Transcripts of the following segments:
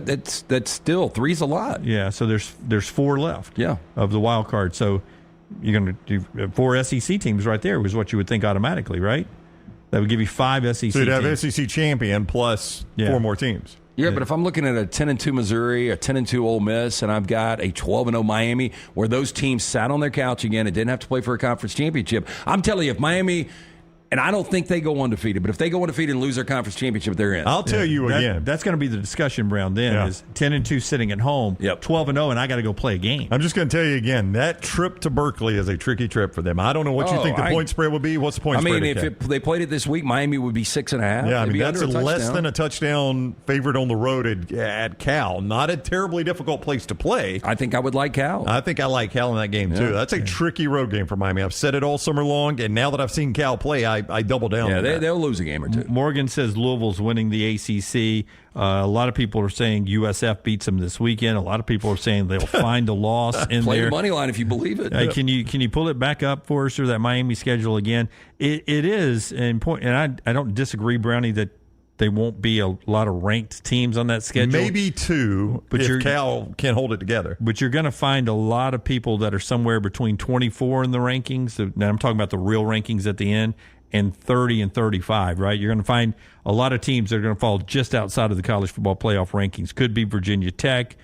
That's still three's a lot. Yeah, so there's 4 left. Yeah. Of the wild card. So you're going to do 4 SEC teams right there, was what you would think automatically, right? That would give you 5 SEC teams. So you'd have SEC champion plus 4 more teams. Yeah, but if I'm looking at a 10-2 Missouri, a 10-2 Ole Miss, and I've got a 12-0 Miami, where those teams sat on their couch again and didn't have to play for a conference championship, I'm telling you, if Miami, and I don't think they go undefeated, but if they go undefeated and lose their conference championship, they're in. I'll tell you again. That's going to be the discussion, Brown, then, is 10-2 sitting at home, 12-0, and I got to go play a game. I'm just going to tell you again, that trip to Berkeley is a tricky trip for them. I don't know what you think the point spread would be. What's the point spread? If they played it this week, Miami would be 6.5. Yeah, I mean, that's less than a touchdown favorite on the road at Cal. Not a terribly difficult place to play. I think I would like Cal. I think I like Cal in that game, too. That's a tricky road game for Miami. I've said it all summer long, and now that I've seen Cal play, I double down. Yeah, they'll lose a game or two. Morgan says Louisville's winning the ACC. A lot of people are saying USF beats them this weekend. A lot of people are saying they'll find a loss in Play there. the money line if you believe it. Can you pull it back up for us, or that Miami schedule again? It is important, and I don't disagree, Brownie, that they won't be a lot of ranked teams on that schedule. Maybe 2, but if Cal can hold it together. But you're going to find a lot of people that are somewhere between 24 in the rankings. Now I'm talking about the real rankings at the end, and 30 and 35, right? You're going to find a lot of teams that are going to fall just outside of the college football playoff rankings. Could be Virginia Tech,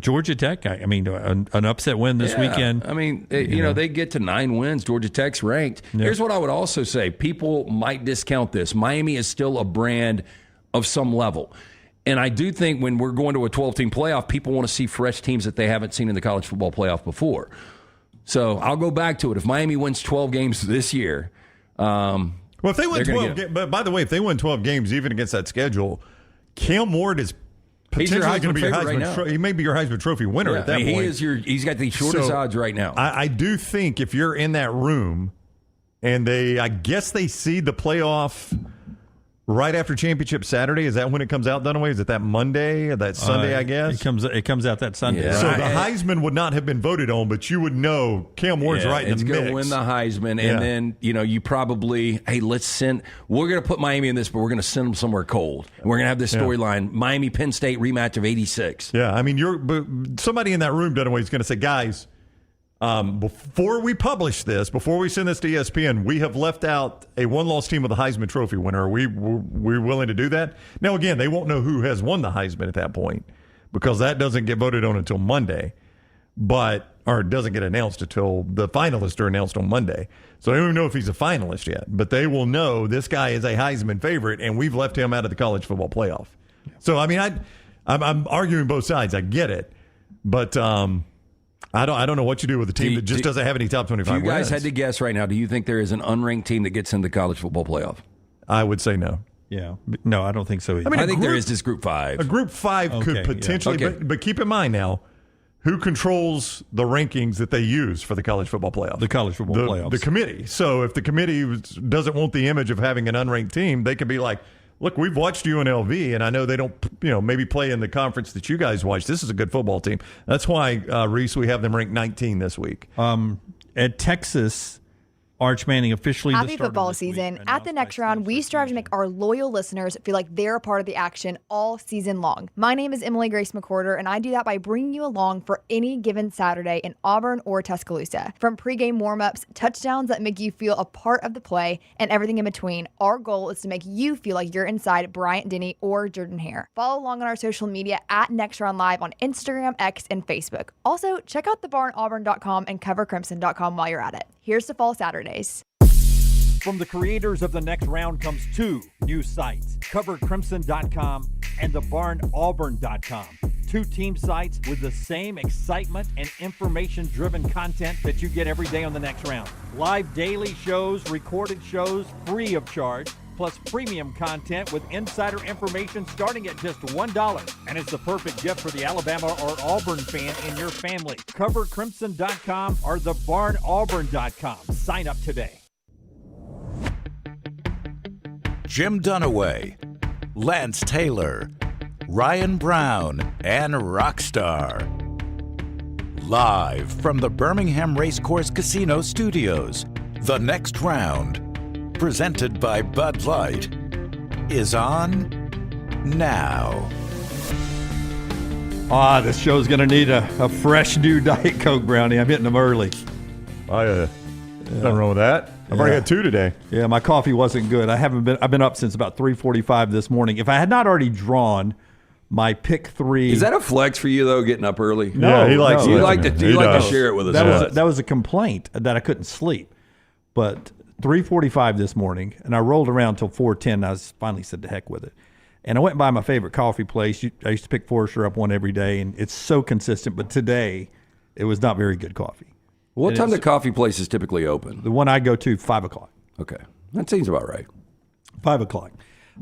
Georgia Tech. I mean, an upset win this weekend. I mean, they get to 9 wins. Georgia Tech's ranked. Yep. Here's what I would also say. People might discount this. Miami is still a brand of some level. And I do think when we're going to a 12-team playoff, people want to see fresh teams that they haven't seen in the college football playoff before. So I'll go back to it. If Miami wins 12 games this year, well, if they win 12, but by the way, if they win 12 games, even against that schedule, Cam Ward is potentially going to be your Heisman. He may be your Heisman Trophy winner at that point. He's got the shortest odds right now. I do think if you're in that room, and I guess they seed the playoff right after Championship Saturday. Is that when it comes out, Dunaway? Is it that Monday or that Sunday, I guess? It comes out that Sunday. Yeah. So the Heisman would not have been voted on, but you would know Cam Ward's right in the mix. It's going to win the Heisman, and then, you probably, we're going to put Miami in this, but we're going to send them somewhere cold. And we're going to have this storyline, Miami-Penn State rematch of 86. Yeah, I mean, somebody in that room, Dunaway, is going to say, guys, before we publish this, before we send this to ESPN, we have left out a one-loss team with a Heisman Trophy winner. Are we willing to do that? Now, again, they won't know who has won the Heisman at that point because that doesn't get voted on until Monday, or it doesn't get announced until the finalists are announced on Monday. So they don't even know if he's a finalist yet, but they will know this guy is a Heisman favorite, and we've left him out of the college football playoff. Yeah. So, I mean, I'm arguing both sides. I get it, but I don't know what you do with a team that just doesn't have any top 25 wins. If you guys wins. had to guess right now, do you think there is an unranked team that gets into the college football playoff? I would say no. Yeah. No, I don't think so either. I think there is this Group 5. A Group 5 could potentially, but keep in mind now, who controls the rankings that they use for the college football playoff? The college football playoffs. The committee. So if the committee doesn't want the image of having an unranked team, they could be like, look, we've watched UNLV, and I know they don't, maybe play in the conference that you guys watch. This is a good football team. That's why, Reese, we have them ranked 19 this week. At Texas, Arch Manning officially Happy football season. At the next round, we strive to make our loyal listeners feel like they're a part of the action all season long. My name is Emily Grace McWhorter, and I do that by bringing you along for any given Saturday in Auburn or Tuscaloosa. From pregame warm-ups, touchdowns that make you feel a part of the play, and everything in between, our goal is to make you feel like you're inside Bryant-Denny or Jordan Hare. Follow along on our social media at Next Round Live on Instagram, X, and Facebook. Also, check out thebarnauburn.com and covercrimson.com while you're at it. Here's to fall Saturdays. From the creators of The Next Round comes 2 new sites, covercrimson.com and thebarnauburn.com. 2 team sites with the same excitement and information-driven content that you get every day on The Next Round. Live daily shows, recorded shows, free of charge, plus premium content with insider information starting at just $1. And it's the perfect gift for the Alabama or Auburn fan in your family. CoverCrimson.com or thebarnauburn.com. Sign up today. Jim Dunaway, Lance Taylor, Ryan Brown, and Rockstar. Live from the Birmingham Racecourse Casino Studios, The Next Round, presented by Bud Light, is on now. This show's going to need a fresh new Diet Coke, Brownie. I'm hitting them early. Nothing wrong with that. I've already had 2 today. Yeah, my coffee wasn't good. I've been up since about 3:45 this morning. If I had not already drawn my pick 3. Is that a flex for you though, getting up early? No, he likes. You like to share it with us. That was a complaint that I couldn't sleep. But 3:45 this morning, and I rolled around till 4:10. And I finally said to heck with it. And I went by my favorite coffee place. I used to pick Forrester up one every day, and it's so consistent. But today, it was not very good coffee. What time do coffee places typically open? The one I go to, 5 o'clock. Okay. That seems about right. 5 o'clock.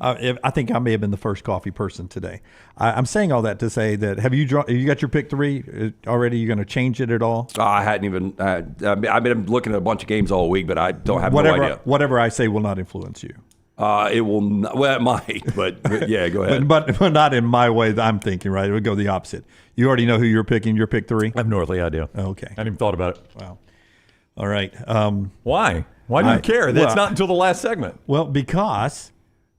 I think I may have been the first coffee person today. I'm saying all that to say that have you got your pick 3 already? You going to change it at all? I hadn't even. I've been looking at a bunch of games all week, but I don't have no idea. Whatever I say will not influence you. It will not, well, it might, but yeah, go ahead. but not in my way that I'm thinking, right? It would go the opposite. You already know who you're picking, your pick 3? I have no earthly idea. Okay. I hadn't even thought about it. Wow. All right. Why? Why do you care? That's not until the last segment. Well, because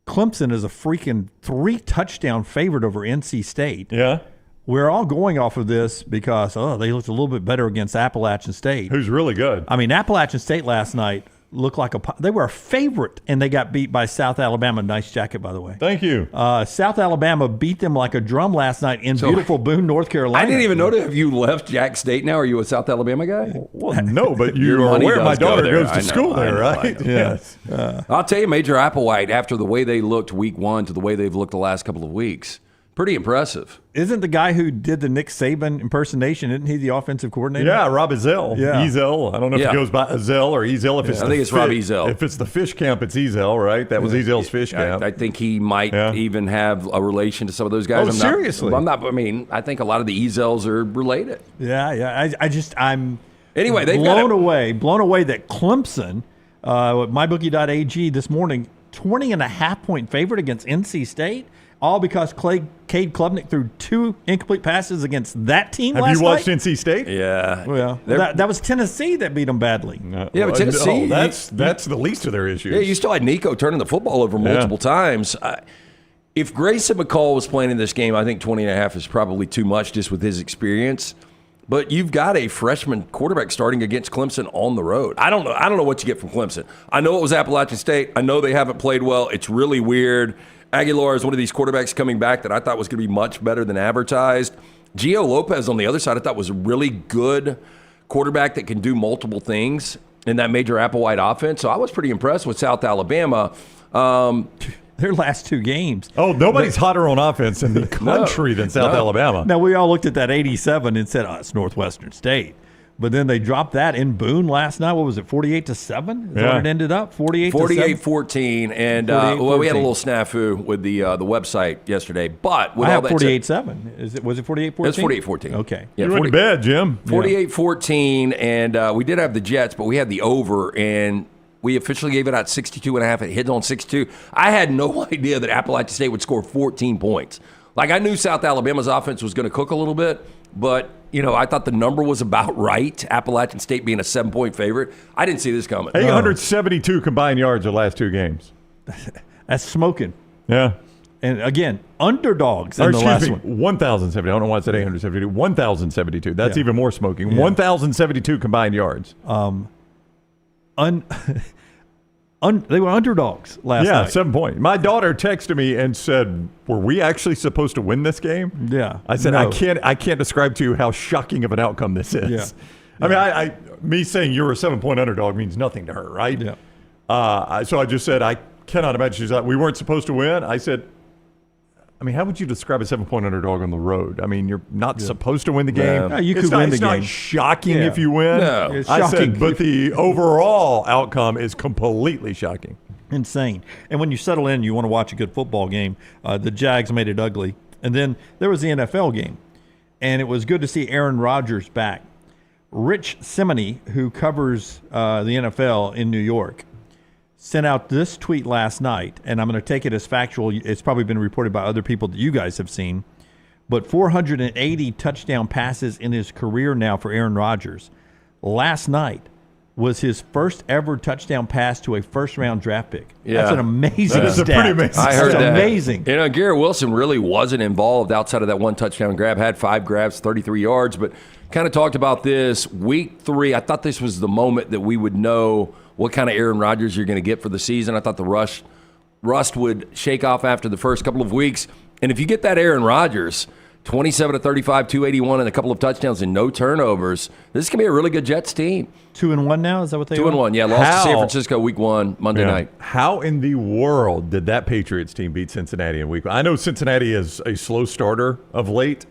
Clemson is a freaking 3-touchdown favorite over NC State. Yeah. We're all going off of this because, they looked a little bit better against Appalachian State. Who's really good. I mean, Appalachian State last night looked like they were a favorite, and they got beat by South Alabama. Nice jacket, by the way. Thank you. South Alabama beat them like a drum last night in beautiful Boone, North Carolina. I didn't even know that. Have you left Jack State now? Are you a South Alabama guy? Well, no, but you are aware my daughter goes to school there, right? Yes. I'll tell you, Major Applewhite, after the way they looked week 1 to the way they've looked the last couple of weeks, pretty impressive. Isn't the guy who did the Nick Saban impersonation, isn't he the offensive coordinator? Yeah, Rob Ezell. Yeah. Ezell. I don't know if it goes by Ezell or Ezell. If it's I think it's Rob Ezell. If it's the fish camp, it's Ezell, right? That was Ezell's fish camp. I think he might even have a relation to some of those guys. Oh, seriously? I think a lot of the Ezells are related. Yeah. I'm anyway, they've blown away that Clemson, mybookie.ag this morning, 20.5-point favorite against NC State. All because Cade Klubnik threw 2 incomplete passes against that team last night. Have you watched NC State? Yeah. Well, that was Tennessee that beat them badly. Yeah, but Tennessee. That's the least of their issues. Yeah, you still had Nico turning the football over multiple times. If Grayson McCall was playing in this game, I think 20.5 is probably too much just with his experience. But you've got a freshman quarterback starting against Clemson on the road. I don't know what you get from Clemson. I know it was Appalachian State. I know they haven't played well. It's really weird. Aguilar is one of these quarterbacks coming back that I thought was going to be much better than advertised. Gio Lopez on the other side I thought was a really good quarterback that can do multiple things in that Major Applewhite offense. So I was pretty impressed with South Alabama. Their last 2 games. Oh, nobody's hotter on offense in the country than South Alabama. Now, we all looked at that 87 and said, it's Northwestern State. But then they dropped that in Boone last night. What was it, 48-7? Is that what it ended up? 48-14. And we had a little snafu with the website yesterday. But with I all have that 48-7. Was it 48-14? It's 48-14. Okay. Yeah, you went to bed, Jim. 48-14, and we did have the Jets, but we had the over, and we officially gave it out 62.5. It hit on 62. I had no idea that Appalachian State would score 14 points. Like, I knew South Alabama's offense was going to cook a little bit, but I thought the number was about right. Appalachian State being a 7-point favorite. I didn't see this coming. 872 combined yards the last 2 games. That's smoking. Yeah. And again, underdogs in the last one. 1,070. I don't know why I said 872. 1,072. That's even more smoking. Yeah. 1,072 combined yards. They were underdogs last night. Yeah, 7 points. My daughter texted me and said, "Were we actually supposed to win this game?" Yeah. I said, no. I can't describe to you how shocking of an outcome this is. Yeah. I mean, me saying you're a 7-point underdog means nothing to her, right? Yeah. So I just said, I cannot imagine. She's like, we weren't supposed to win. I said, I mean, how would you describe a 7-point underdog on the road? I mean, you're not supposed to win the game. No, you could win the game. It's not shocking if you win. No. It's I shocking. said, but the overall outcome is completely shocking. Insane. And when you settle in, you want to watch a good football game. The Jags made it ugly. And then there was the NFL game. And it was good to see Aaron Rodgers back. Rich Simony, who covers the NFL in New York, sent out this tweet last night, and I'm going to take it as factual. It's probably been reported by other people that you guys have seen, but 480 touchdown passes in his career now for Aaron Rodgers. Last night, was his first ever touchdown pass to a first-round draft pick. Yeah. That's an amazing That is a stat. pretty amazing I heard That's that. amazing. Garrett Wilson really wasn't involved outside of that one touchdown grab. Had 5 grabs, 33 yards, but kind of talked about this week 3. I thought this was the moment that we would know what kind of Aaron Rodgers you're going to get for the season. I thought the rust would shake off after the first couple of weeks. And if you get that Aaron Rodgers, 27 of 35, 281, and a couple of touchdowns and no turnovers, this can be a really good Jets team. 2-1 now? Is that what they are? 2-1, yeah. Lost to San Francisco week 1, Monday night. How in the world did that Patriots team beat Cincinnati in week 1? I know Cincinnati is a slow starter of late,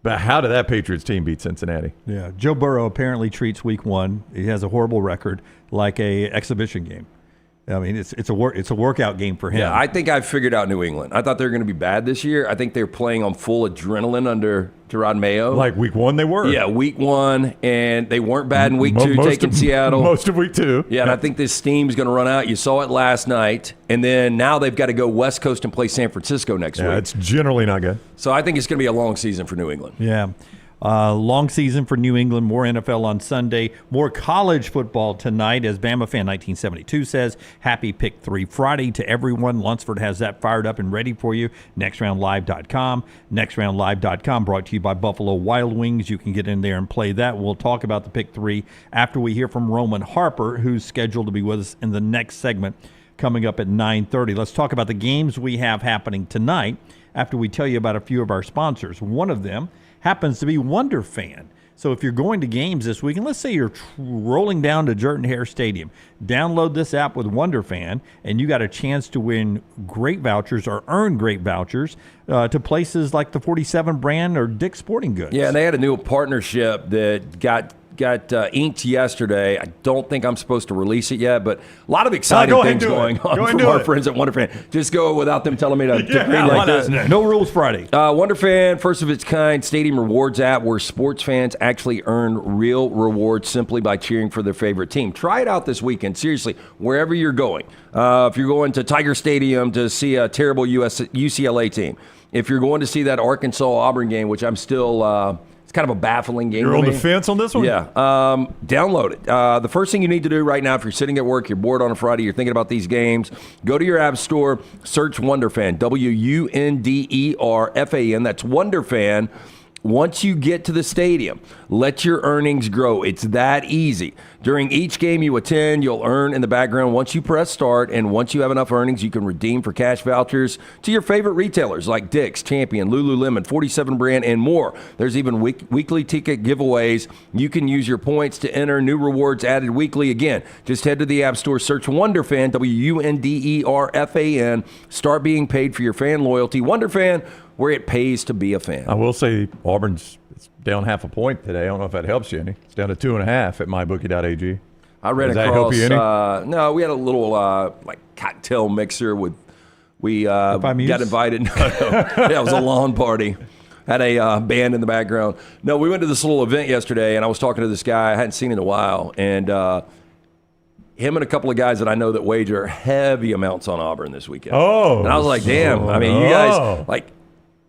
but how did that Patriots team beat Cincinnati? Yeah. Joe Burrow apparently treats week 1, he has a horrible record, like a exhibition game. I mean, it's a workout game for him. Yeah, I think I figured out New England. I thought they were going to be bad this year. I think they're playing on full adrenaline under Gerard Mayo. Like week 1 they were. Yeah, week 1, and they weren't bad in week 2, taking Seattle. Most of week 2. Yeah, and I think this steam's going to run out. You saw it last night, and then now they've got to go West Coast and play San Francisco next week. It's generally not good. So I think it's going to be a long season for New England. Yeah. Long season for New England, more NFL on Sunday, more college football tonight, as Bama Fan 1972 says. Happy Pick 3 Friday to everyone. Lunceford has that fired up and ready for you. NextRoundLive.com. NextRoundLive.com brought to you by Buffalo Wild Wings. You can get in there and play that. We'll talk about the Pick 3 after we hear from Roman Harper, who's scheduled to be with us in the next segment coming up at 9:30. Let's talk about the games we have happening tonight after we tell you about a few of our sponsors. One of them happens to be Wonder Fan. So if you're going to games this week, and let's say you're rolling down to Jordan Hare Stadium, download this app with Wonder Fan, and you got a chance to win great vouchers or earn great vouchers to places like the 47 brand or Dick's Sporting Goods. Yeah, and they had a new partnership that got inked yesterday. I don't think I'm supposed to release it yet, but a lot of exciting things going on from our friends at WonderFan. Just go without them telling me to green like this. No Rules Friday. WonderFan, first of its kind stadium rewards app where sports fans actually earn real rewards simply by cheering for their favorite team. Try it out this weekend. Seriously, wherever you're going. If you're going to Tiger Stadium to see a terrible UCLA team, if you're going to see that Arkansas-Auburn game, which I'm still kind of a baffling game. You're on the fence on this one? Yeah. Download it. The first thing you need to do right now, if you're sitting at work, you're bored on a Friday, you're thinking about these games, go to your app store, search WonderFan, WUNDERFAN. That's WonderFan. Once you get to the stadium, let your earnings grow. It's that easy. During each game you attend, you'll earn in the background once you press start, and once you have enough earnings, you can redeem for cash vouchers to your favorite retailers like Dick's, Champion, Lululemon, 47 brand, and more. There's even weekly ticket giveaways. You can use your points to enter new rewards added weekly. Again, just head to the App Store, search WonderFan, WUNDERFAN. Start being paid for your fan loyalty. WonderFan, where it pays to be a fan. I will say Auburn's down 0.5 point today. I don't know if that helps you any. It's down to 2.5 at mybookie.ag. I ran Does across. that help you any? No, we had a little like cocktail mixer with. We got invited. No. Yeah, it was a lawn party. Had a band in the background. No, we went to this little event yesterday, and I was talking to this guy I hadn't seen in a while, and him and a couple of guys that I know that wager heavy amounts on Auburn this weekend. Oh, and I was like, damn. I mean, you guys like.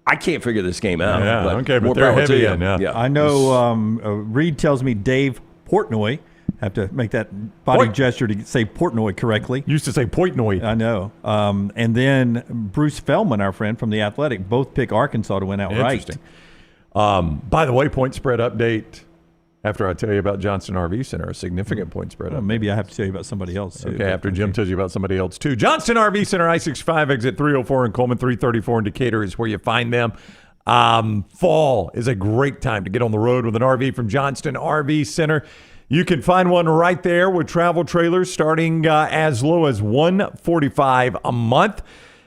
I can't figure this game out. Yeah, okay, but more they're power to heavy you. in, yeah. I know Reed tells me Dave Portnoy, have to make that body gesture to say Portnoy correctly. Used to say Poitnoy. I know. And then Bruce Feldman, our friend from The Athletic, both pick Arkansas to win outright. Interesting. By the way, point spread update. After I tell you about Johnston RV Center, a significant point spread Well, update. maybe I have to tell you about somebody else, too. Okay, after Jim tells you about somebody else, too. Johnston RV Center, I-65, exit 304 in Coleman, 334 in Decatur is where you find them. Fall is a great time to get on the road with an RV from Johnston RV Center. You can find one right there with travel trailers starting as low as $145 a month.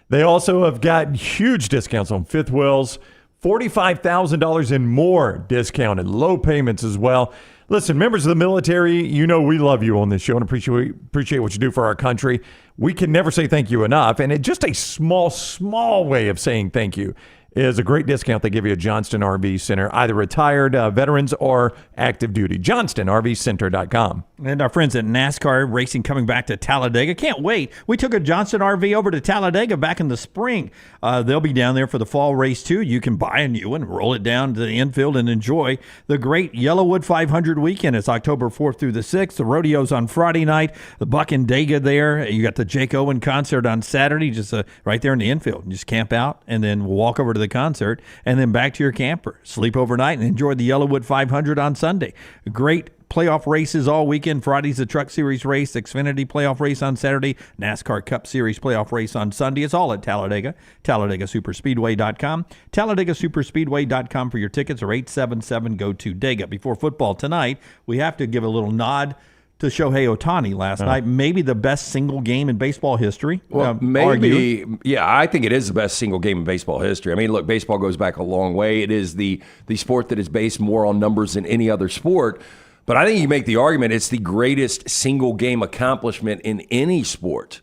They also have got huge discounts on fifth wheels, $45,000 and more discounted, low payments as well. Listen, members of the military, you know we love you on this show and appreciate what you do for our country. We can never say thank you enough. And it's just a small way of saying thank you is a great discount they give you at Johnston RV Center, either retired veterans or active duty. JohnstonRVCenter.com. And our friends at NASCAR Racing coming back to Talladega. Can't wait. We took a Johnston RV over to Talladega back in the spring. They'll be down there for the fall race, too. You can buy a new one, roll it down to the infield, and enjoy the great Yellowwood 500 weekend. It's October 4th through the 6th. The rodeo's on Friday night. The Buck and Dega there. You got the Jake Owen concert on Saturday, just right there in the infield. You just camp out and then walk over to the concert and then back to your camper. Sleep overnight and enjoy the Yellowwood 500 on Sunday. Great playoff races all weekend. Friday's the Truck Series race, Xfinity playoff race on Saturday, NASCAR Cup Series playoff race on Sunday. It's all at Talladega, TalladagaSuperspeedway.com, TalladagaSuperspeedway.com for your tickets, or 877-GO-TO-DEGA. Before football tonight, we have to give a little nod to Shohei Ohtani last night. Maybe the best single game in baseball history. Well, maybe, yeah, I think it is the best single game in baseball history. I mean, look, baseball goes back a long way. It is the sport that is based more on numbers than any other sport. But I think you make the argument it's the greatest single game accomplishment in any sport.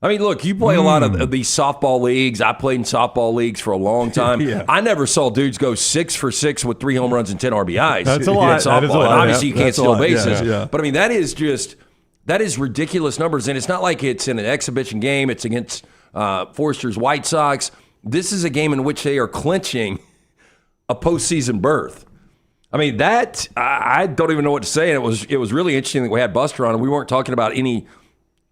I mean, look, you play a lot of these softball leagues. I played in softball leagues for a long time. Yeah. I never saw dudes go 6 for 6 with 3 home runs and 10 RBIs. That's a lot. In softball. That is a lot. And obviously, you can't That's a steal lot. bases. Yeah. But I mean, that is ridiculous numbers. And it's not like it's in an exhibition game. It's against Forster's White Sox. This is a game in which they are clinching a postseason berth. I mean, that I don't even know what to say. And it was really interesting that we had Buster on, and we weren't talking about any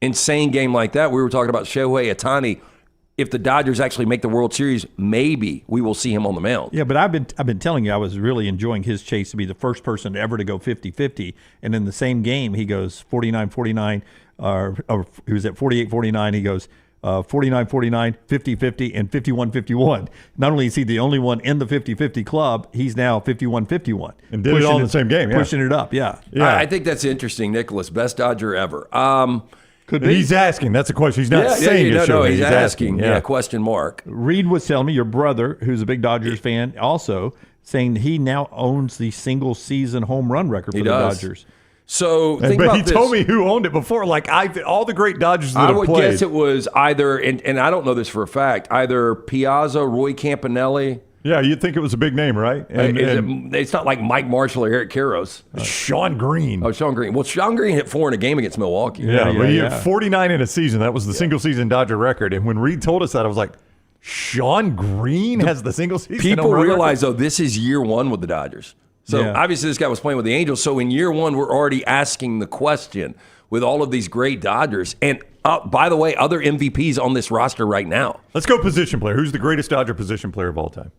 insane game like that. We were talking about Shohei Ohtani. If the Dodgers actually make the World Series, maybe we will see him on the mound. Yeah, but I've been telling you I was really enjoying his chase to be the first person ever to go 50-50. And in the same game, he goes 49-49, or he was at 48-49. He goes 49-49, 50-50, and 51-51. Not only is he the only one in the 50-50 club, he's now 51-51. And did it all in the same game, yeah. Pushing it up, yeah. I think that's interesting, Nicholas. Best Dodger ever. Could be. He's asking. That's a question. He's not saying it's no, Shohei. he's asking. Yeah. Question mark. Reed was telling me, your brother, who's a big Dodgers fan, also saying he now owns the single season home run record for the Dodgers. So think but about he this. told me who owned it before. Like all the great Dodgers that I have would played. guess it was either, and I don't know this for a fact, either Piazza, Roy Campanelli. Yeah, you'd think it was a big name, right? And It's not like Mike Marshall or Eric Karros. Sean Green. Oh, Sean Green. Well, Sean Green hit 4 in a game against Milwaukee. Yeah, but he had 49 in a season. That was the single season Dodger record. And when Reed told us that, I was like, Sean Green has the single season. People home run realize, record? though, this is year 1 with the Dodgers. So Yeah. obviously this guy was playing with the Angels. So in year 1, we're already asking the question with all of these great Dodgers. And by the way, other MVPs on this roster right now. Let's go position player. Who's the greatest Dodger position player of all time?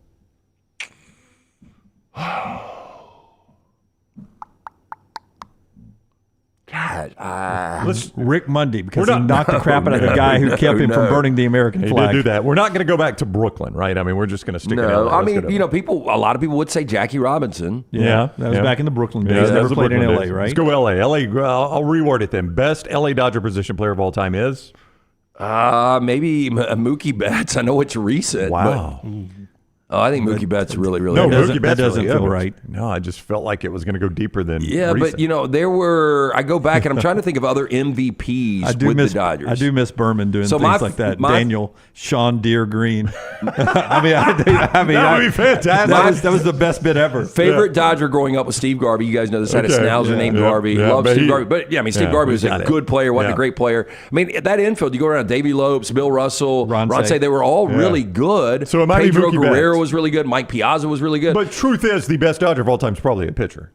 God, Let's. Rick Mundy, because We're he not- knocked the crap out of the guy who kept him from burning the American He flag. did do that. We're not going to go back to Brooklyn, right? I mean, we're just going to stick it no, out. I mean, a lot of people would say Jackie Robinson. Yeah, that was back in the Brooklyn days. that was Never the played in Brooklyn LA, days. right? Let's go LA. I'll reword it then. Best LA Dodger position player of all time is? Maybe Mookie Betts. I know it's recent. Wow. But, I think Mookie Betts really, really No, good. Mookie Betts that doesn't really feel is. right. No, I just felt like it was going to go deeper than Yeah, recent. but I go back and I'm trying to think of other MVPs with the Dodgers. I do miss Berman doing So things like that. Daniel, Sean Deere Green. that would be fantastic. That was the best bit ever. Favorite Dodger growing up was Steve Garvey. You guys know this. Had a Okay, schnauzer named Garvey. yeah, Loved but Steve he- Garvey. But yeah, I mean, Steve Garvey was got a it. good player, wasn't Yeah. a great player. I mean, that infield, you go around Davey Lopes, Bill Russell, Ronce. they were all really good. So it might be Pedro Mookie Guerrero Betts. was really good. Mike Piazza was really good. But truth is, the best Dodger of all time is probably a pitcher.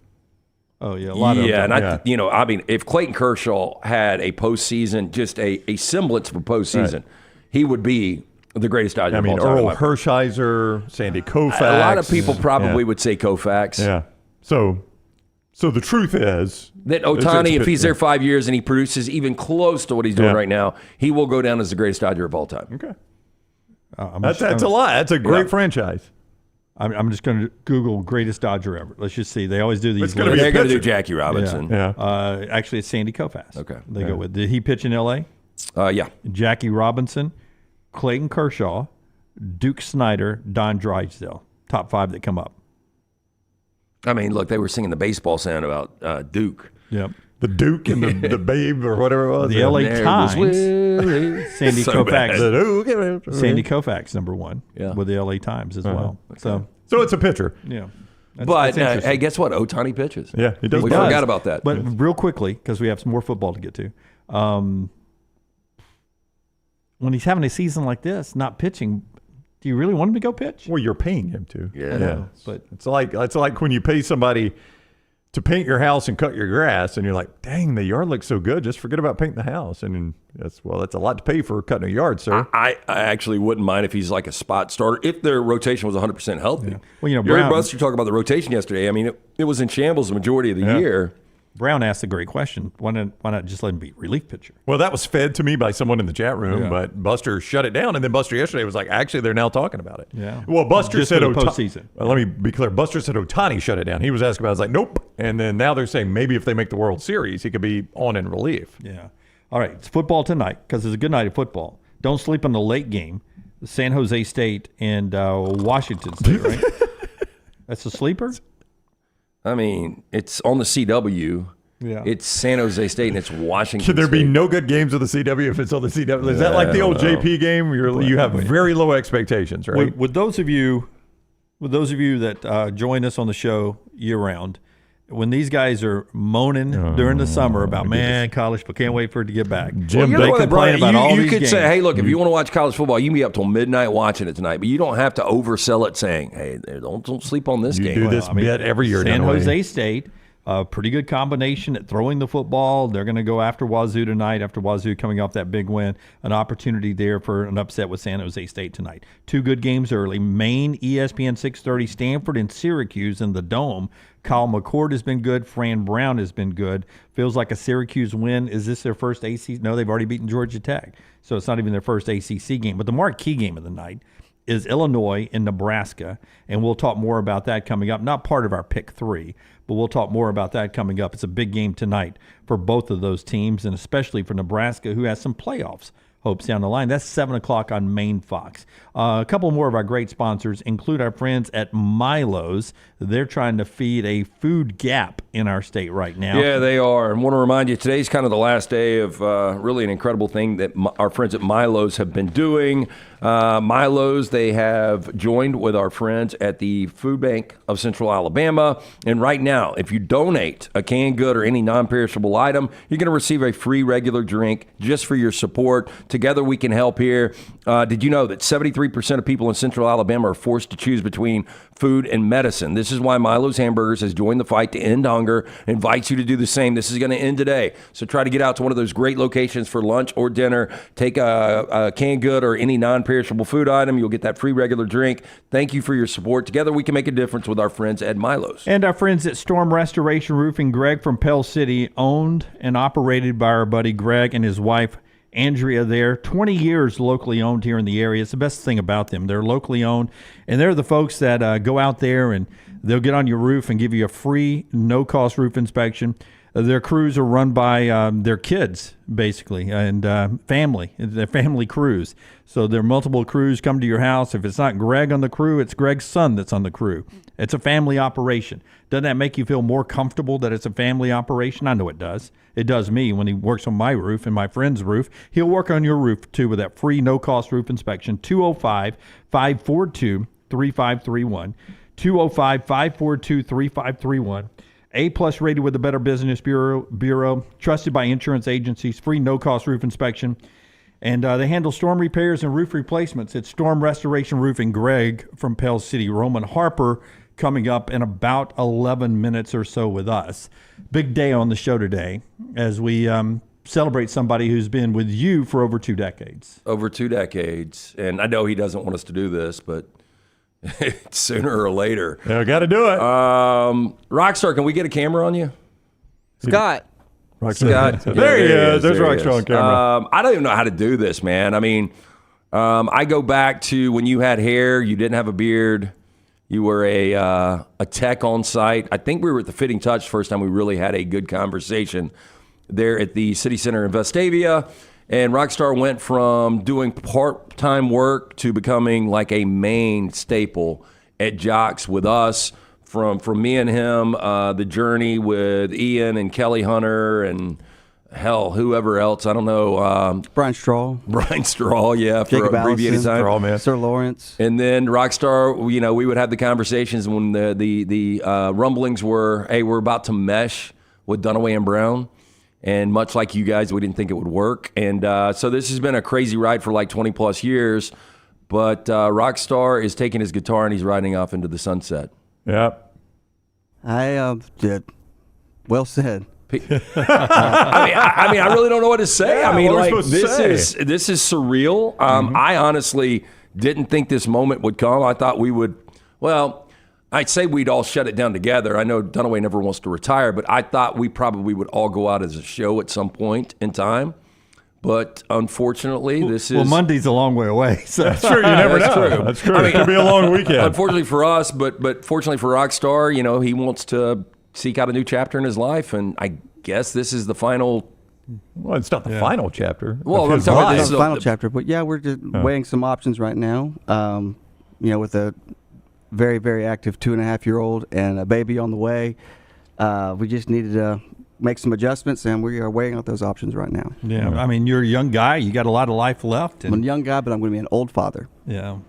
Oh, yeah, a lot of them. and I mean, if Clayton Kershaw had a postseason, just a semblance of a postseason, he would be the greatest Dodger I of mean, all time. Earl Hershiser, Sandy Koufax. A lot of people probably would say Koufax. Yeah. So the truth is That Ohtani, if he's there 5 years and he produces even close to what he's doing right now, he will go down as the greatest Dodger of all time. Okay. That's That's a lot. That's a great franchise. I'm just going to Google greatest Dodger ever. Let's just see. They always do these. It's gonna lists. be They're going to do pitcher. Jackie Robinson. Yeah. Actually, it's Sandy Koufax. Okay. They go with. Did he pitch in L.A.? Yeah. Jackie Robinson, Clayton Kershaw, Duke Snyder, Don Drysdale. Top 5 that come up. I mean, look, they were singing the baseball sound about Duke. Yep. The Duke and the Babe or whatever it was. The LA There Times. was Willie. Sandy So bad. Koufax. The Duke. Sandy Koufax, number one, Yeah. with the LA Times as well. So, So it's a pitcher. yeah. But that's interesting. hey, guess what? Otani pitches. Yeah, he does. We play. forgot about that. But real quickly, because we have some more football to get to, when he's having a season like this, not pitching, do you really want him to go pitch? Well, you're paying him to. Yeah. But It's like when you pay somebody to paint your house and cut your grass, and you're like, dang, the yard looks so good. Just forget about painting the house. And that's a lot to pay for cutting a yard, sir. I actually wouldn't mind if he's like a spot starter if their rotation was 100% healthy. Well, you know, you heard Brown- Buster talk about the rotation yesterday. I mean, it was in shambles the majority of the year. Brown asked a great question. Why not just let him be relief pitcher? Well, that was fed to me by someone in the chat room, Yeah. but Buster shut it down. And then Buster yesterday was like, actually, they're now talking about it. Yeah. Well, Buster Just said for the Ota- postseason. Well, let me be clear. Buster said Otani shut it down. He was asking about it. I was like, nope. And then now they're saying maybe if they make the World Series, he could be on in relief. Yeah. All right. It's football tonight because it's a good night of football. Don't sleep on the late game. San Jose State and Washington State, right? That's a sleeper? I mean, it's on the CW. Yeah. It's San Jose State and it's Washington Should there be State. no good games of the CW if it's on the CW? Is that like the old JP game? You have very low expectations, right? With those of you that join us on the show year round, when these guys are moaning during the summer about college, but can't wait for it to get back. Jim, Well, they what, complain about all you these could games. say, hey, look, if you want to watch college football, you can be up till midnight watching it tonight, but you don't have to oversell it saying, hey, don't sleep on this You game. do this bet every year. San Dunaway. Jose State, pretty good combination at throwing the football. They're going to go after Wazoo tonight, after Wazoo coming off that big win. An opportunity there for an upset with San Jose State tonight. Two good games early. Maine, ESPN 630, Stanford and Syracuse in the Dome. Kyle McCord has been good. Fran Brown has been good. Feels like a Syracuse win. Is this their first ACC? No, they've already beaten Georgia Tech. So it's not even their first ACC game. But the marquee game of the night is Illinois and Nebraska, and we'll talk more about that coming up. Not part of our pick three, but we'll talk more about that coming up. It's a big game tonight for both of those teams, and especially for Nebraska, who has some playoffs hopes down the line. That's 7 o'clock on Main Fox. A couple more of our great sponsors include our friends at Milo's. They're trying to feed a food gap in our state right now. Yeah, they are. And want to remind you, today's kind of the last day of really an incredible thing that our friends at Milo's have been doing. Milo's, they have joined with our friends at the Food Bank of Central Alabama. And right now, if you donate a canned good or any non-perishable item, you're going to receive a free regular drink just for your support. Together we can help here. Did you know that 73% of people in Central Alabama are forced to choose between food and medicine? This is why Milo's Hamburgers has joined the fight to end hunger, invites you to do the same. This is going to end today. So try to get out to one of those great locations for lunch or dinner. Take a canned good or any non-perishable food item. You'll get that free regular drink. Thank you for your support. Together we can make a difference with our friends at Milo's. And our friends at Storm Restoration Roofing, Greg from Pell City, owned and operated by our buddy Greg and his wife, Andrea there. 20 years locally owned here in the area. It's the best thing about them. They're locally owned, and they're the folks that go out there and they'll get on your roof and give you a free, no-cost roof inspection. Their crews are run by their kids, basically, and family. They're family crews. So there are multiple crews come to your house. If it's not Greg on the crew, it's Greg's son that's on the crew. It's a family operation. Doesn't that make you feel more comfortable that it's a family operation? I know it does. It does me when he works on my roof and my friend's roof. He'll work on your roof, too, with that free no-cost roof inspection. 205-542-3531. 205-542-3531. A-plus rated with the Better Business Bureau, trusted by insurance agencies, free no-cost roof inspection. And they handle storm repairs and roof replacements. It's Storm Restoration Roofing. Greg from Pell City. Roman Harper coming up in about 11 minutes or so with us. Big day on the show today as we celebrate somebody who's been with you for over 2 decades. Over 2 decades. And I know he doesn't want us to do this, but sooner or later. Yeah, got to do it. Rockstar, can we get a camera on you? Scott. Scott. There he is. There's There he Rockstar on camera. I don't even know how to do this, man. I mean, I go back to when you had hair, you didn't have a beard. You were a tech on site. I think we were at the Fitting Touch first time we really had a good conversation there at the City Center in Vestavia. And Rockstar went from doing part-time work to becoming like a main staple at Jocks with us. from me and him, the journey with Ian and Kelly Hunter and hell, whoever else, I don't know. Brian Straw. Brian Straw, yeah, for Jacob abbreviated Allison, time. man. Sir Lawrence. And then Rockstar, you know, we would have the conversations when the rumblings were, hey, we're about to mesh with Dunaway and Brown. And much like you guys, we didn't think it would work. And so this has been a crazy ride for like 20 plus years. But Rockstar is taking his guitar and he's riding off into the sunset. Yep. I did. Well said. I mean, I really don't know what to say. Yeah, I mean, what are we like supposed to say? this is surreal. I honestly didn't think this moment would come. I thought we would. Well, I'd say we'd all shut it down together. I know Dunaway never wants to retire, but I thought we probably would all go out as a show at some point in time. But unfortunately, this is... Well, Monday's a long way away. So. That's true. You never That's know. true. That's true. I mean, it could be a long weekend. Unfortunately for us, but fortunately for Rockstar, you know, he wants to seek out a new chapter in his life, and I guess this is the final... Well, it's not the final chapter. Well, of I'm his talking about life. this That's is the final chapter. But yeah, we're just weighing some options right now. You know, with a very, very active 2.5-year-old and a baby on the way, we just needed to make some adjustments, and we are weighing out those options right now. Yeah, I mean, you're a young guy. You got a lot of life left. I'm And, a young guy, but I'm going to be an old father. yeah.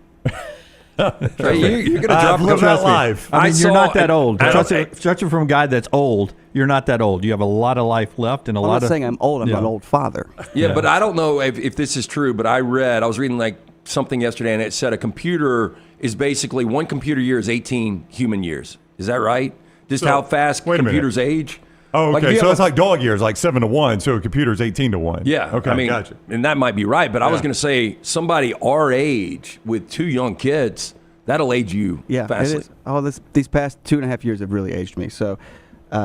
Hey, you're going to drop I've lived that life. I mean, you're not that old. Judging Judging from a guy that's old, you're not that old. You have a lot of life left and a I'm lot not of... saying I'm old. I'm Yeah. an old father. Yeah, but I don't know if this is true, but I was reading like something yesterday, and it said a computer is basically one computer year is 18 human years. Is that right? Just So, how fast wait a minute. computers age? Oh, Like, okay. if you So have it's like dog years, like 7-1. So a computer's 18-1. Yeah. Okay. I mean, gotcha. and that might be right, but I was Yeah. going to say somebody our age with 2 young kids, that'll age you Yeah, fastly. it is. Oh, these past 2.5 years have really aged me. So,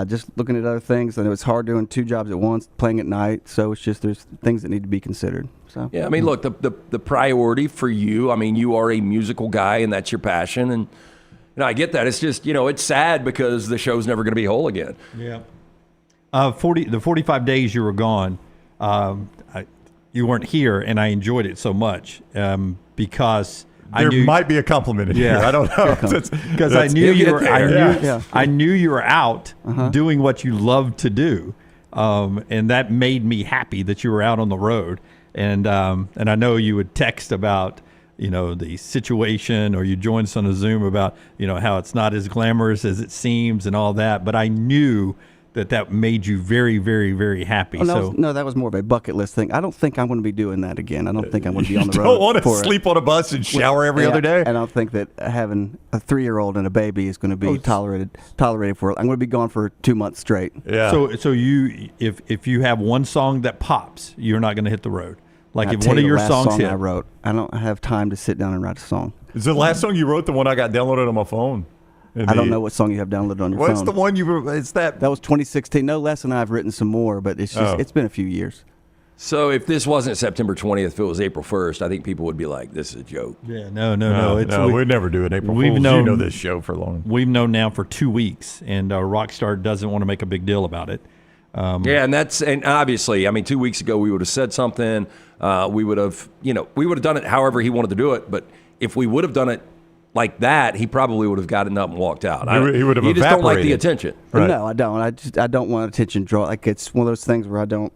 just looking at other things, and it was hard doing 2 jobs at once, playing at night. So it's just there's things that need to be considered. So Yeah, I mean, look, the priority for you, I mean, you are a musical guy, and that's your passion, and you know, I get that. It's just, you know, it's sad because the show's never going to be whole again. Yeah. The 45 days you were gone, you weren't here, and I enjoyed it so much because I There knew might be a compliment in Yeah. here. I don't know. because I knew He'll you get were. there. I knew. Yeah. I knew you were out doing what you love to do, and that made me happy that you were out on the road. And I know you would text about, you know, the situation, or you join us on a Zoom about, you know, how it's not as glamorous as it seems and all that. But I knew that made you very, very, very happy. Oh, no, that was more of a bucket list thing. I don't think I'm going to be doing that again. I don't think I'm going to be on the road. Don't want to for sleep on a bus and shower every other day. I don't think that having a 3-year-old and a baby is going to be tolerated for. I'm going to be gone for 2 months straight. Yeah. So you, if you have one song that pops, you're not going to hit the road. Like I'll if tell one you of the your last songs song hit, I wrote, I don't have time to sit down and write a song. Is the last song you wrote the one I got downloaded on my phone? I don't know what song you have downloaded on your What's phone. the one you were? It's that. That was 2016. No less than I've written some more, but it's just it's been a few years. So if this wasn't September 20th, if it was April 1st, I think people would be like, this is a joke. yeah, no. We'd never do an April we've Fool's. known- You know this show for long. We've known now for 2 weeks, and Rockstar doesn't want to make a big deal about it. Yeah, and obviously, I mean, 2 weeks ago we would have said something. We would have done it however he wanted to do it. But if we would have done it like that, he probably would have gotten up and walked out. He would have You just don't like the evaporated. attention. Right. No, I don't. I don't want attention draw. Like it's one of those things where I don't.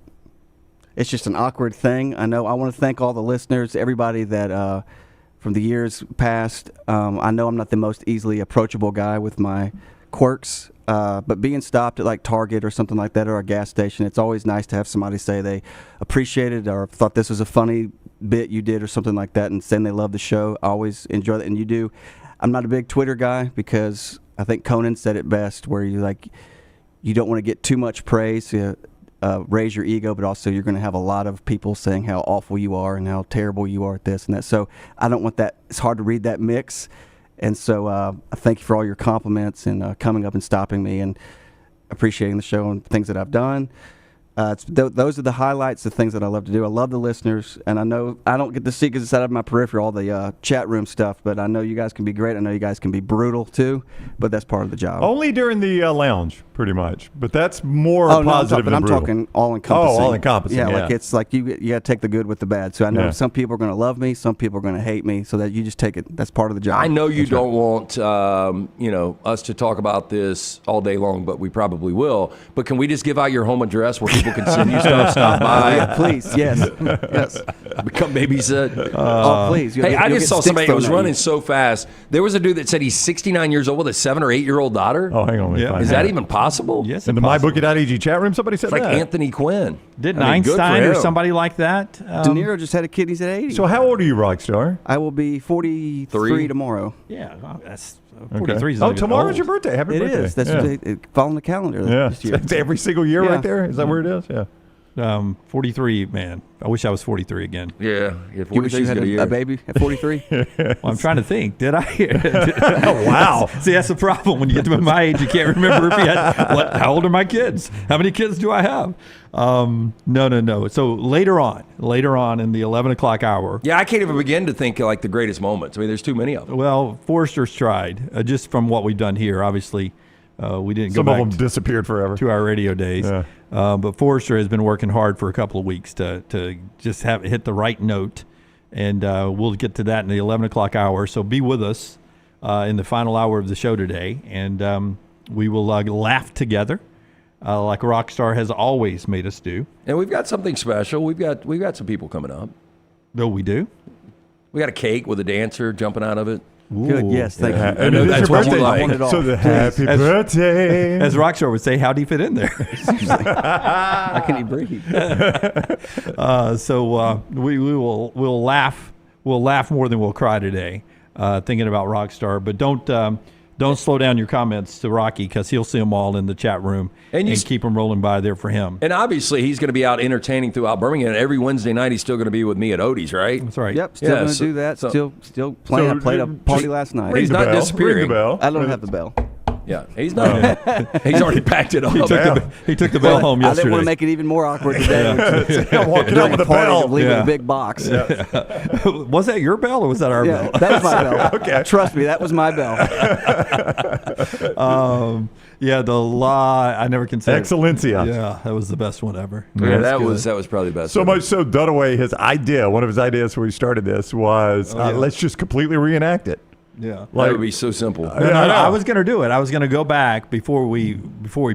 It's just an awkward thing. I know. I want to thank all the listeners, everybody that from the years past. I know I'm not the most easily approachable guy with my quirks, but being stopped at like Target or something like that, or a gas station, it's always nice to have somebody say they appreciated or thought this was a funny bit you did or something like that, and saying they love the show. I always enjoy that, and you do. I'm not a big Twitter guy because I think Conan said it best, where you don't want to get too much praise, raise your ego, but also you're going to have a lot of people saying how awful you are and how terrible you are at this and that. So I don't want that. It's hard to read that mix. And so I thank you for all your compliments and coming up and stopping me and appreciating the show and things that I've done. Those are the highlights, the things that I love to do. I love the listeners, and I know I don't get to see because it's out of my periphery, all the chat room stuff, but I know you guys can be great. I know you guys can be brutal, too, but that's part of the job. Only during the lounge, pretty much. But that's more positive than I'm brutal. talking all-encompassing. Oh, all-encompassing, yeah. Like it's like you got to take the good with the bad. So I know some people are going to love me, some people are going to hate me, so that you just take it. That's part of the job. I know you don't want us to talk about this all day long, but we probably will. But can we just give out your home address where people can send you stuff? Stop by. Yeah, please, yes. Become babysit. Please. Hey, I just saw somebody that was running so fast. There was a dude that said he's 69 years old with a 7 or 8 year old daughter. Oh, hang on. Is that even possible? Yes, in the mybookie.ag chat room, somebody said it's like that. Anthony Quinn. Didn't Einstein or somebody like that? De Niro just had a kid. He's at 80. So how old are you, Rockstar? I will be 43 tomorrow. Yeah, that's 43. Okay. Tomorrow's your birthday. Happy birthday. It is. That's following the calendar this year. It's every single year right there? Is that where it is? Yeah. 43, man. I wish I was 43 again. Yeah. You wish you had a baby at 43? Well, I'm trying to think. Did I? Oh, wow. See, that's the problem. When you get to my age, you can't remember if you had. How old are my kids? How many kids do I have? No. So later on in the 11 o'clock hour. Yeah, I can't even begin to think like the greatest moments. I mean, there's too many of them. Well, Forrester's tried. Just from what we've done here, obviously, we didn't Some go back of them disappeared forever. to our radio days. Yeah. But Forrester has been working hard for a couple of weeks to just hit the right note. And we'll get to that in the 11 o'clock hour. So be with us in the final hour of the show today. And we will laugh together like Rockstar has always made us do. And we've got something special. We've got some people coming up. No, we do? We got a cake with a dancer jumping out of it. Good, yes, thank you. And know it is that's your what you birthday. like. I want it all. So the happy birthday. As Rockstar would say, how'd he fit in there? How can he breathe? So we'll laugh. We'll laugh more than we'll cry today, thinking about Rockstar. But don't slow down your comments to Rocky because he'll see them all in the chat room and keep them rolling by there for him. And obviously, he's going to be out entertaining throughout Birmingham. Every Wednesday night, he's still going to be with me at Odie's, right? That's right. Yep, still going to do that. Still playing. I played a party last night. He's not disappearing. Ring the bell. I don't have the bell. Yeah, he's not. He's already packed it up. He took the bell home yesterday. I didn't want to make it even more awkward today. I'm walking out with a bell. Leaving a big box. Was that your bell or was that our bell? That was my bell. Okay. Trust me, that was my bell. The law. I never considered. Excellencia. Yeah, that was the best one ever. Yeah, that was probably the best. So much so, Dunaway, one of his ideas when we started this was, let's just completely reenact it. Yeah, that would be so simple. No, I was going to do it. I was going to go back before we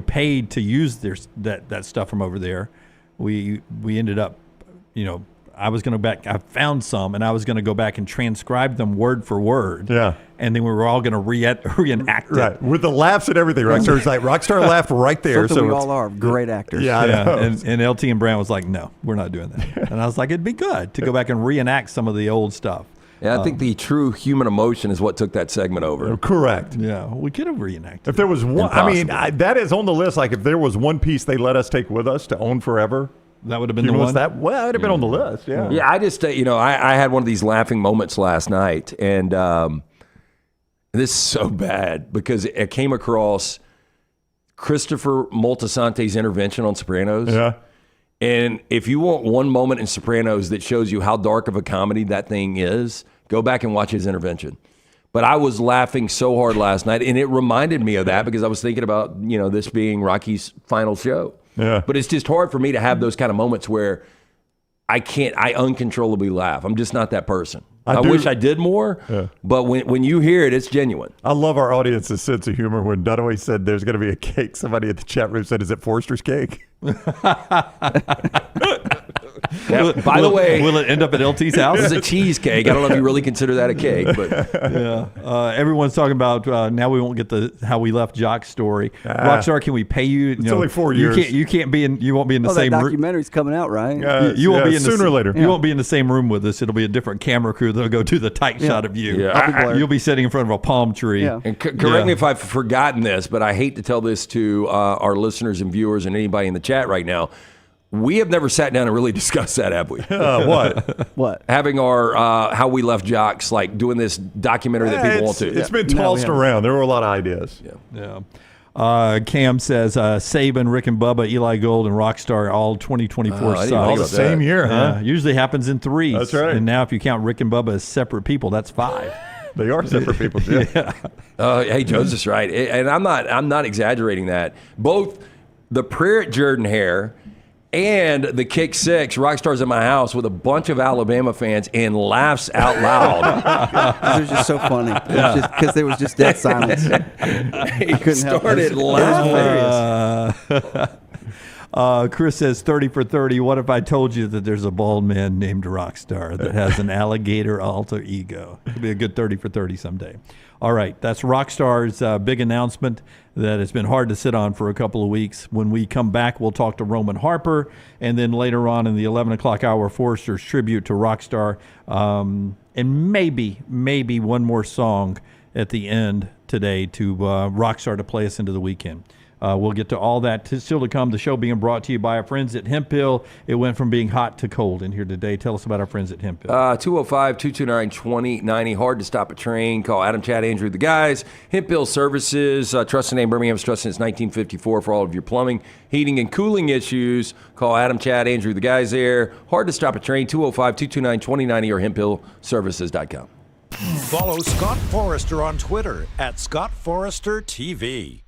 paid to use that stuff from over there. We ended up, I was going to back. I found some, and I was going to go back and transcribe them word for word. Yeah, and then we were all going to reenact it. Right, with the laughs and everything. Rockstar's like Rockstar laughed right there. So we all are great actors. Yeah. And LT and Brown was like, no, we're not doing that. And I was like, it'd be good to go back and reenact some of the old stuff. Yeah, I think the true human emotion is what took that segment over. Correct. Yeah, we could have reenacted. If there was one, that is on the list. Like if there was one piece they let us take with us to own forever, that would have been the one. That would have been on the list. Yeah. Yeah, I just I had one of these laughing moments last night, and this is so bad because it came across Christopher Moltisante's intervention on Sopranos. Yeah. And if you want one moment in Sopranos that shows you how dark of a comedy that thing is, go back and watch his intervention. But I was laughing so hard last night, and it reminded me of that because I was thinking about, this being Rocky's final show. Yeah. But it's just hard for me to have those kind of moments where I uncontrollably laugh. I'm just not that person. I wish I did more, but when you hear it, it's genuine. I love our audience's sense of humor. When Dunaway said there's going to be a cake, somebody at the chat room said, is it Forrester's cake? Yeah, by the way, will it end up at LT's house? It's a cheesecake. I don't know if you really consider that a cake, but everyone's talking about now we won't get the how we left Jock's story. Rockstar, can we pay you? It's only 4 years. You won't be in the same room. That documentary's coming out, right? You won't be in sooner or later. You won't be in the same room with us. It'll be a different camera crew that'll go do the tight shot of you. Yeah. You'll be sitting in front of a palm tree. Yeah. And correct me if I've forgotten this, but I hate to tell this to our listeners and viewers and anybody in the chat right now. We have never sat down and really discussed that, have we? What? What? Having our how we left Jocks, like doing this documentary that people want to. It's been tossed around. There were a lot of ideas. Yeah. Cam says Saban, Rick and Bubba, Eli Gold, and Rockstar all 2024 I didn't songs. know All the about same that. year, huh? Yeah, usually happens in threes. That's right. And now if you count Rick and Bubba as separate people, that's 5. They are separate people, Jim. Hey, Joseph's right, and I'm not exaggerating that. Both the prayer at Jordan-Hare and the Kick Six, Rockstar's in my house with a bunch of Alabama fans and laughs out loud. It was just so funny. Because there was just dead silence. He couldn't help it. started laughing. Chris says 30 for 30. What if I told you that there's a bald man named Rockstar that has an alligator alter ego? It'd be a good 30 for 30 someday. All right, that's Rockstar's big announcement that has been hard to sit on for a couple of weeks. When we come back, we'll talk to Roman Harper, and then later on in the 11 o'clock hour, Forrester's tribute to Rockstar, and maybe one more song at the end today to Rockstar to play us into the weekend. We'll get to all that still to come. The show being brought to you by our friends at Hemp Hill. It went from being hot to cold in here today. Tell us about our friends at Hemp Hill. 205-229-2090. Hard to stop a train. Call Adam, Chad, Andrew, the guys. Hemp Hill Services. Trusted name Birmingham's trusted since 1954 for all of your plumbing, heating, and cooling issues. Call Adam, Chad, Andrew, the guys there. Hard to stop a train. 205-229-2090 or hemphillservices.com. Follow Scott Forrester on Twitter at scottforestertv.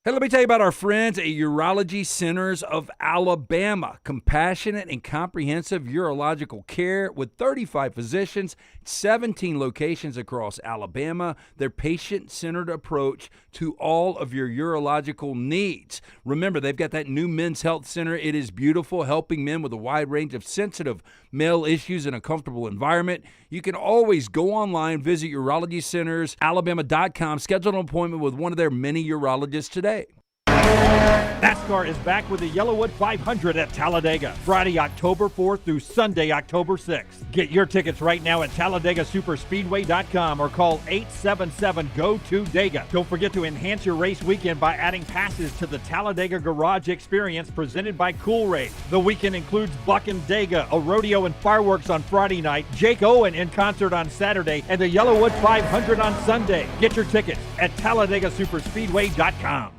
Hey, let me tell you about our friends at Urology Centers of Alabama. Compassionate and comprehensive urological care with 35 physicians, 17 locations across Alabama. Their patient-centered approach to all of your urological needs. Remember, they've got that new men's health center. It is beautiful, helping men with a wide range of sensitive male issues in a comfortable environment. You can always go online, visit urologycentersalabama.com, schedule an appointment with one of their many urologists today. NASCAR is back with the Yellowwood 500 at Talladega, Friday, October 4th through Sunday, October 6th. Get your tickets right now at TalladagaSuperspeedway.com or call 877-GO-TO-DEGA. Don't forget to enhance your race weekend by adding passes to the Talladega Garage Experience presented by Cool Race. The weekend includes Buck and Dega, a rodeo and fireworks on Friday night, Jake Owen in concert on Saturday, and the Yellowwood 500 on Sunday. Get your tickets at TalladagaSuperspeedway.com.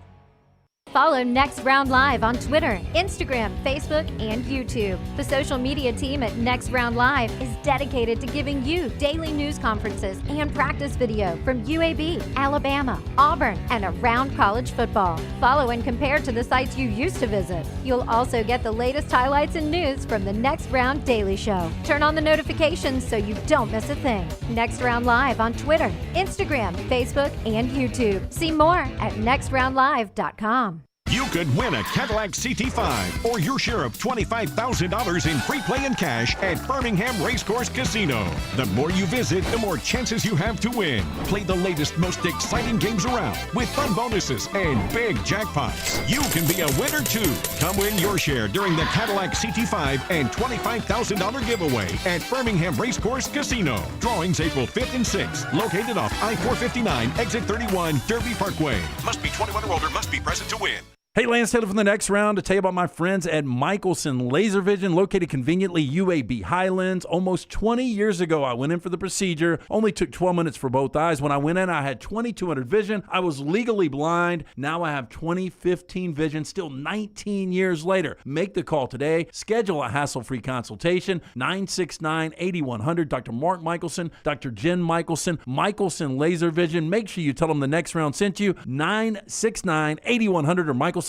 Follow Next Round Live on Twitter, Instagram, Facebook, and YouTube. The social media team at Next Round Live is dedicated to giving you daily news conferences and practice video from UAB, Alabama, Auburn, and around college football. Follow and compare to the sites you used to visit. You'll also get the latest highlights and news from the Next Round Daily Show. Turn on the notifications so you don't miss a thing. Next Round Live on Twitter, Instagram, Facebook, and YouTube. See more at nextroundlive.com. You could win a Cadillac CT5 or your share of $25,000 in free play and cash at Birmingham Racecourse Casino. The more you visit, the more chances you have to win. Play the latest, most exciting games around with fun bonuses and big jackpots. You can be a winner too. Come win your share during the Cadillac CT5 and $25,000 giveaway at Birmingham Racecourse Casino. Drawings April 5th and 6th. Located off I-459, exit 31, Derby Parkway. Must be 21 or older. Must be present to win. Hey, Lance Taylor from the Next Round to tell you about my friends at Michelson Laser Vision, located conveniently UAB Highlands. Almost 20 years ago, I went in for the procedure. Only took 12 minutes for both eyes. When I went in, I had 2200 vision. I was legally blind. Now I have 20/15 vision, still 19 years later. Make the call today. Schedule a hassle-free consultation, 969-8100. Dr. Mark Michelson, Dr. Jen Michelson, Michelson Laser Vision. Make sure you tell them the Next Round sent you, 969-8100 or MichelsonLaserVision.com.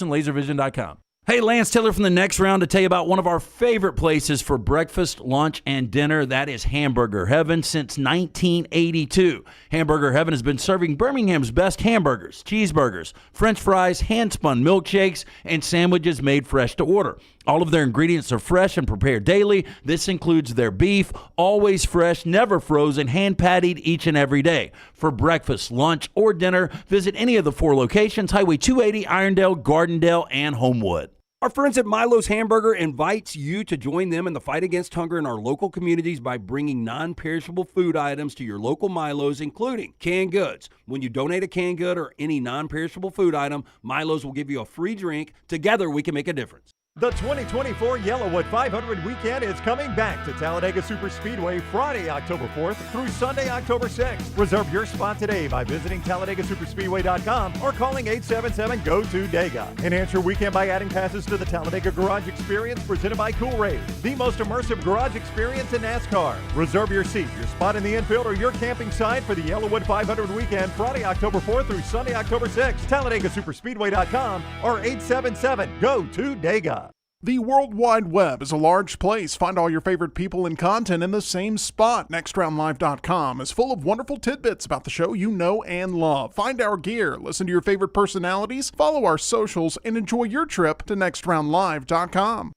Hey, Lance Taylor from the Next Round to tell you about one of our favorite places for breakfast, lunch, and dinner. That is Hamburger Heaven since 1982. Hamburger Heaven has been serving Birmingham's best hamburgers, cheeseburgers, French fries, hand-spun milkshakes, and sandwiches made fresh to order. All of their ingredients are fresh and prepared daily. This includes their beef, always fresh, never frozen, hand-pattied each and every day. For breakfast, lunch, or dinner, visit any of the 4 locations, Highway 280, Irondale, Gardendale, and Homewood. Our friends at Milo's Hamburger invites you to join them in the fight against hunger in our local communities by bringing non-perishable food items to your local Milo's, including canned goods. When you donate a canned good or any non-perishable food item, Milo's will give you a free drink. Together, we can make a difference. The 2024 Yellowwood 500 weekend is coming back to Talladega Superspeedway Friday, October 4th through Sunday, October 6th. Reserve your spot today by visiting TalladagaSuperspeedway.com or calling 877-GO-TO-DEGA. Enhance your weekend by adding passes to the Talladega Garage Experience presented by Cool-Raid, the most immersive garage experience in NASCAR. Reserve your seat, your spot in the infield, or your camping site for the Yellowwood 500 weekend Friday, October 4th through Sunday, October 6th. TalladagaSuperspeedway.com or 877-GO-TO-DEGA. The World Wide Web is a large place. Find all your favorite people and content in the same spot. NextRoundLive.com is full of wonderful tidbits about the show you know and love. Find our gear, listen to your favorite personalities, follow our socials, and enjoy your trip to NextRoundLive.com.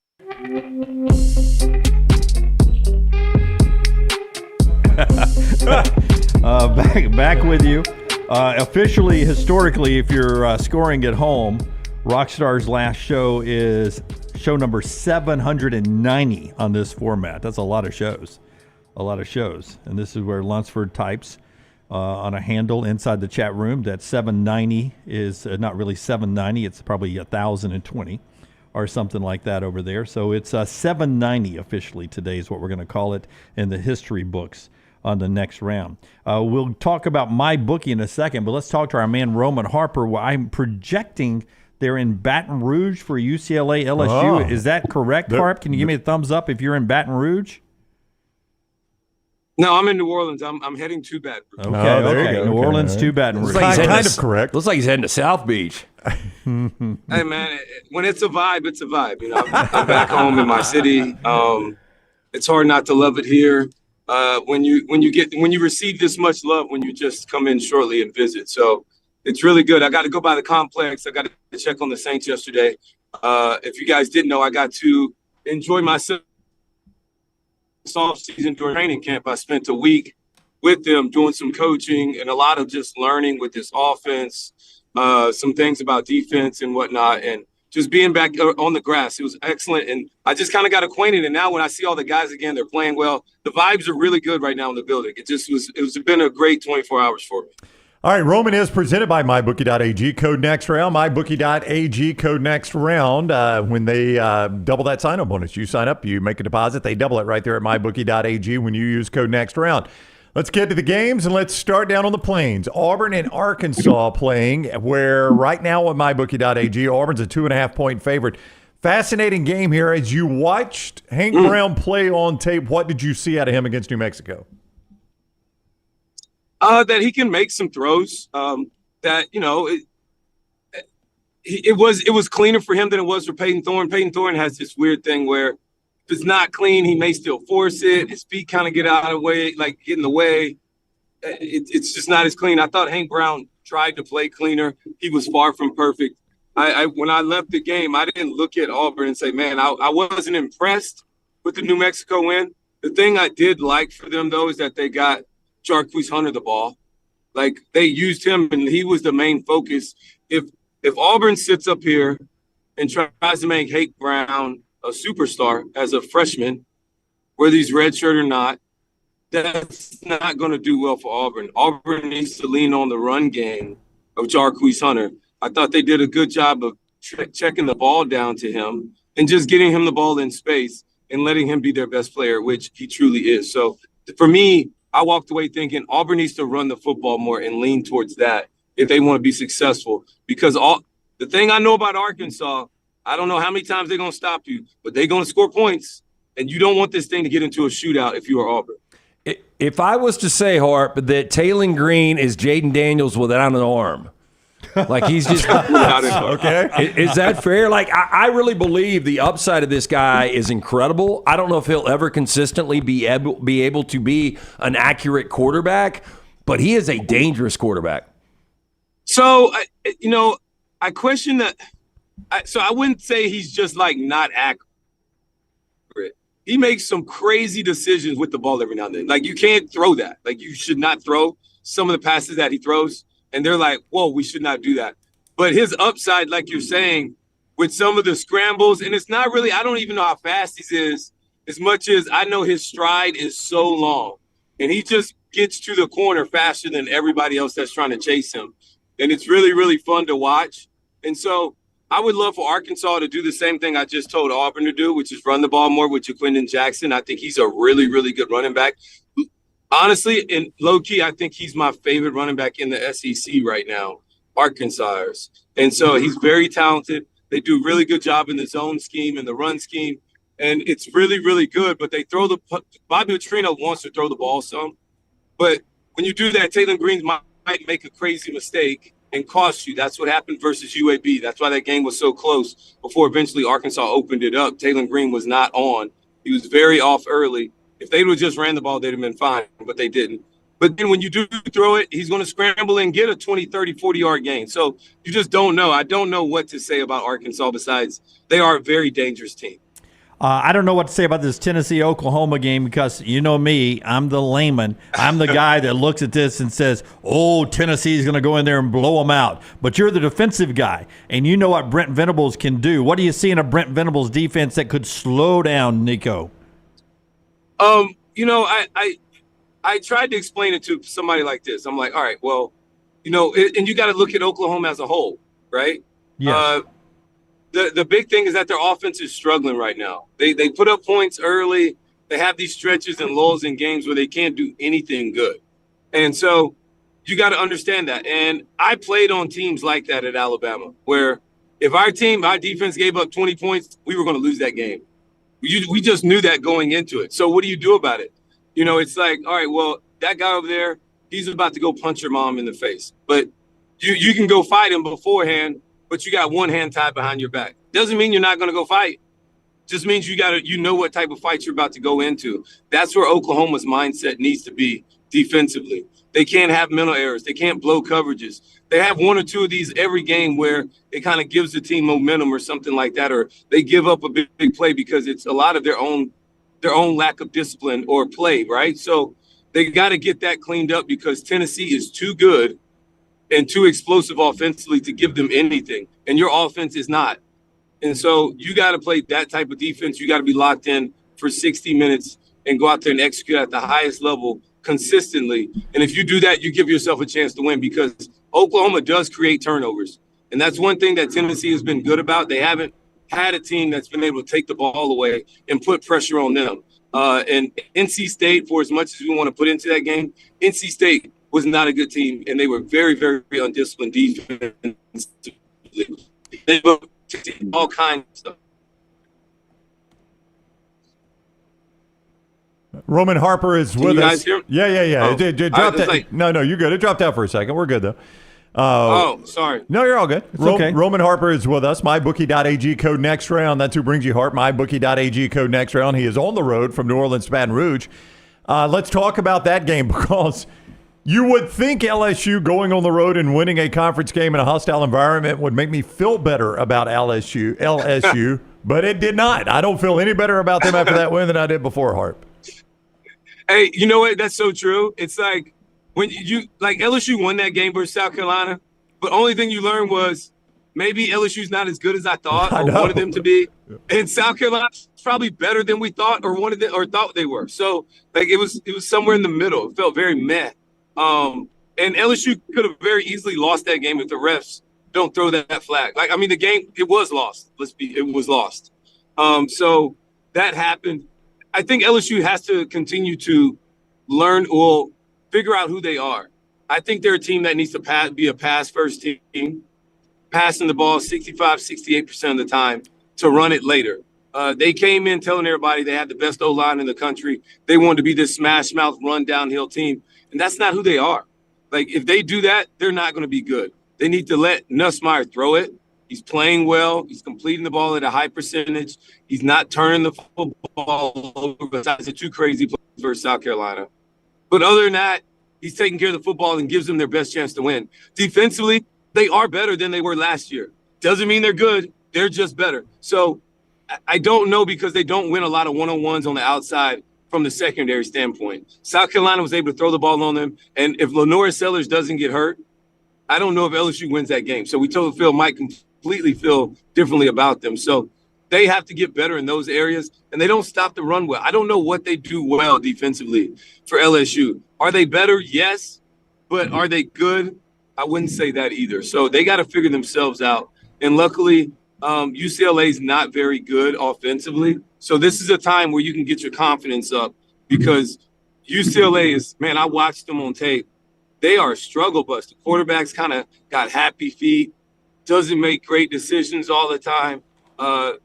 Back with you. Officially, historically, if you're scoring at home, Rockstar's last show is show number 790 on this format. That's a lot of shows. And this is where Lunceford types on a handle inside the chat room that 790 is not really 790. It's probably 1,020 or something like that over there. So it's 790 officially today is what we're going to call it in the history books on the next round. We'll talk about my bookie in a second, but let's talk to our man Roman Harper. I'm projecting they're in Baton Rouge for UCLA LSU. Oh. Is that correct, Harp? Can you give me a thumbs up if you're in Baton Rouge? No, I'm in New Orleans. I'm heading to Baton Rouge. Okay. New Orleans to Baton Rouge. Kind of correct. Looks like he's heading to South Beach. Hey, man, when it's a vibe, it's a vibe. You know, I'm back home in my city. It's hard not to love it here. When you receive this much love when you just come in shortly and visit. So it's really good. I got to go by the complex. I got to check on the Saints yesterday. If you guys didn't know, I got to enjoy myself off season during training camp. I spent a week with them doing some coaching and a lot of just learning with this offense, some things about defense and whatnot, and just being back on the grass. It was excellent. And I just kind of got acquainted. And now when I see all the guys again, they're playing well. The vibes are really good right now in the building. It's been a great 24 hours for me. All right, Roman is presented by MyBookie.ag, code next round, MyBookie.ag, code next round. When they double that sign-up bonus, you sign up, you make a deposit, they double it right there at MyBookie.ag when you use code next round. Let's get to the games, and let's start down on the plains. Auburn and Arkansas playing, where right now on MyBookie.ag, Auburn's a 2.5-point favorite. Fascinating game here. As you watched Hank Brown play on tape, what did you see out of him against New Mexico? That he can make some throws. That, you know, it was cleaner for him than it was for Peyton Thorne. Peyton Thorne has this weird thing where if it's not clean, he may still force it. His feet kind of get out of the way, like get in the way. It's just not as clean. I thought Hank Brown tried to play cleaner. He was far from perfect. When I left the game, I didn't look at Auburn and say, man, I wasn't impressed with the New Mexico win. The thing I did like for them, though, is that they got Jarquez Hunter the ball. Like, they used him, and he was the main focus. If Auburn sits up here and tries to make Hank Brown a superstar as a freshman, whether he's redshirt or not, that's not going to do well for Auburn. Auburn needs to lean on the run game of Jarquez Hunter. I thought they did a good job of checking the ball down to him and just getting him the ball in space and letting him be their best player, which he truly is. So for me, I walked away thinking Auburn needs to run the football more and lean towards that if they want to be successful. Because the thing I know about Arkansas, I don't know how many times they're going to stop you, but they're going to score points, and you don't want this thing to get into a shootout if you are Auburn. If I was to say, Harp, that Taylor Green is Jaden Daniels without an arm, like he's just okay. Is that fair? Like I really believe the upside of this guy is incredible. I don't know if he'll ever consistently be able to be an accurate quarterback, but he is a dangerous quarterback. So I question that. So I wouldn't say he's just like not accurate. He makes some crazy decisions with the ball every now and then. Like, you can't throw that. Like, you should not throw some of the passes that he throws. And they're like, whoa, we should not do that. But his upside, like you're saying, with some of the scrambles, and it's not really, I don't even know how fast he is, as much as I know his stride is so long. And he just gets to the corner faster than everybody else that's trying to chase him. And it's really, really fun to watch. And so I would love for Arkansas to do the same thing I just told Auburn to do, which is run the ball more with Jaquindon Jackson. I think he's a really, really good running back. Honestly, and low-key, I think he's my favorite running back in the SEC right now, Arkansas. And so he's very talented. They do a really good job in the zone scheme and the run scheme, and it's really, really good. But they throw the – Bobby Petrino wants to throw the ball some. But when you do that, Taylor Green might make a crazy mistake and cost you. That's what happened versus UAB. That's why that game was so close before eventually Arkansas opened it up. Taylor Green was not on. He was very off early. If they would have just ran the ball, they'd have been fine, but they didn't. But then when you do throw it, he's going to scramble and get a 20, 30, 40-yard gain. So you just don't know. I don't know what to say about Arkansas besides they are a very dangerous team. I don't know what to say about this Tennessee-Oklahoma game because you know me, I'm the layman. I'm the guy that looks at this and says, oh, Tennessee's going to go in there and blow them out. But you're the defensive guy, and you know what Brent Venables can do. What do you see in a Brent Venables defense that could slow down Nico? You know, I tried to explain it to somebody like this. I'm like, all right, well, you know, and you got to look at Oklahoma as a whole, right? Yes. The big thing is that their offense is struggling right now. They put up points early. They have these stretches and lulls in games where they can't do anything good. And so you got to understand that. And I played on teams like that at Alabama, where if our defense gave up 20 points, we were going to lose that game. We just knew that going into it. So what do you do about it? You know, it's like, all right, well, that guy over there, he's about to go punch your mom in the face. But you can go fight him beforehand, but you got one hand tied behind your back. Doesn't mean you're not going to go fight. Just means you know what type of fight you're about to go into. That's where Oklahoma's mindset needs to be defensively. They can't have mental errors. They can't blow coverages. They have one or two of these every game where it kind of gives the team momentum or something like that, or they give up a big play because it's a lot of their own lack of discipline or play, right? So they got to get that cleaned up because Tennessee is too good and too explosive offensively to give them anything, and your offense is not. And so you got to play that type of defense. You got to be locked in for 60 minutes and go out there and execute at the highest level consistently. And if you do that, you give yourself a chance to win because Oklahoma does create turnovers. And that's one thing that Tennessee has been good about. They haven't had a team that's been able to take the ball away and put pressure on them. And NC State, for as much as we want to put into that game, NC State was not a good team, and they were very, very undisciplined defensively. They were all kinds of stuff. Roman Harper is with us. Hear? Yeah. Oh. It dropped out. Like, no, you're good. It dropped out for a second. We're good, though. Sorry. No, you're all good. Okay. Roman Harper is with us. MyBookie.ag code next round. That's who brings you Hart. MyBookie.ag code next round. He is on the road from New Orleans to Baton Rouge. Let's talk about that game because you would think LSU going on the road and winning a conference game in a hostile environment would make me feel better about LSU, but it did not. I don't feel any better about them after that win than I did before, Hart. Hey, you know what? That's so true. It's like when LSU won that game versus South Carolina, but only thing you learned was maybe LSU's not as good as I thought or wanted them to be. And South Carolina's probably better than we thought or wanted them, or thought they were. So like it was somewhere in the middle. It felt very meh. And LSU could have very easily lost that game if the refs don't throw that flag. Like, I mean, the game, it was lost. It was lost. So that happened. I think LSU has to continue to figure out who they are. I think they're a team that needs to be a pass-first team, passing the ball 65, 68% of the time to run it later. They came in telling everybody they had the best O-line in the country. They wanted to be this smash-mouth, run-downhill team. And that's not who they are. Like, if they do that, they're not going to be good. They need to let Nussmeier throw it. He's playing well. He's completing the ball at a high percentage. He's not turning the football over besides the two crazy plays versus South Carolina. But other than that, he's taking care of the football and gives them their best chance to win. Defensively, they are better than they were last year. Doesn't mean they're good. They're just better. So I don't know because they don't win a lot of one-on-ones on the outside from the secondary standpoint. South Carolina was able to throw the ball on them. And if Lenora Sellers doesn't get hurt, I don't know if LSU wins that game. So we told Phil might completely feel differently about them. So they have to get better in those areas, and they don't stop the run well. I don't know what they do well defensively for LSU. Are they better? Yes. But are they good? I wouldn't say that either. So they got to figure themselves out. And luckily, UCLA is not very good offensively. So this is a time where you can get your confidence up because UCLA is, man, I watched them on tape. They are a struggle bus. The quarterback's kind of got happy feet, doesn't make great decisions all the time.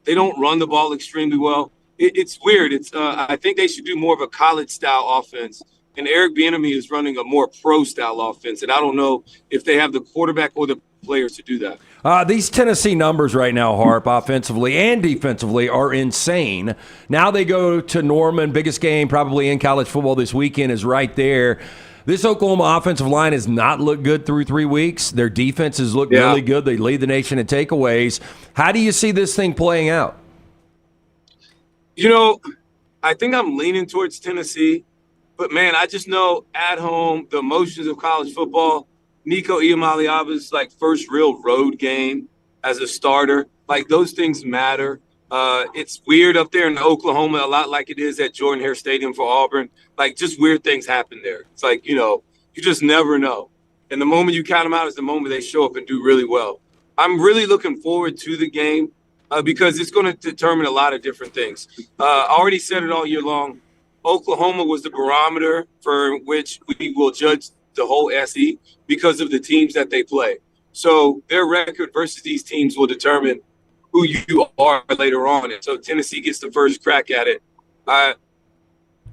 They don't run the ball extremely well. It's weird. I think they should do more of a college-style offense. And Eric Bieniemy is running a more pro-style offense. And I don't know if they have the quarterback or the players to do that. These Tennessee numbers right now, Harp, offensively and defensively, are insane. Now they go to Norman. Biggest game probably in college football this weekend is right there. This Oklahoma offensive line has not looked good through 3 weeks. Their defense has looked really good. They lead the nation in takeaways. How do you see this thing playing out? You know, I think I'm leaning towards Tennessee. But, man, I just know at home, the emotions of college football, Nico Iamaleava's, first real road game as a starter. Those things matter. It's weird up there in Oklahoma, a lot like it is at Jordan-Hare Stadium for Auburn. Just weird things happen there. It's you just never know. And the moment you count them out is the moment they show up and do really well. I'm really looking forward to the game because it's going to determine a lot of different things. I already said it all year long. Oklahoma was the barometer for which we will judge the whole SE because of the teams that they play. So their record versus these teams will determine who you are later on. And so Tennessee gets the first crack at it.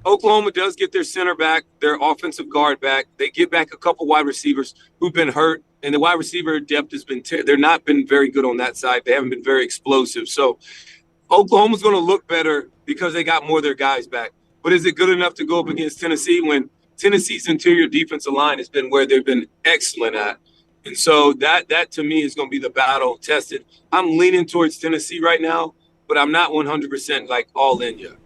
Oklahoma does get their center back, their offensive guard back. They get back a couple wide receivers who've been hurt, and the wide receiver depth has been they're not been very good on that side. They haven't been very explosive. So Oklahoma's going to look better because they got more of their guys back. But is it good enough to go up against Tennessee when Tennessee's interior defensive line has been where they've been excellent at? And so that to me is going to be the battle tested. I'm leaning towards Tennessee right now, but I'm not 100% all in yet.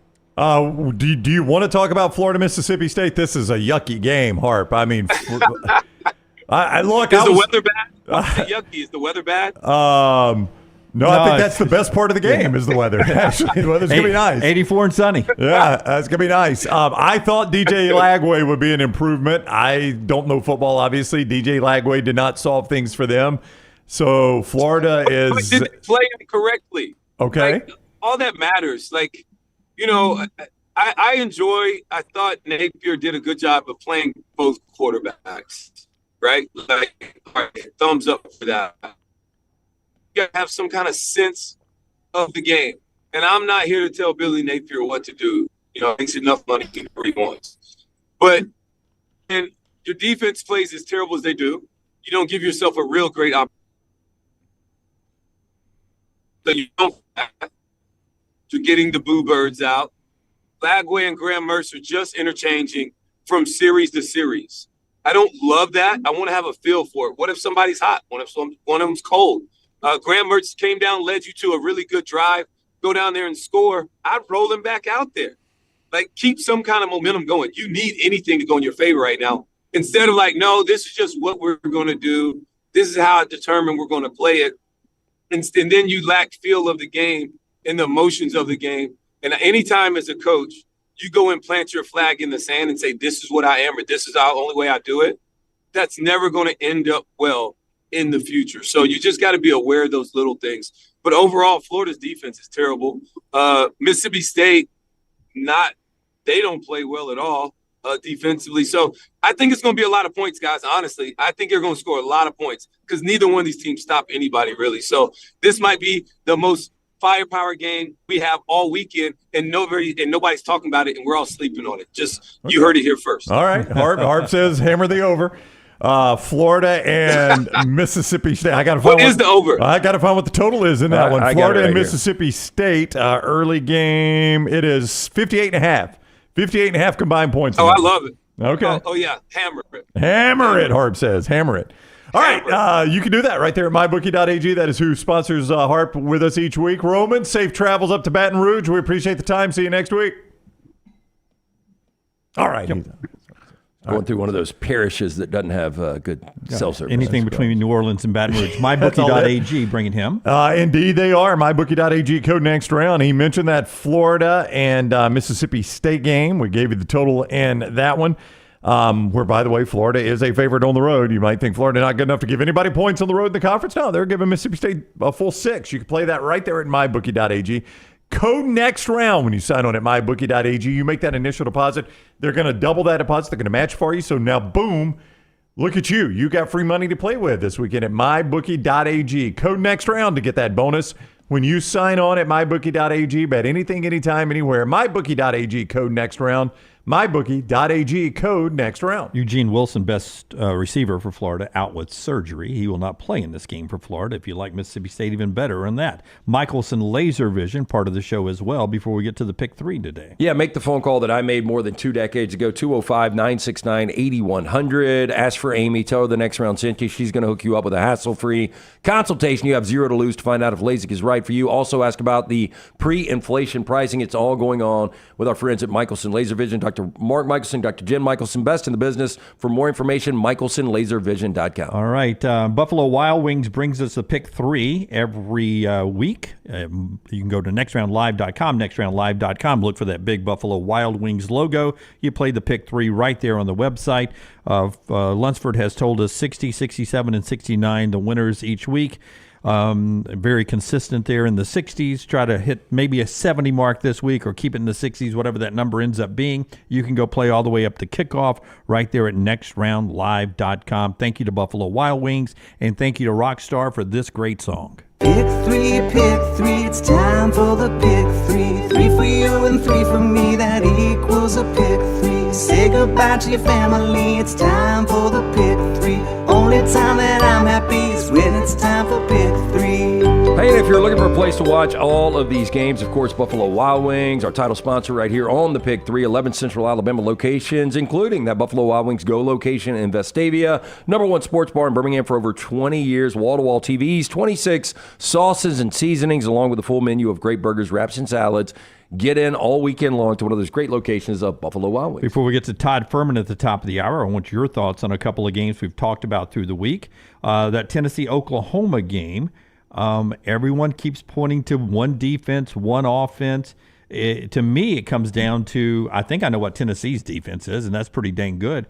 Do you want to talk about Florida, Mississippi State? This is a yucky game, Harp. I mean, Is the weather bad? Yucky. Is the weather bad? No, I think that's the best part of the game is the weather. Actually, the weather's going to be nice. 84 and sunny. Yeah, it's going to be nice. I thought DJ Lagway would be an improvement. I don't know football, obviously. DJ Lagway did not solve things for them. So Florida is... But did they play him correctly? Okay. All that matters. I thought Napier did a good job of playing both quarterbacks, right? All right, thumbs up for that. You got to have some kind of sense of the game. And I'm not here to tell Billy Napier what to do. He makes enough money to do what he wants. But when your defense plays as terrible as they do, you don't give yourself a real great opportunity. So you don't to getting the boo birds out. Lagway and Graham Mercer just interchanging from series to series. I don't love that. I want to have a feel for it. What if somebody's hot? What if one of them's cold? Graham Mertz came down, led you to a really good drive, go down there and score. I'd roll him back out there. Keep some kind of momentum going. You need anything to go in your favor right now. Instead of no, this is just what we're going to do. This is how I determine we're going to play it. And then you lack feel of the game and the emotions of the game. And anytime as a coach, you go and plant your flag in the sand and say, this is what I am, or this is the only way I do it, that's never going to end up well in the future. So you just got to be aware of those little things. But overall, Florida's defense is terrible. Mississippi State, they don't play well at all defensively. So I think it's going to be a lot of points, guys. Honestly, I think you're going to score a lot of points because neither one of these teams stop anybody really. So this might be the most firepower game we have all weekend, and nobody's talking about it, and we're all sleeping on it. You heard it here first. All right. Harp says hammer the over. Florida and Mississippi State. I got to find what is the over. I got to find what the total is in that one. Florida and Mississippi State early game. It is 58.5. 58.5 combined points. Oh, I love it. Okay. Oh yeah, hammer it. Hammer it. Harp says hammer it. All right, you can do that right there at mybookie.ag. That is who sponsors Harp with us each week. Roman, safe travels up to Baton Rouge. We appreciate the time. See you next week. All right. Going through one of those parishes that doesn't have good cell service. Anything between New Orleans and Baton Rouge. Mybookie.ag bringing him. Indeed, they are. Mybookie.ag code next round. He mentioned that Florida and Mississippi State game. We gave you the total in that one. where, by the way, Florida is a favorite on the road. You might think Florida not good enough to give anybody points on the road in the conference. No, they're giving Mississippi State a full 6. You can play that right there at mybookie.ag. Code next round when you sign on at mybookie.ag. You make that initial deposit. They're going to double that deposit. They're going to match for you. So now, boom, look at you. You got free money to play with this weekend at mybookie.ag. Code next round to get that bonus when you sign on at mybookie.ag. Bet anything, anytime, anywhere. Mybookie.ag, code next round. mybookie.ag, code next round. Eugene Wilson, best receiver for Florida, out with surgery. He will not play in this game for Florida. If you like Mississippi State, even better than that. Michelson Laser Vision, part of the show as well, before we get to the pick 3 today. Yeah, make the phone call that I made more than 2 decades ago, 205-969-8100. Ask for Amy. Tell her the next round sent you. She's going to hook you up with a hassle-free consultation. You have 0 to lose to find out if LASIK is right for you. Also ask about the pre-inflation pricing. It's all going on with our friends at Michelson Laser Vision. Dr. Mark Michelson, Dr. Jen Michelson, best in the business. For more information, michelsonlaservision.com. All right. Buffalo Wild Wings brings us a pick 3 every week. You can go to nextroundlive.com, nextroundlive.com. Look for that big Buffalo Wild Wings logo. You play the pick 3 right there on the website. Lunceford has told us 60, 67, and 69 the winners each week. Very consistent there in the 60s. Try to hit maybe a 70 mark this week or keep it in the 60s, whatever that number ends up being. You can go play all the way up to kickoff right there at nextroundlive.com. Thank you to Buffalo Wild Wings, and thank you to Rockstar for this great song. Pick 3, it's time for the pick 3. 3 for you and 3 for me, that equals a pick 3. Say goodbye to your family, it's time for the pick 3. Only time that I'm happy is when it's time for pick 3. Hey, and if you're looking for a place to watch all of these games, of course, Buffalo Wild Wings, our title sponsor right here on the Pick 3, 11 Central Alabama locations, including that Buffalo Wild Wings Go location in Vestavia, #1 sports bar in Birmingham for over 20 years, wall-to-wall TVs, 26 sauces and seasonings, along with a full menu of great burgers, wraps, and salads. Get in all weekend long to one of those great locations of Buffalo Wild Wings. Before we get to Todd Fuhrman at the top of the hour, I want your thoughts on a couple of games we've talked about through the week. That Tennessee-Oklahoma game, everyone keeps pointing to one defense, one offense. To me, it comes down to, I think I know what Tennessee's defense is, and that's pretty dang good.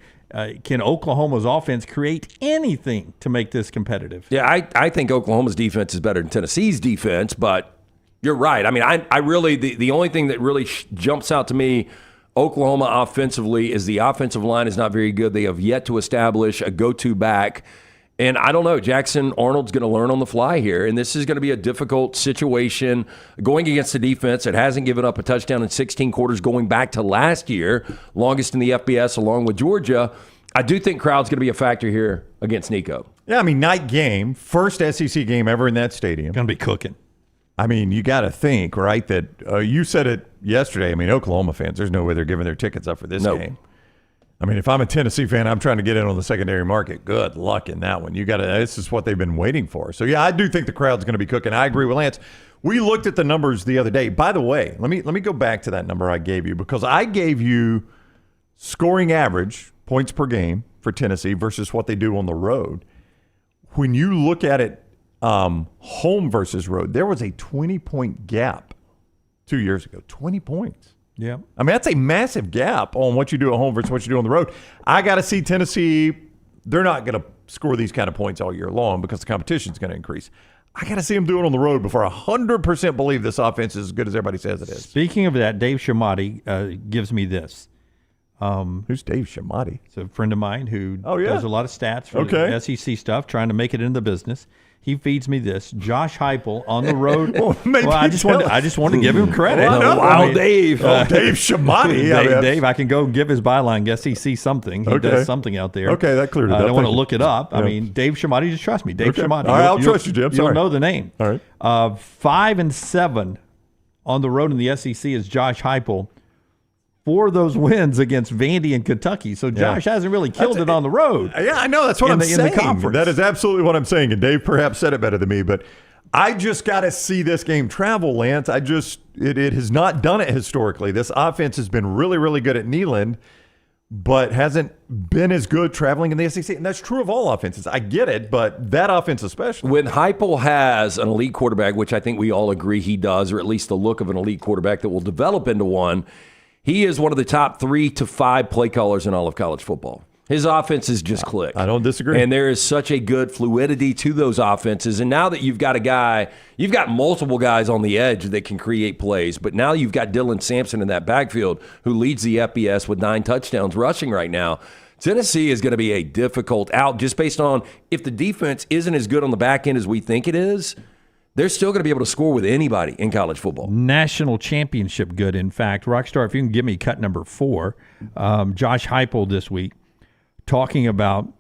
Can Oklahoma's offense create anything to make this competitive? Yeah, I think Oklahoma's defense is better than Tennessee's defense, but you're right. I mean, I really, the only thing that really jumps out to me, Oklahoma offensively, is the offensive line is not very good. They have yet to establish a go-to back. And I don't know, Jackson Arnold's going to learn on the fly here, and this is going to be a difficult situation going against a defense that hasn't given up a touchdown in 16 quarters going back to last year, longest in the FBS along with Georgia. I do think crowd's going to be a factor here against Nico. Yeah, I mean, night game, first SEC game ever in that stadium. Going to be cooking. I mean, you got to think, right, that you said it yesterday. I mean, Oklahoma fans, there's no way they're giving their tickets up for this game. I mean, if I'm a Tennessee fan, I'm trying to get in on the secondary market. Good luck in that one. This is what they've been waiting for. So, yeah, I do think the crowd's going to be cooking. I agree with Lance. We looked at the numbers the other day. By the way, let me go back to that number I gave you, because I gave you scoring average, points per game for Tennessee versus what they do on the road. When you look at it, home versus road, there was a 20-point gap 2 years ago. 20 points. Yeah. I mean, that's a massive gap on what you do at home versus what you do on the road. I got to see Tennessee. They're not going to score these kind of points all year long because the competition is going to increase. I got to see them do it on the road before I 100% believe this offense is as good as everybody says it is. Speaking of that, Dave Shamati gives me this. Who's Dave Shamati? It's a friend of mine who does a lot of stats for the SEC stuff, trying to make it in the business. He feeds me this. Josh Heupel on the road. I just want to give him credit. Dave. Dave Shamati. Dave, I can go give his byline. Guess he sees something. He does something out there. Okay, that cleared it up. I don't want to look it up. I mean, Dave Shamati, just trust me. Dave Shamati. All right, I'll trust you, Jim. You'll know the name. All right. 5-7 on the road in the SEC is Josh Heupel. 4 of those wins against Vandy and Kentucky. So Josh hasn't really killed it on the road. Yeah, I know. That's what I'm saying. In the conference. That is absolutely what I'm saying. And Dave perhaps said it better than me. But I just got to see this game travel, Lance. It has not done it historically. This offense has been really, really good at Neyland, but hasn't been as good traveling in the SEC. And that's true of all offenses. I get it, but that offense especially. When Heupel has an elite quarterback, which I think we all agree he does, or at least the look of an elite quarterback that will develop into one, He is one of the top 3 to 5 play callers in all of college football. His offenses just click. I don't disagree. And there is such a good fluidity to those offenses. And now that you've got a guy, you've got multiple guys on the edge that can create plays, but now you've got Dylan Sampson in that backfield who leads the FBS with 9 touchdowns rushing right now. Tennessee is going to be a difficult out just based on if the defense isn't as good on the back end as we think it is, they're still going to be able to score with anybody in college football. National championship good, in fact. Rockstar, if you can give me cut number 4, Josh Heupel this week talking about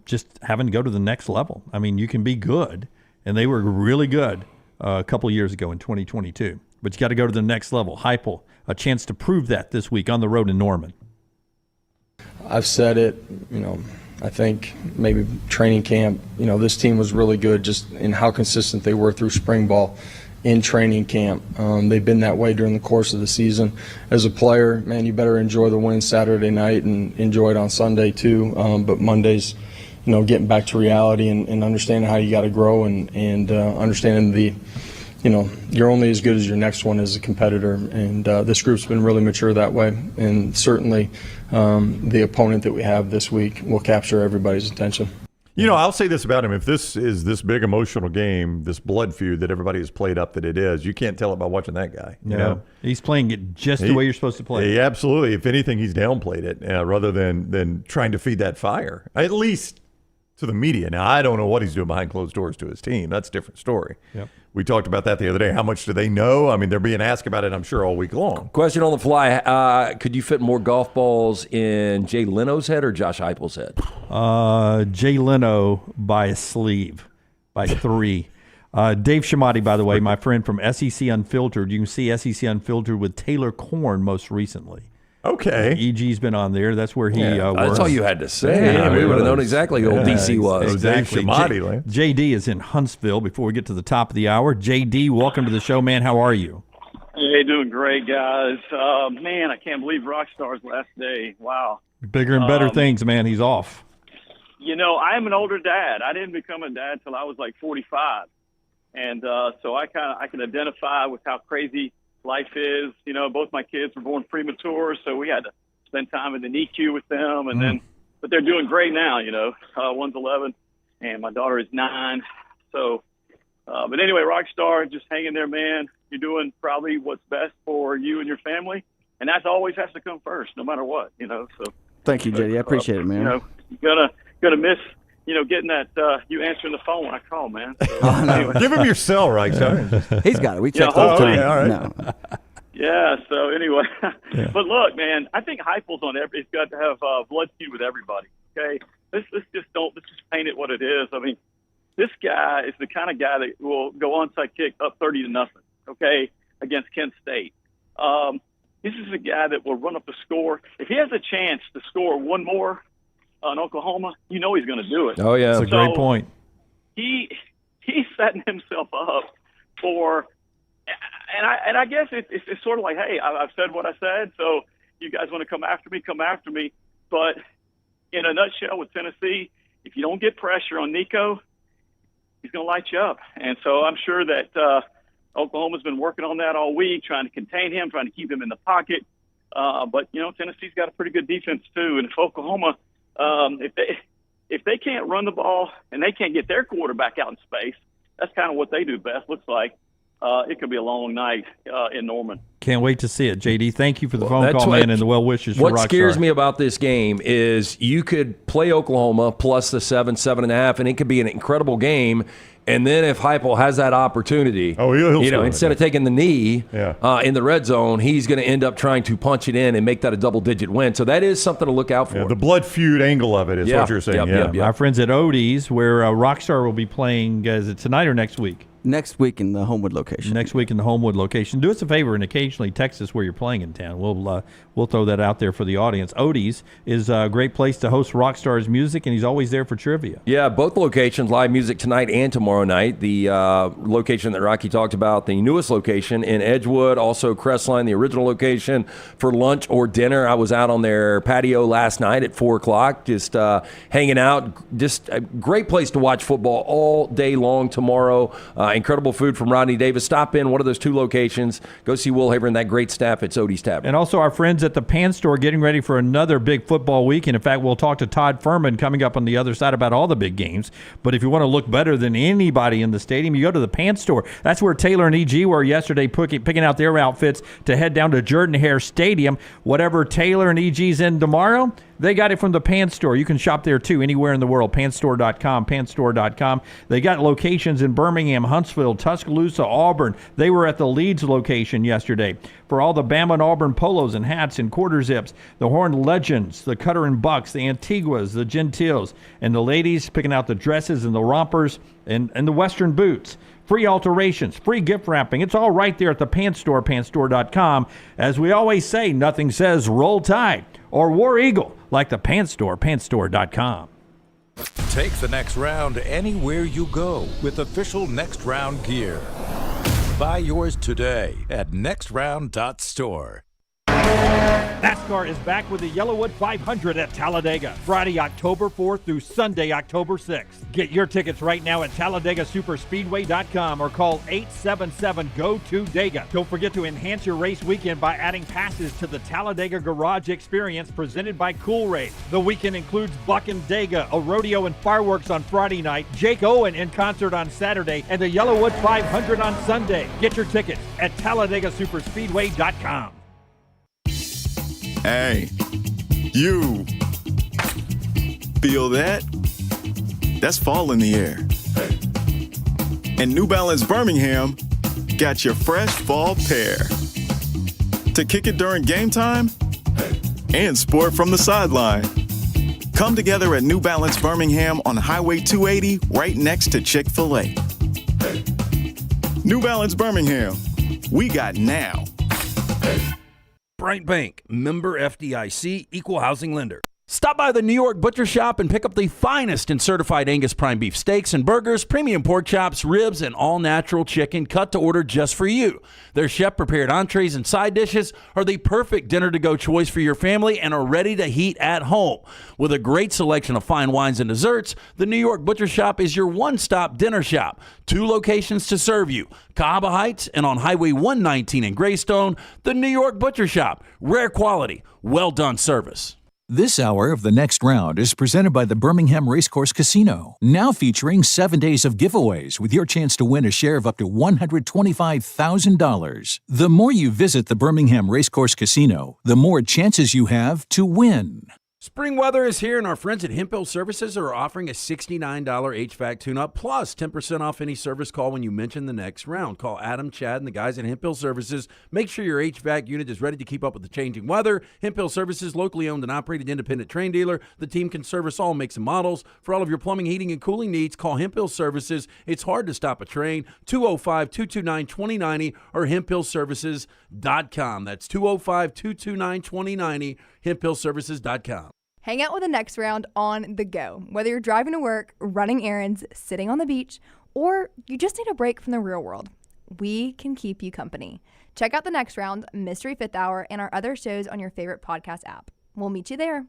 just having to go to the next level. I mean, you can be good, and they were really good a couple of years ago in 2022. But you got to go to the next level. Heupel, a chance to prove that this week on the road in Norman. I've said it, I think maybe training camp, this team was really good just in how consistent they were through spring ball in training camp. They've been that way during the course of the season. As a player, man, you better enjoy the win Saturday night and enjoy it on Sunday too. But Monday's, getting back to reality and understanding how you got to grow and understanding you're only as good as your next one as a competitor. And this group's been really mature that way. And certainly the opponent that we have this week will capture everybody's attention. I'll say this about him. If this is this big emotional game, this blood feud that everybody has played up that it is, you can't tell it by watching that guy. You know? He's playing it just the way you're supposed to play it. Absolutely. If anything, he's downplayed it rather than trying to feed that fire, at least to the media. Now, I don't know what he's doing behind closed doors to his team. That's a different story. Yep. We talked about that the other day. How much do they know? I mean, they're being asked about it, I'm sure, all week long. Question on the fly. Could you fit more golf balls in Jay Leno's head or Josh Heupel's head? Jay Leno by a sleeve, by 3. Dave Shamati, by the way, my friend from SEC Unfiltered. You can see SEC Unfiltered with Taylor Korn most recently. Okay. EG's been on there. That's where he works. That's all you had to say. We would have known exactly who old DC was. Exactly. JD is in Huntsville before we get to the top of the hour. JD, welcome to the show, man. How are you? Hey, doing great, guys. Man, I can't believe Rockstar's last day. Wow. Bigger and better things, man. He's off. I am an older dad. I didn't become a dad till I was like 45. And so I can identify with how crazy life is. Both my kids were born premature, so we had to spend time in the NICU with them, and but they're doing great now. One's 11, and my daughter is 9. So, but anyway, Rockstar, just hang in there, man. You're doing probably what's best for you and your family, and that always has to come first, no matter what. So thank you, JD. I appreciate it, man. Gonna miss. Getting that you answering the phone when I call, man. So, anyway. Give him your cell, right? He's got it. We checked all the time. Yeah, all right. No. Yeah. So anyway, but look, man, I think Heupel's on every. It's got to have blood feud with everybody. Okay, let's just paint it what it is. I mean, this guy is the kind of guy that will go onside kick up 30-0. Okay, against Kent State. This is a guy that will run up the score. If he has a chance to score one more on Oklahoma, he's going to do it. Oh yeah, that's a great point. He's setting himself up for, and I guess it's sort of like, hey, I've said what I said, so you guys want to come after me. But in a nutshell, with Tennessee, if you don't get pressure on Nico, he's going to light you up. And so I'm sure that Oklahoma's been working on that all week, trying to contain him, trying to keep him in the pocket. But Tennessee's got a pretty good defense too, and if Oklahoma. If they can't run the ball and they can't get their quarterback out in space, that's kind of what they do best. Looks like it could be a long night in Norman. Can't wait to see it, JD. Thank you for the phone call, man, and the well wishes. What scares me about this game is you could play Oklahoma plus the 7.5, and it could be an incredible game. And then if Heupel has that opportunity, he'll instead of taking the knee in the red zone, he's going to end up trying to punch it in and make that a double-digit win. So that is something to look out for. Yeah, the blood feud angle of it is what you're saying. Yep. Our friends at Odie's, where Rockstar will be playing, is it tonight or next week? Next week in the Homewood location. Next week in the Homewood location. Do us a favor and occasionally text us where you're playing in town. We'll throw that out there for the audience. Odie's is a great place to host Rockstar's music, and he's always there for trivia. Yeah, both locations, live music tonight and tomorrow night. The location that Rocky talked about, the newest location in Edgewood, also Crestline, the original location for lunch or dinner. I was out on their patio last night at 4 o'clock, just hanging out. Just a great place to watch football all day long tomorrow Incredible food from Rodney Davis. Stop in one of those 2 locations. Go see Will Haver and that great staff at Odie's Tavern. And also our friends at the Pan Store getting ready for another big football week. And in fact, we'll talk to Todd Fuhrman coming up on the other side about all the big games. But if you want to look better than anybody in the stadium, you go to the Pan Store. That's where Taylor and EG were yesterday picking out their outfits to head down to Jordan-Hare Stadium. Whatever Taylor and EG's in tomorrow, they got it from the Pan Store. You can shop there, too, anywhere in the world. Panstore.com, panstore.com. They got locations in Birmingham, Huntsville, Tuscaloosa, Auburn. They were at the Leeds location yesterday for all the Bama and Auburn polos and hats and quarter zips, the Horn Legends, the Cutter and Bucks, the Antiguas, the Gentiles, and the ladies picking out the dresses and the rompers and the Western boots. Free alterations, free gift wrapping. It's all right there at the Pan Store, panstore.com. As we always say, nothing says Roll Tide or War Eagle like the Pan Store, panstore.com. Take the next round anywhere you go with official Next Round gear. Buy yours today at nextround.store. NASCAR is back with the Yellowwood 500 at Talladega, Friday, October 4th through Sunday, October 6th. Get your tickets right now at TalladegaSuperspeedway.com or call 877-GO-TO-DEGA. Don't forget to enhance your race weekend by adding passes to the Talladega Garage Experience presented by Cool Race. The weekend includes Buck and Dega, a rodeo and fireworks on Friday night, Jake Owen in concert on Saturday, and the Yellowwood 500 on Sunday. Get your tickets at TalladegaSuperspeedway.com. Hey, you feel that? That's fall in the air. And New Balance Birmingham got your fresh fall pair to kick it during game time and sport from the sideline. Come together at New Balance Birmingham on Highway 280 right next to Chick-fil-A. New Balance Birmingham, we got now. Bryant Bank, member FDIC, equal housing lender. Stop by the New York Butcher Shop and pick up the finest in certified Angus prime beef steaks and burgers, premium pork chops, ribs, and all-natural chicken cut to order just for you. Their chef-prepared entrees and side dishes are the perfect dinner-to-go choice for your family and are ready to heat at home. With a great selection of fine wines and desserts, the New York Butcher Shop is your one-stop dinner shop. 2 locations to serve you, Cahaba Heights and on Highway 119 in Greystone. The New York Butcher Shop, rare quality, well-done service. This hour of The Next Round is presented by the Birmingham Racecourse Casino, now featuring 7 days of giveaways with your chance to win a share of up to $125,000. The more you visit the Birmingham Racecourse Casino, the more chances you have to win. Spring weather is here, and our friends at Hemp Hill Services are offering a $69 HVAC tune-up plus 10% off any service call when you mention The Next Round. Call Adam, Chad, and the guys at Hemp Hill Services. Make sure your HVAC unit is ready to keep up with the changing weather. Hemp Hill Services, locally owned and operated independent train dealer. The team can service all makes and models. For all of your plumbing, heating, and cooling needs, call Hemp Hill Services. It's hard to stop a train. 205-229-2090 or hemphillservices.com. That's 205-229-2090, hemphillservices.com. Hang out with the Next Round on the go. Whether you're driving to work, running errands, sitting on the beach, or you just need a break from the real world, we can keep you company. Check out the Next Round, Mystery Fifth Hour, and our other shows on your favorite podcast app. We'll meet you there.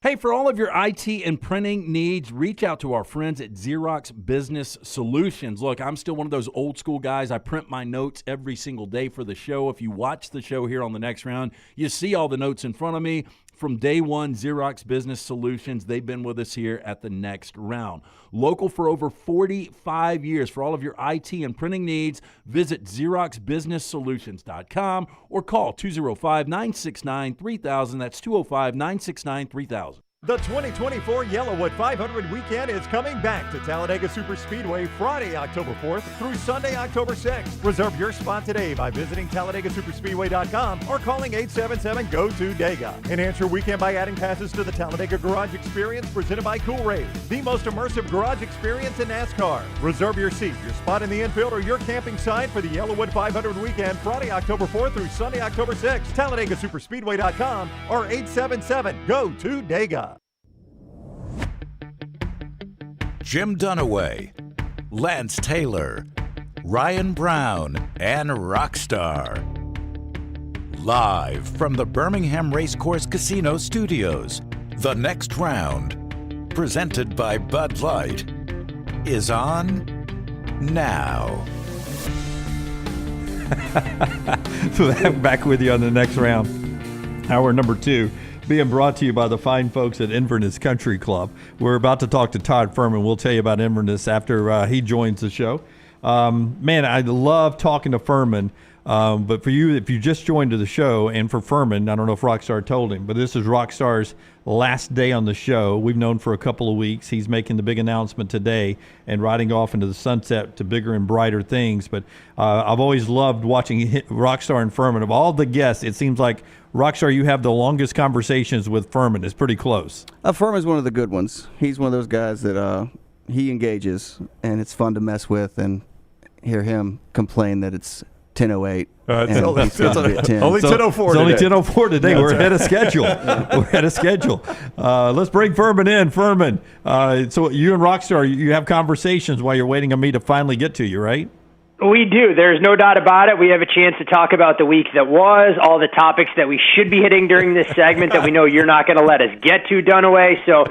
Hey, for all of your IT and printing needs, reach out to our friends at Xerox Business Solutions. Look, I'm still one of those old school guys. I print my notes every single day for the show. If you watch the show here on The Next Round, you see all the notes in front of me. From day one, Xerox Business Solutions, they've been with us here at The Next Round. Local for over 45 years. For all of your IT and printing needs, visit XeroxBusinessSolutions.com or call 205-969-3000. That's 205-969-3000. The 2024 Yellowwood 500 weekend is coming back to Talladega Superspeedway Friday, October 4th through Sunday, October 6th. Reserve your spot today by visiting TalladegaSuperspeedway.com or calling 877-GO-TO-DEGA. Enhance your weekend by adding passes to the Talladega Garage Experience presented by Cool Race, the most immersive garage experience in NASCAR. Reserve your seat, your spot in the infield, or your camping site for the Yellowwood 500 weekend Friday, October 4th through Sunday, October 6th. TalladegaSuperspeedway.com or 877-GO-TO-DEGA. Jim Dunaway, Lance Taylor, Ryan Brown, and Rockstar. Live from the Birmingham Racecourse Casino Studios, The Next Round, presented by Bud Light, is on now. So back with you on the next round. Hour number 2 being brought to you by the fine folks at Inverness Country Club. We're about to talk to Todd Fuhrman. We'll tell you about Inverness after he joins the show. Man, I love talking to Fuhrman. But for you, if you just joined the show, and for Fuhrman, I don't know if Rockstar told him, but this is Rockstar's last day on the show. We've known for a couple of weeks. He's making the big announcement today and riding off into the sunset to bigger and brighter things. But I've always loved watching Rockstar and Fuhrman. Of all the guests, it seems like, Rockstar, you have the longest conversations with Fuhrman. It's pretty close. Fuhrman's one of the good ones. He's one of those guys that he engages, and it's fun to mess with and hear him complain that it's 10:08. It's only 10:04. It's only 10:04 today. We're ahead of schedule. We're ahead of schedule. Let's bring Fuhrman in. Fuhrman, so you and Rockstar, you have conversations while you're waiting on me to finally get to you, right? We do. There's no doubt about it. We have a chance to talk about the week that was, all the topics that we should be hitting during this segment that we know you're not going to let us get to, Dunaway. So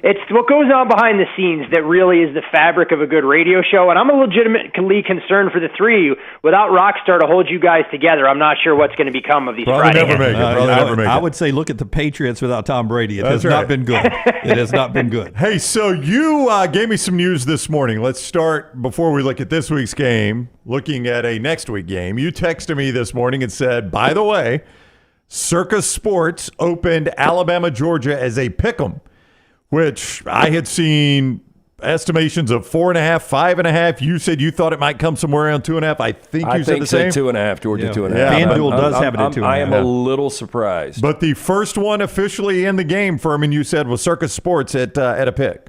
it's what goes on behind the scenes that really is the fabric of a good radio show. And I'm legitimately concerned for the three of you. Without Rockstar to hold you guys together, I'm not sure what's going to become of these Friday hits. I would say look at the Patriots without Tom Brady. It has not been good. It has not been good. Hey, so you gave me some news this morning. Let's start, before we look at this week's game, looking at a next week game. You texted me this morning and said, by the way, Circus Sports opened Alabama-Georgia as a pick'em, which I had seen estimations of 4.5, 5.5. You said you thought it might come somewhere around 2.5. I think you said the same. 2.5, Georgia 2.5. FanDuel does have it at 2.5. I am a little surprised. But the first one officially in the game, Fuhrman, you said, was Circus Sports at a pick.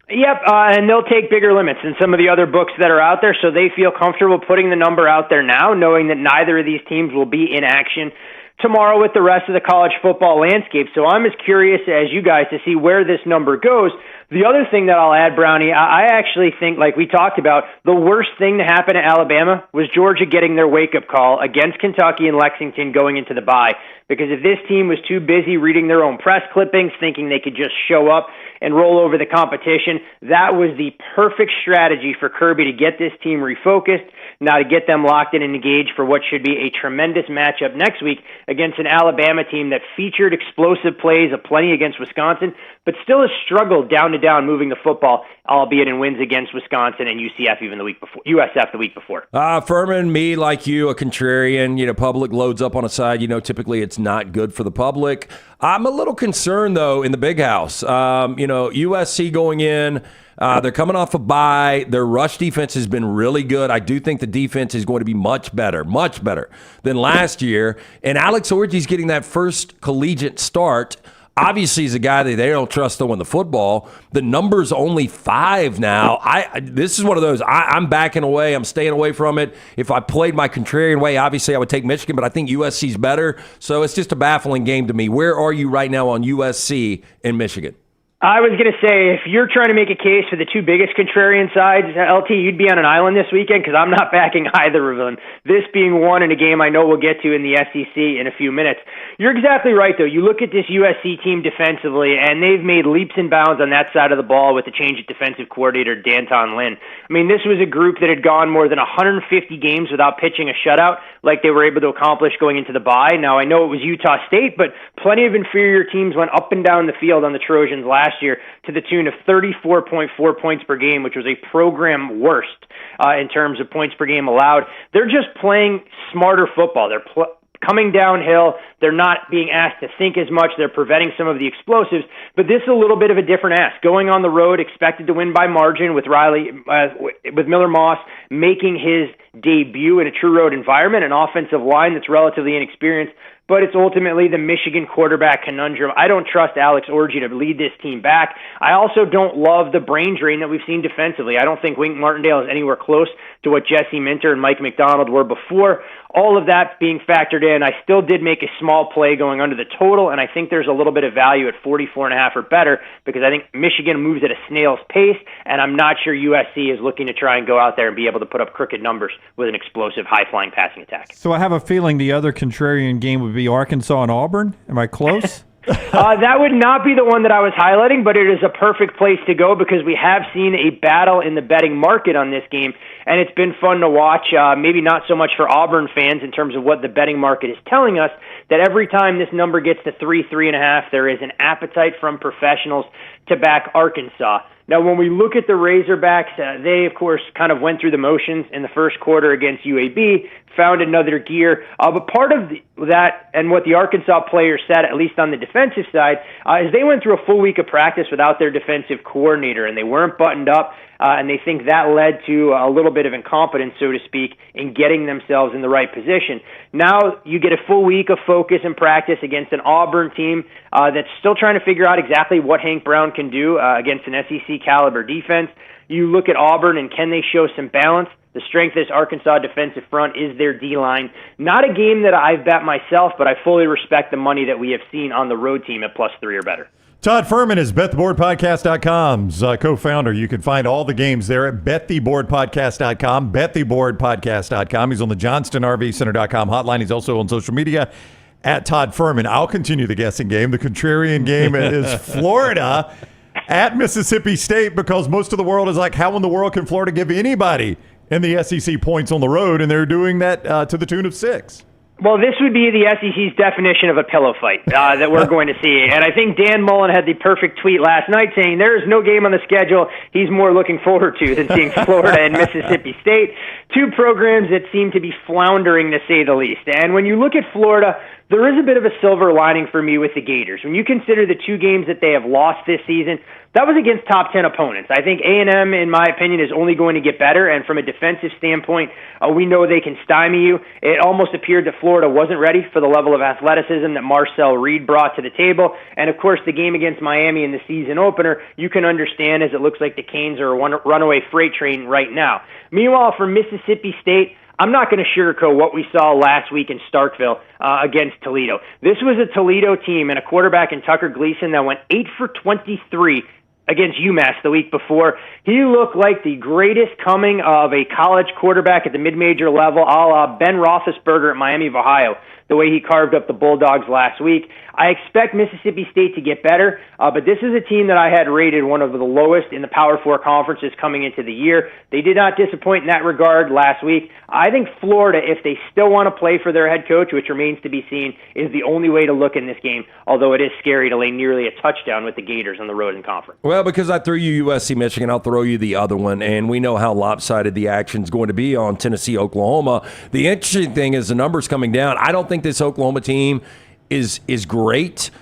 Yep, and they'll take bigger limits than some of the other books that are out there, so they feel comfortable putting the number out there now, knowing that neither of these teams will be in action tomorrow with the rest of the college football landscape. So I'm as curious as you guys to see where this number goes. The other thing that I'll add, Brownie, I actually think, like we talked about, the worst thing to happen to Alabama was Georgia getting their wake-up call against Kentucky and Lexington going into the bye. Because if this team was too busy reading their own press clippings, thinking they could just show up and roll over the competition, that was the perfect strategy for Kirby to get this team refocused, now to get them locked in and engaged for what should be a tremendous matchup next week against an Alabama team that featured explosive plays aplenty against Wisconsin, but still has struggled down to down moving the football, albeit in wins against Wisconsin and UCF even the week before, USF the week before. Fuhrman, me, like you, a contrarian, public loads up on a side, typically it's not good for the public. I'm a little concerned, though, in the big house. USC going in, they're coming off a bye. Their rush defense has been really good. I do think the defense is going to be much better than last year. And Alex Orji's getting that first collegiate start. Obviously, he's a guy that they don't trust throwing the football. The number's only 5 now. This is one of those, I'm backing away. I'm staying away from it. If I played my contrarian way, obviously I would take Michigan, but I think USC's better. So it's just a baffling game to me. Where are you right now on USC and Michigan? I was going to say, if you're trying to make a case for the two biggest contrarian sides, LT, you'd be on an island this weekend because I'm not backing either of them. This being one in a game I know we'll get to in the SEC in a few minutes. You're exactly right, though. You look at this USC team defensively, and they've made leaps and bounds on that side of the ball with the change of defensive coordinator, Danton Lynn. I mean, this was a group that had gone more than 150 games without pitching a shutout like they were able to accomplish going into the bye. Now, I know it was Utah State, but plenty of inferior teams went up and down the field on the Trojans last year to the tune of 34.4 points per game, which was a program worst in terms of points per game allowed. They're just playing smarter football. They're coming downhill. They're not being asked to think as much. They're preventing some of the explosives. But this is a little bit of a different ask. Going on the road, expected to win by margin with with Miller Moss making his debut in a true road environment, an offensive line that's relatively inexperienced. But it's ultimately the Michigan quarterback conundrum. I don't trust Alex Orji to lead this team back. I also don't love the brain drain that we've seen defensively. I don't think Wink Martindale is anywhere close to what Jesse Minter and Mike McDonald were before. All of that being factored in, I still did make a small play going under the total, and I think there's a little bit of value at 44.5 or better because I think Michigan moves at a snail's pace, and I'm not sure USC is looking to try and go out there and be able to put up crooked numbers with an explosive, high-flying passing attack. So I have a feeling the other contrarian game would be Arkansas and Auburn. Am I close? That would not be the one that I was highlighting, but it is a perfect place to go because we have seen a battle in the betting market on this game, and it's been fun to watch. Maybe not so much for Auburn fans in terms of what the betting market is telling us, that every time this number gets to 3.5, there is an appetite from professionals to back Arkansas. Now, when we look at the Razorbacks, they, of course, kind of went through the motions in the first quarter against UAB, found another gear. But part of that and what the Arkansas players said, at least on the defensive side, is they went through a full week of practice without their defensive coordinator, and they weren't buttoned up, and they think that led to a little bit of incompetence, so to speak, in getting themselves in the right position. Now you get a full week of focus and practice against an Auburn team that's still trying to figure out exactly what Hank Brown can do against an SEC caliber defense. You look at Auburn and can they show some balance? The strength of this Arkansas defensive front is their D-line. Not a game that I've bet myself, but I fully respect the money that we have seen on the road team at +3 or better. Todd Fuhrman is BetTheBoardPodcast.com's co-founder. You can find all the games there at BetTheBoardPodcast.com, BetTheBoardPodcast.com. He's on the JohnstonRVCenter.com hotline. He's also on social media at Todd Fuhrman. I'll continue the guessing game. The contrarian game is Florida at Mississippi State, because most of the world is like, how in the world can Florida give anybody in the SEC points on the road? And they're doing that to the tune of 6. Well, this would be the SEC's definition of a pillow fight that we're going to see. And I think Dan Mullen had the perfect tweet last night saying there is no game on the schedule he's more looking forward to than seeing Florida and Mississippi State, two programs that seem to be floundering, to say the least. And when you look at Florida, there is a bit of a silver lining for me with the Gators. When you consider the two games that they have lost this season, that was against top 10 opponents. I think A&M, in my opinion, is only going to get better, and from a defensive standpoint, we know they can stymie you. It almost appeared that Florida wasn't ready for the level of athleticism that Marcel Reed brought to the table, and of course the game against Miami in the season opener, you can understand, as it looks like the Canes are a runaway freight train right now. Meanwhile, for Mississippi State, I'm not going to sugarcoat what we saw last week in Starkville against Toledo. This was a Toledo team and a quarterback in Tucker Gleason that went 8 for 23 against UMass the week before. He looked like the greatest coming of a college quarterback at the mid-major level, a la Ben Roethlisberger at Miami of Ohio, the way he carved up the Bulldogs last week. I expect Mississippi State to get better, but this is a team that I had rated one of the lowest in the Power 4 conferences coming into the year. They did not disappoint in that regard last week. I think Florida, if they still want to play for their head coach, which remains to be seen, is the only way to look in this game, although it is scary to lay nearly a touchdown with the Gators on the road in conference. Well, because I threw you USC Michigan, I'll throw you the other one, and we know how lopsided the action's going to be on Tennessee Oklahoma. The interesting thing is the numbers coming down. I don't think this Oklahoma team is great,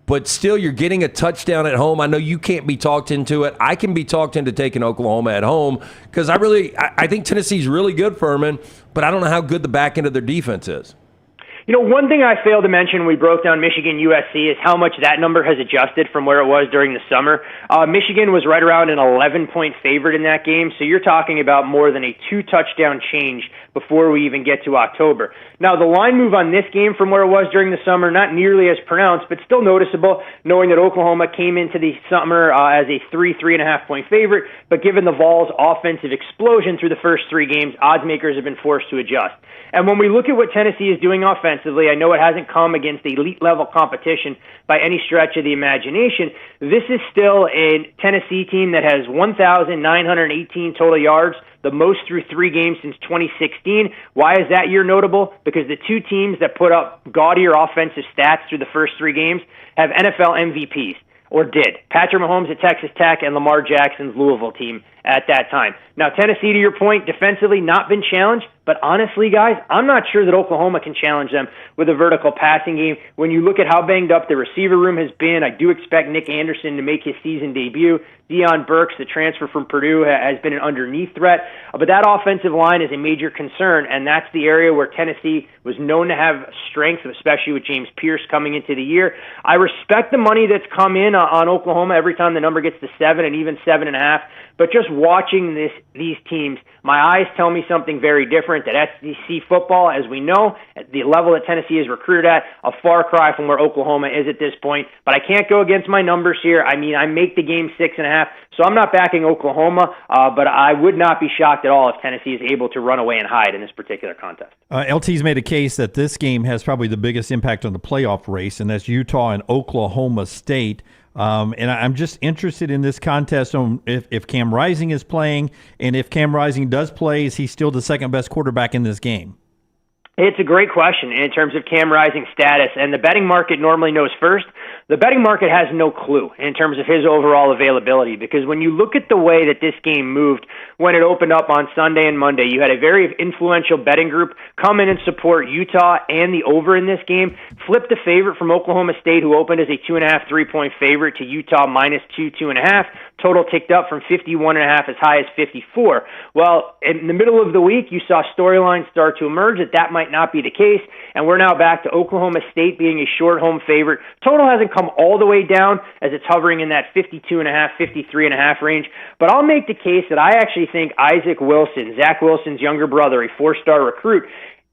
but still you're getting a touchdown at home. I know you can't be talked into it. I can be talked into taking Oklahoma at home because I think Tennessee's really good, Fuhrman, but I don't know how good the back end of their defense is. You know, one thing I failed to mention when we broke down Michigan USC is how much that number has adjusted from where it was during the summer. Michigan was right around an 11-point favorite in that game, so you're talking about more than a 2-touchdown change before we even get to October. Now, the line move on this game from where it was during the summer, not nearly as pronounced, but still noticeable, knowing that Oklahoma came into the summer as a 3.5-point favorite, but given the Vols' offensive explosion through the first 3 games, odds makers have been forced to adjust. And when we look at what Tennessee is doing offensively, I know it hasn't come against elite-level competition by any stretch of the imagination. This is still a Tennessee team that has 1,918 total yards, the most through 3 games since 2016. Why is that year notable? Because the two teams that put up gaudier offensive stats through the first 3 games have NFL MVPs, or did. Patrick Mahomes at Texas Tech and Lamar Jackson's Louisville team at that time. Now, Tennessee, to your point, defensively not been challenged, but honestly, guys, I'm not sure that Oklahoma can challenge them with a vertical passing game. When you look at how banged up the receiver room has been, I do expect Nick Anderson to make his season debut. Deion Burks, the transfer from Purdue, has been an underneath threat. But that offensive line is a major concern, and that's the area where Tennessee was known to have strength, especially with James Pierce coming into the year. I respect the money that's come in on Oklahoma every time the number gets to 7 and even 7.5. But just watching these teams, my eyes tell me something very different, that SEC football, as we know, at the level that Tennessee is recruited at, a far cry from where Oklahoma is at this point. But I can't go against my numbers here. I mean, I make the game 6.5, so I'm not backing Oklahoma, but I would not be shocked at all if Tennessee is able to run away and hide in this particular contest. LT's made a case that this game has probably the biggest impact on the playoff race, and that's Utah and Oklahoma State. And I'm just interested in this contest on if Cam Rising is playing, and if Cam Rising does play, is he still the second best quarterback in this game? It's a great question in terms of Cam Rising's status, and the betting market normally knows first. The betting market has no clue in terms of his overall availability, because when you look at the way that this game moved when it opened up on Sunday and Monday, you had a very influential betting group come in and support Utah and the over in this game, flip the favorite from Oklahoma State, who opened as a 2.5, 3-point favorite, to Utah minus 2.5. Total ticked up from 51.5 as high as 54. Well, in the middle of the week, you saw storylines start to emerge that might not be the case, and we're now back to Oklahoma State being a short home favorite. Total hasn't come all the way down, as it's hovering in that 52.5, 53.5 range, but I'll make the case that I actually think Isaac Wilson, Zach Wilson's younger brother, a 4-star recruit,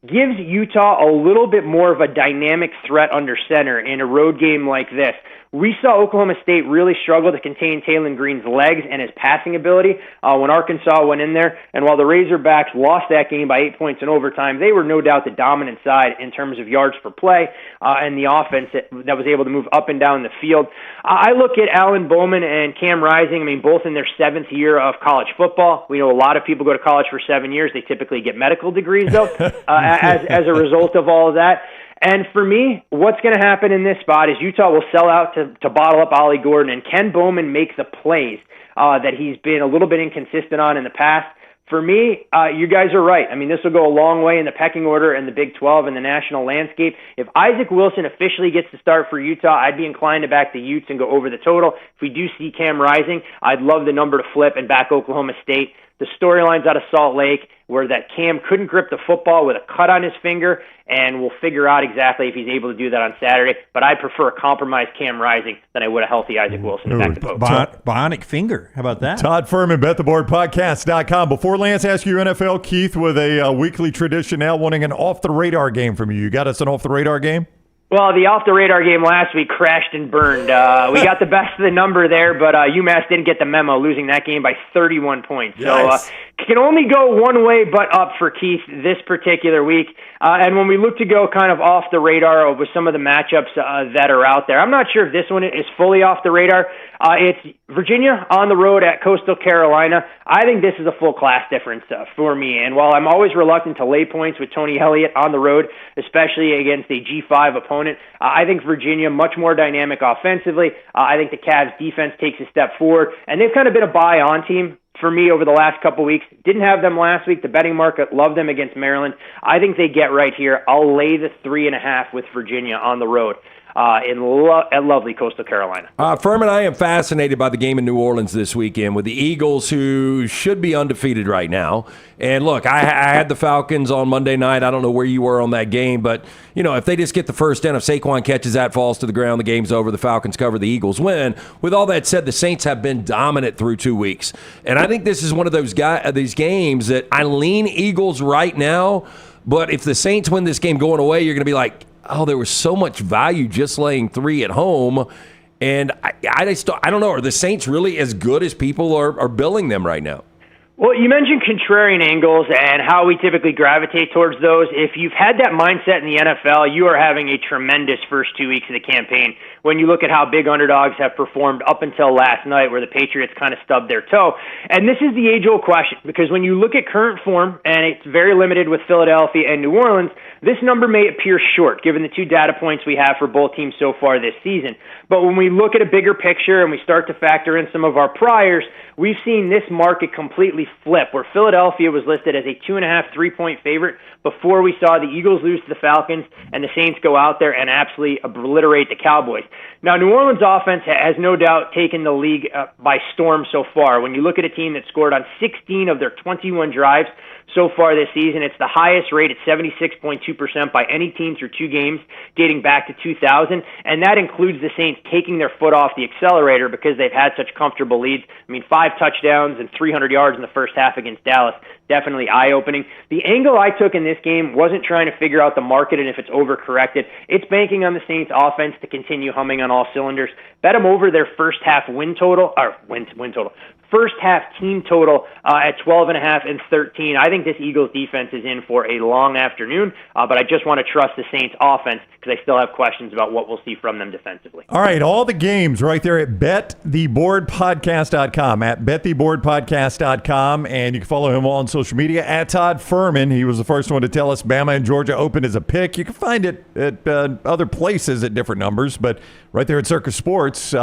gives Utah a little bit more of a dynamic threat under center in a road game like this. We saw Oklahoma State really struggle to contain Taylon Green's legs and his passing ability when Arkansas went in there. And while the Razorbacks lost that game by 8 points in overtime, they were no doubt the dominant side in terms of yards per play and the offense that was able to move up and down the field. I look at Alan Bowman and Cam Rising, both in their 7th year of college football. We know a lot of people go to college for 7 years. They typically get medical degrees, though, as a result of all of that. And for me, what's going to happen in this spot is Utah will sell out to bottle up Ollie Gordon, and Ken Bowman make the plays that he's been a little bit inconsistent on in the past. For me, you guys are right. This will go a long way in the pecking order in the Big 12 and the national landscape. If Isaac Wilson officially gets to start for Utah, I'd be inclined to back the Utes and go over the total. If we do see Cam Rising, I'd love the number to flip and back Oklahoma State. The storylines out of Salt Lake where that Cam couldn't grip the football with a cut on his finger, and we'll figure out exactly if he's able to do that on Saturday. But I prefer a compromised Cam Rising than I would a healthy Isaac Wilson to back the post. Bionic finger. How about that? Todd Fuhrman, BetTheBoardPodcast.com. Before Lance asks you NFL, Keith, with a weekly tradition now, wanting an off-the-radar game from you. You got us an off-the-radar game? Well, the off-the-radar game last week crashed and burned. We got the best of the number there, but UMass didn't get the memo, losing that game by 31 points. Yes. So can only go one way but up for Keith this particular week. And when we look to go kind of off the radar with some of the matchups that are out there, I'm not sure if this one is fully off the radar. It's Virginia on the road at Coastal Carolina. I think this is a full class difference for me. And while I'm always reluctant to lay points with Tony Elliott on the road, especially against a G5 opponent, I think Virginia much more dynamic offensively. I think the Cavs defense takes a step forward, and they've kind of been a buy-on team for me over the last couple weeks. Didn't have them last week. The betting market loved them against Maryland. I think they get right here. I'll lay the 3.5 with Virginia on the road at lovely Coastal Carolina. Fuhrman, I am fascinated by the game in New Orleans this weekend with the Eagles, who should be undefeated right now. And look, I had the Falcons on Monday night. I don't know where you were on that game, but if they just get the first down, if Saquon catches that, falls to the ground, the game's over. The Falcons cover, the Eagles win. With all that said, the Saints have been dominant through 2 weeks, and I think this is one of these games that I lean Eagles right now. But if the Saints win this game going away, you're going to be like, oh, there was so much value just laying 3 at home. And I don't know. Are the Saints really as good as people are billing them right now? Well, you mentioned contrarian angles and how we typically gravitate towards those. If you've had that mindset in the NFL, you are having a tremendous first 2 weeks of the campaign when you look at how big underdogs have performed up until last night, where the Patriots kind of stubbed their toe. And this is the age-old question, because when you look at current form, and it's very limited with Philadelphia and New Orleans, this number may appear short, given the 2 data points we have for both teams so far this season. But when we look at a bigger picture and we start to factor in some of our priors, we've seen this market completely flip, where Philadelphia was listed as a 2.5, 3-point favorite before we saw the Eagles lose to the Falcons and the Saints go out there and absolutely obliterate the Cowboys. Now, New Orleans' offense has no doubt taken the league by storm so far. When you look at a team that scored on 16 of their 21 drives so far this season. It's the highest rate at 76.2% by any team through 2 games dating back to 2000, and that includes the Saints taking their foot off the accelerator because they've had such comfortable leads. I mean, 5 touchdowns and 300 yards in the first half against Dallas. Definitely eye-opening. The angle I took in this game wasn't trying to figure out the market and if it's overcorrected. It's banking on the Saints offense to continue humming on all cylinders. Bet them over their first half win total. First half team total at 12.5 and 13. I think this Eagles defense is in for a long afternoon, but I just want to trust the Saints offense because I still have questions about what we'll see from them defensively. All right, all the games right there at bettheboardpodcast.com, at bettheboardpodcast.com, and you can follow him on social media at Todd Fuhrman. He was the first one to tell us Bama and Georgia opened as a pick. You can find it at other places at different numbers, but right there at Circus Sports,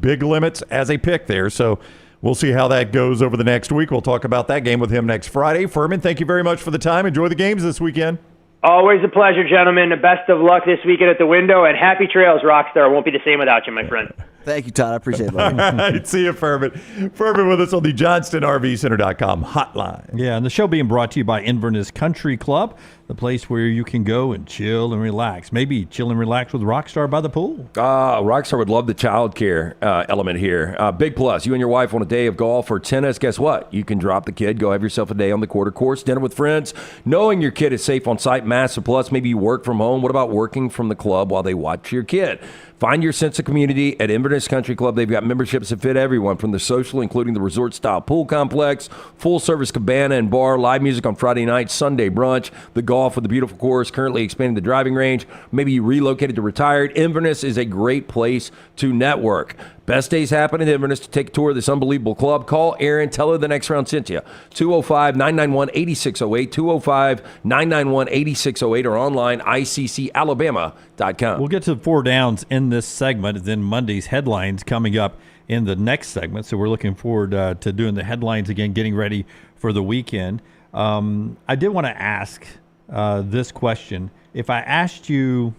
big limits as a pick there. So we'll see how that goes over the next week. We'll talk about that game with him next Friday. Fuhrman, thank you very much for the time. Enjoy the games this weekend. Always a pleasure, gentlemen. The best of luck this weekend at the window, and happy trails, Rockstar. Won't be the same without you, my friend. Thank you, Todd. I appreciate it. All right, see you, Fuhrman. Fuhrman with us on the JohnstonRVCenter.com hotline. Yeah, and the show being brought to you by Inverness Country Club, the place where you can go and chill and relax. Maybe chill and relax with Rockstar by the pool. Rockstar would love the child care element here. Big plus. You and your wife on a day of golf or tennis, guess what? You can drop the kid, go have yourself a day on the quarter course, dinner with friends. Knowing your kid is safe on site, massive plus. Maybe you work from home. What about working from the club while they watch your kid? Find your sense of community at Inverness Country Club. They've got memberships that fit everyone, from the social, including the resort-style pool complex, full-service cabana and bar, live music on Friday night, Sunday brunch, the golf with the beautiful course, currently expanding the driving range. Maybe you relocated to retired. Inverness is a great place to network. Best days happen at Inverness. To take a tour of this unbelievable club, call Erin. Tell her the next round sent you. 205-991-8608, 205-991-8608, or online, iccalabama.com. We'll get to the 4 downs in this segment, and then Monday's headlines coming up in the next segment. So we're looking forward to doing the headlines again, getting ready for the weekend. I did want to ask this question. If I asked you,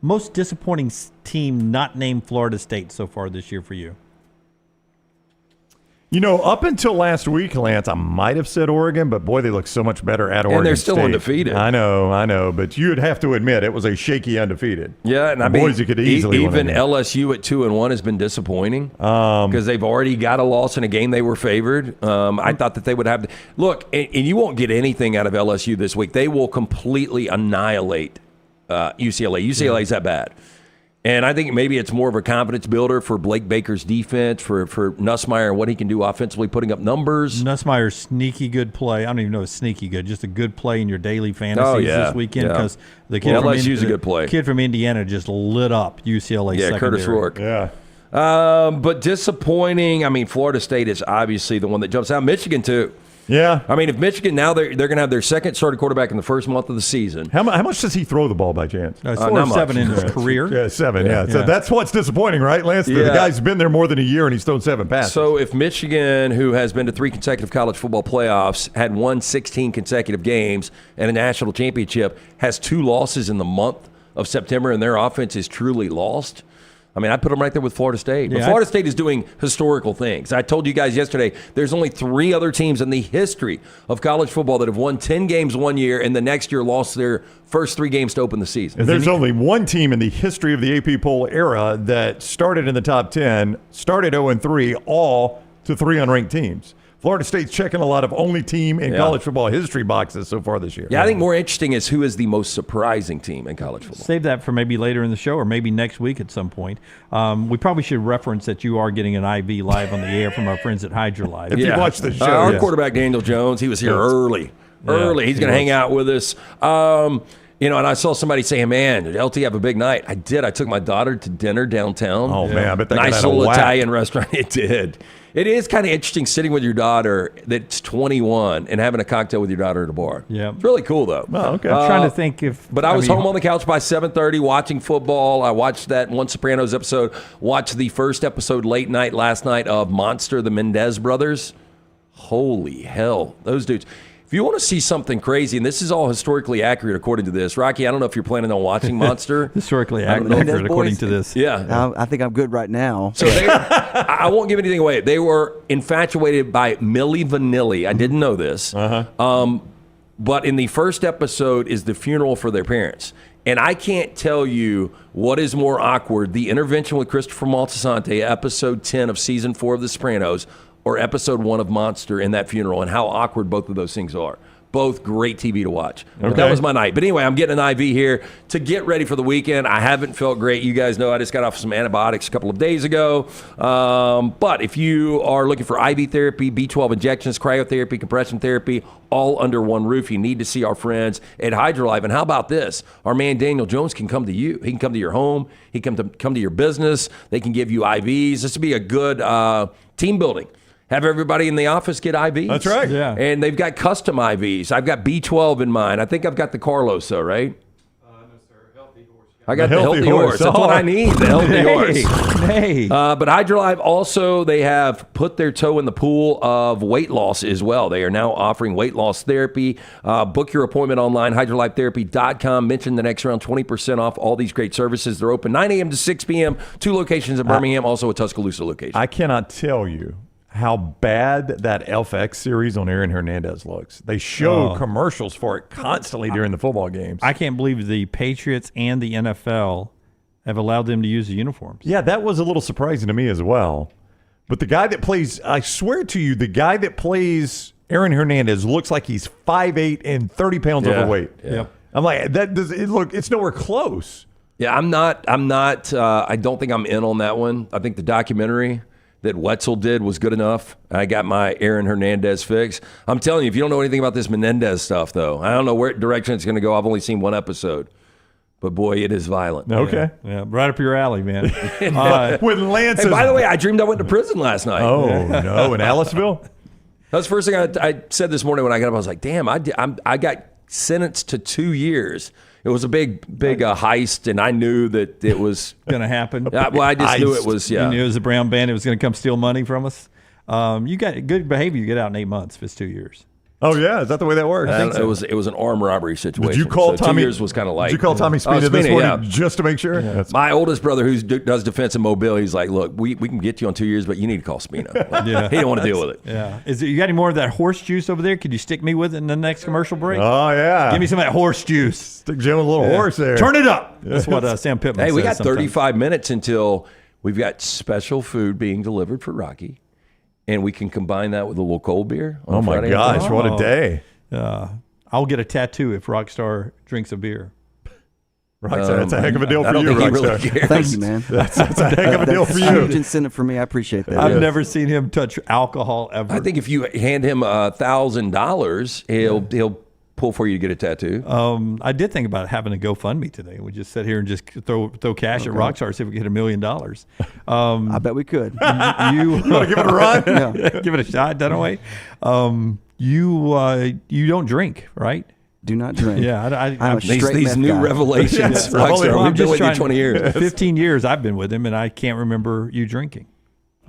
most disappointing team not named Florida State so far this year for you? You know, up until last week, Lance, I might have said Oregon, but boy, they look so much better at Oregon. And they're still State. undefeated. I know, but you'd have to admit it was a shaky undefeated. Yeah, and I mean, boys, you could easily even LSU at 2-1 has been disappointing because they've already got a loss in a game they were favored. I thought that they would have. Look, and you won't get anything out of LSU this week. They will completely annihilate UCLA. UCLA's that bad. And I think maybe it's more of a confidence builder for Blake Baker's defense, for Nussmeier and what he can do offensively, putting up numbers. Nussmeier's sneaky good play. I don't even know if it's sneaky good, just a good play in your daily fantasies this weekend because the kid LSU's a good play. Kid from Indiana just lit up UCLA secondary. Curtis Rourke. Yeah. But disappointing. I mean, Florida State is obviously the one that jumps out. Michigan, too. Yeah. I mean, if Michigan, now they're going to have their second starting quarterback in the first month of the season. How much does he throw the ball by chance? 4-7 in his career. Yeah, 7, yeah. So that's what's disappointing, right, Lance? The guy's been there more than a year, and he's thrown 7 passes. So if Michigan, who has been to 3 consecutive college football playoffs, had won 16 consecutive games and a national championship, has 2 losses in the month of September, and their offense is truly lost, I mean, I put them right there with Florida State. But Florida State is doing historical things. I told you guys yesterday, there's only 3 other teams in the history of college football that have won 10 games one year and the next year lost their first 3 games to open the season. There's only one team in the history of the AP poll era that started in the top 10, started 0-3, all to 3 unranked teams. Florida State's checking a lot of only team in college football history boxes so far this year. Yeah, I think more interesting is who is the most surprising team in college football. Save that for maybe later in the show or maybe next week at some point. We probably should reference that you are getting an IV live on the air from our friends at Hydra Live. If you watch the show. Our quarterback, Daniel Jones, he was here early. He's going to hang out with us. You know, and I saw somebody saying, man, did LT have a big night? I did. I took my daughter to dinner downtown. Oh, man. I bet that nice little Italian restaurant. It did. It is kind of interesting sitting with your daughter that's 21 and having a cocktail with your daughter at a bar. Yeah. It's really cool, though. Oh, okay. I'm trying to think if... But I was home on the couch by 7:30 watching football. I watched that one Sopranos episode, watched the first episode late night last night of Monster, the Mendez brothers. Holy hell. Those dudes... If you want to see something crazy, and this is all historically accurate according to this, Rocky, I don't know if you're planning on watching Monster. Historically accurate according to this. Yeah. I think I'm good right now. So I won't give anything away. They were infatuated by Milli Vanilli. I didn't know this. But in the first episode is the funeral for their parents. And I can't tell you what is more awkward, the intervention with Christopher Moltisanti, episode 10 of season 4 of The Sopranos, or episode 1 of Monster in that funeral, and how awkward both of those things are. Both great TV to watch. But that was my night. But anyway, I'm getting an IV here to get ready for the weekend. I haven't felt great. You guys know I just got off some antibiotics a couple of days ago. But if you are looking for IV therapy, B12 injections, cryotherapy, compression therapy, all under one roof, you need to see our friends at HydroLife. And how about this? Our man Daniel Jones can come to you. He can come to your home. He can come to your business. They can give you IVs. This would be a good team building. Have everybody in the office get IVs. That's right. Yeah. And they've got custom IVs. I've got B12 in mine. I think I've got the Carlos, though, right? No, sir. Healthy horse. I got the healthy horse. That's what I need, the healthy horse. Hey. But HydroLife also, they have put their toe in the pool of weight loss as well. They are now offering weight loss therapy. Book your appointment online, hydrolifetherapy.com. Mention the next round, 20% off all these great services. They're open 9 a.m. to 6 p.m. 2 locations in Birmingham, also a Tuscaloosa location. I cannot tell you how bad that FX series on Aaron Hernandez looks. They show commercials for it constantly during the football games. I can't believe the Patriots and the NFL have allowed them to use the uniforms. Yeah, that was a little surprising to me as well. But the guy that plays, I swear to you, the guy that plays Aaron Hernandez looks like he's 5'8" and 30 pounds overweight. Yeah. I'm like, that does it look? It's nowhere close. Yeah, I'm not. I don't think I'm in on that one. I think the documentary that Wetzel did was good enough. I got my Aaron Hernandez fix. I'm telling you, if you don't know anything about this Menendez stuff, though, I don't know where direction it's going to go. I've only seen one episode. But, boy, it is violent. Okay. Yeah, right up your alley, man. When Lance Hey, by the way, I dreamed I went to prison last night. Oh, no, in Aliceville? That's the first thing I said this morning when I got up. I was like, damn, I got sentenced to 2 years. It was a big heist, and I knew that it was going to happen. Well, I just knew it was, You knew it was a brown bandit was going to come steal money from us. You got good behavior, you get out in 8 months if it's 2 years. Oh, yeah. Is that the way that works? I think so. It was an armed robbery situation. Did you call so Tommy? 2 years was kind of like. Did you call Tommy Spina this morning just to make sure? Yeah. My oldest brother, who does defense in Mobile, he's like, look, we can get you on 2 years, but you need to call Spina. Like, he don't want to deal with it. Yeah. You got any more of that horse juice over there? Could you stick me with it in the next commercial break? Oh, yeah. Give me some of that horse juice. Stick Jim with a little horse there. Turn it up. That's what Sam Pittman says. Hey, we got sometimes. 35 minutes until we've got special food being delivered for Rocky, and we can combine that with a little cold beer on Friday. My gosh, what a day. I'll get a tattoo if Rockstar drinks a beer. Rockstar, that's a heck of a deal for you, Rockstar. Rockstar. Really Thank you, man. That's a heck of a deal for you. Huge incentive for me. I appreciate that. I've never seen him touch alcohol ever. I think if you hand him $1,000, he'll pull for you to get a tattoo. I did think about having a GoFundMe today. We just sit here and just throw cash at Rockstar, see if we can hit $1 million. I bet we could. You want to give it a run? Yeah. Give it a shot, Dunaway. You don't drink, right? Do not drink. Yeah, I'm a straight these meth new guy. revelations. Rockstar, we've been with you 20 years. 15 years I've been with him, and I can't remember you drinking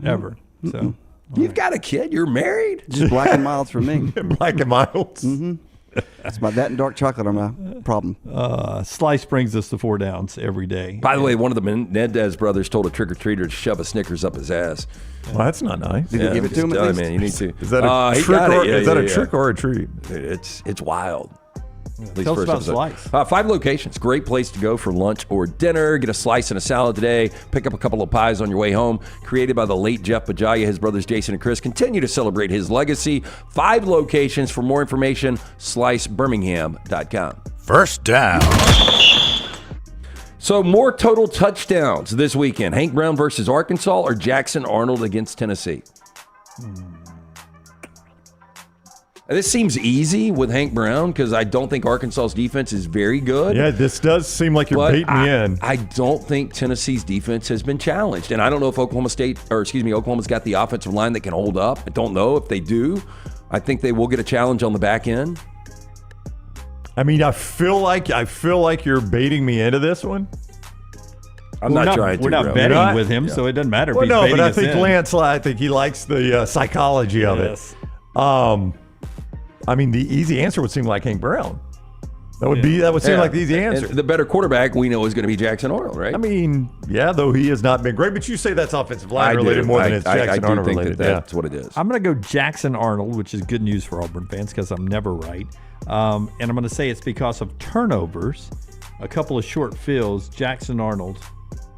ever. So You've got a kid. You're married. Just black and milds for me. Black and milds. Mm-hmm. It's about that and dark chocolate are my problem. Slice brings us to 4 downs every day. By the way, one of the Menendez brothers told a trick-or-treater to shove a Snickers up his ass. Well, that's not nice. Did you give it to him at least? Man, you need to. Is that a trick or a treat? It's wild. Tell us about Slice. 5 locations. Great place to go for lunch or dinner. Get a slice and a salad today. Pick up a couple of pies on your way home. Created by the late Jeff Bajaya. His brothers Jason and Chris continue to celebrate his legacy. 5 locations. For more information, slicebirmingham.com. First down. So more total touchdowns this weekend. Hank Brown versus Arkansas or Jackson Arnold against Tennessee? This seems easy with Hank Brown because I don't think Arkansas's defense is very good. Yeah, this does seem like you're baiting me in. I don't think Tennessee's defense has been challenged. And I don't know if Oklahoma's got the offensive line that can hold up. I don't know if they do. I think they will get a challenge on the back end. I mean, I feel like you're baiting me into this one. I'm not trying to. We're not betting with him, so it doesn't matter. Well, if he's no, baiting but I us think in. Lance, I think he likes the psychology of it. I mean, the easy answer would seem like Hank Brown. That would seem like the easy answer. And the better quarterback we know is going to be Jackson Arnold, right? I mean, yeah, though he has not been great, but you say that's offensive line related more than it's Jackson Arnold related. That's what it is. I'm going to go Jackson Arnold, which is good news for Auburn fans because I'm never right. And I'm going to say it's because of turnovers, a couple of short fields. Jackson Arnold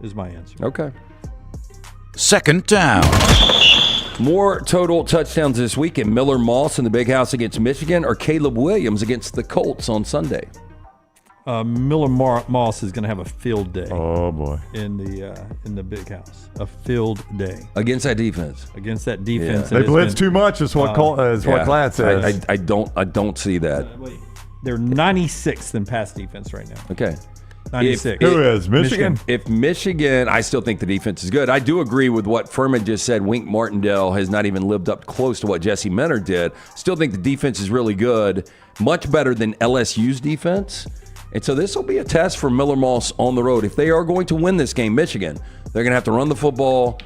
is my answer. Okay. Second down. More total touchdowns this weekend. Miller Moss in the Big House against Michigan or Caleb Williams against the Colts on Sunday? Miller Moss is going to have a field day. Oh, boy. In the Big House. A field day. Against that defense. Against that defense. Yeah. They blitz too much is what Glad says. I don't see that. They're 96th in pass defense right now. Okay. 96. Who is? Michigan? If Michigan, I still think the defense is good. I do agree with what Fuhrman just said. Wink Martindale has not even lived up close to what Jesse Minter did. Still think the defense is really good. Much better than LSU's defense. And so this will be a test for Miller Moss on the road. If they are going to win this game, Michigan, they're going to have to run the football,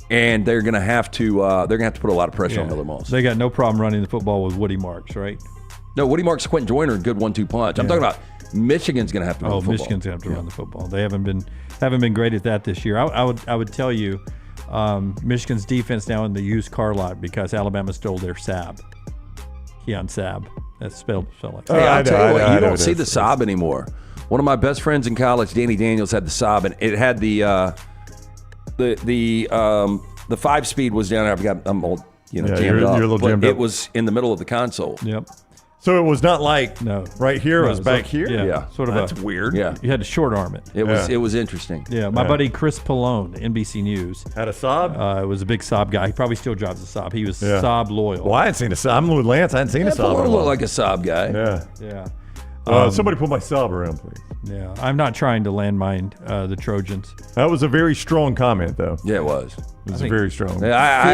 and they're going to have to put a lot of pressure on Miller Moss. They got no problem running the football with Woody Marks, right? No, Woody Marks, Quentin Joyner, good 1-2 punch. I'm talking about Michigan's going to have to run the football. Michigan's going to have to run the football. They haven't been great at that this year. I would tell you, Michigan's defense now in the used car lot because Alabama stole their Saab. Keon Saab. That's spelled like that. Hey, I'll tell you what, you don't see the Saab anymore. One of my best friends in college, Danny Daniels, had the Saab, and it had the 5-speed was down there. I forgot, I'm old, jammed up. You're a little jammed up. It was in the middle of the console. Yep. So it was not like right here, it was back here? Yeah. Sort of That's weird. Yeah. You had to short arm it. It was interesting. Yeah. My buddy Chris Pallone, NBC News. Had a Saab? It was a big Saab guy. He probably still drives a Saab. He was Saab loyal. Well, I hadn't seen a Saab. I'm with Lance. I hadn't seen a Saab. Pallone looked like a Saab guy. Yeah. Somebody put my Saab around, please. Yeah. I'm not trying to landmine the Trojans. That was a very strong comment, though. Yeah, it was. It was very strong. I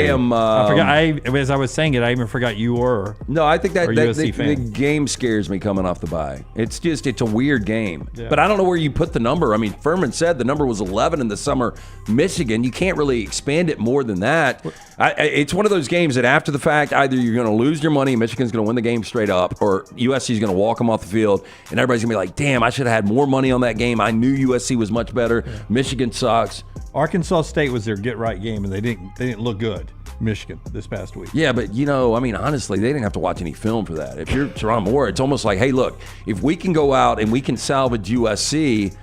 am. I forgot. As I was saying it, I even forgot you were. No, I think that USC the game scares me coming off the bye. It's a weird game. Yeah. But I don't know where you put the number. I mean, Fuhrman said the number was 11 in the summer. Michigan, you can't really expand it more than that. It's one of those games that after the fact, either you're going to lose your money, Michigan's going to win the game straight up, or USC's going to walk them off the field, and everybody's going to be like, damn, I should have had more money on that game. I knew USC was much better. Yeah. Michigan sucks. Arkansas State was their get-right game, and they didn't look good. Michigan this past week. Yeah, but honestly, they didn't have to watch any film for that. If you're Teron Moore, it's almost like, hey, look, if we can go out and we can salvage USC,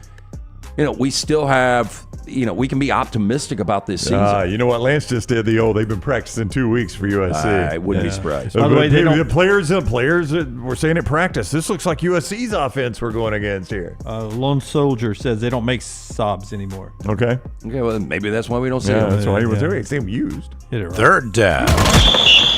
we still have, we can be optimistic about this season. You know what Lance just did? They've been practicing 2 weeks for USC. I wouldn't be surprised. By the way, the players were saying at practice, this looks like USC's offense we're going against here. Lone Soldier says they don't make Saabs anymore. Okay, well, maybe that's why we don't see them. That's why he was there. He seemed used. Right. Third down.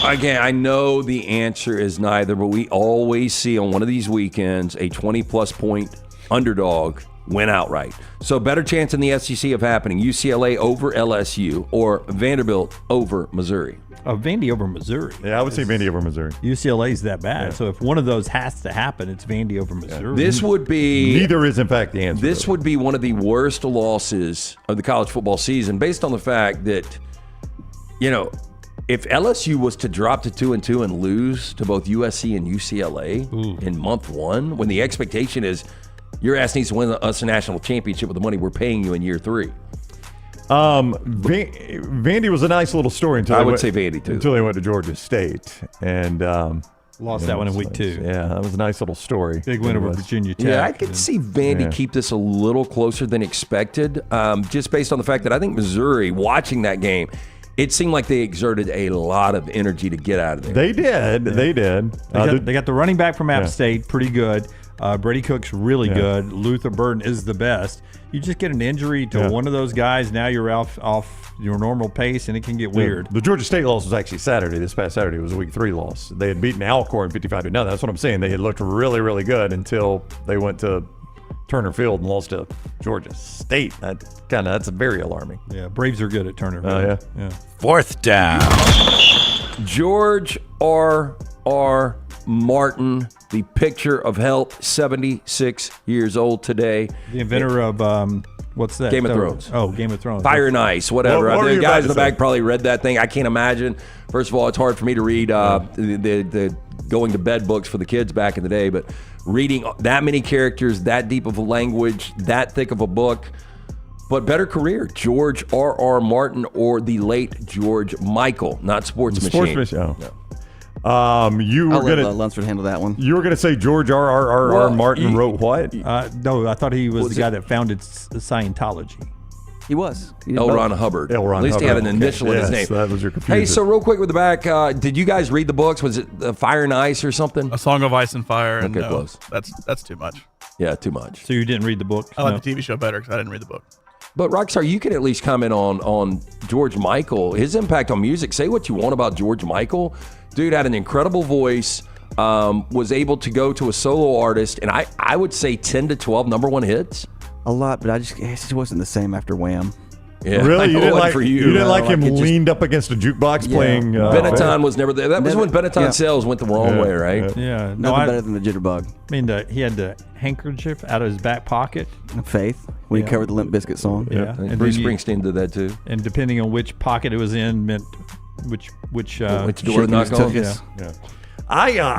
Again, I know the answer is neither, but we always see on one of these weekends a 20-plus point underdog win outright. So better chance in the SEC of happening, UCLA over LSU or Vanderbilt over Missouri. Vandy over Missouri. Yeah, I would say Vandy over Missouri. UCLA's that bad. Yeah. So if one of those has to happen, it's Vandy over Missouri. This would be... Neither is, in fact, the answer. This would be one of the worst losses of the college football season based on the fact that, if LSU was to drop to 2-2 and lose to both USC and UCLA in month one, when the expectation is your ass needs to win us a national championship with the money we're paying you in year 3. Vandy was a nice little story until I would say Vandy too. Until they went to Georgia State and lost that one in week 2. Yeah, that was a nice little story. Big win over Virginia Tech. Yeah, I could see Vandy keep this a little closer than expected, just based on the fact that I think Missouri, watching that game, it seemed like they exerted a lot of energy to get out of there. They did. Yeah. They did. They got the running back from App State, pretty good. Brady Cook's really good. Luther Burden is the best. You just get an injury to one of those guys, now you're off your normal pace, and it can get weird. The Georgia State loss was actually Saturday. This past Saturday was a week 3 loss. They had beaten Alcorn 55-0. That's what I'm saying. They had looked really, really good until they went to Turner Field and lost to Georgia State. That's very alarming. Yeah, Braves are good at Turner Field. Yeah. Fourth down. George R. Martin, the picture of health, 76 years old today. The inventor of what's that? Game of Thrones. Oh, Game of Thrones. Fire and Ice, whatever. The guys in the back probably read that thing. I can't imagine. First of all, it's hard for me to read the going to bed books for the kids back in the day, but reading that many characters, that deep of a language, that thick of a book. But better career, George R.R. Martin or the late George Michael, not Sports Machine. Oh. No. You were I'll let gonna Lunceford handle that one. You were gonna say George R.R. Martin wrote what? No, I thought he was the guy that founded Scientology. He was. L. Ron Hubbard. L. Ron At least he had an initial in his name. That was your confusion. Hey, so real quick with the back, did you guys read the books? Was it Fire and Ice or something? A Song of Ice and Fire. And Okay, close. That's too much. Yeah, too much. So you didn't read the book? I like the TV show better because I didn't read the book. But Rockstar, you can at least comment on George Michael, his impact on music. Say what you want about George Michael. Dude had an incredible voice, was able to go to a solo artist, and I would say 10 to 12 number one hits. A lot, but it just wasn't the same after Wham. Yeah, really? You didn't like, for you didn't like him leaned up against a jukebox playing. Benetton was never there. That was when Benetton sales went the wrong way, right? Yeah. Nothing better than the jitterbug. I mean, he had the handkerchief out of his back pocket. Faith, when he covered the Limp Bizkit song. Yeah. And Bruce Springsteen did that too. And depending on which pocket it was in, meant which door to knock on. Yeah.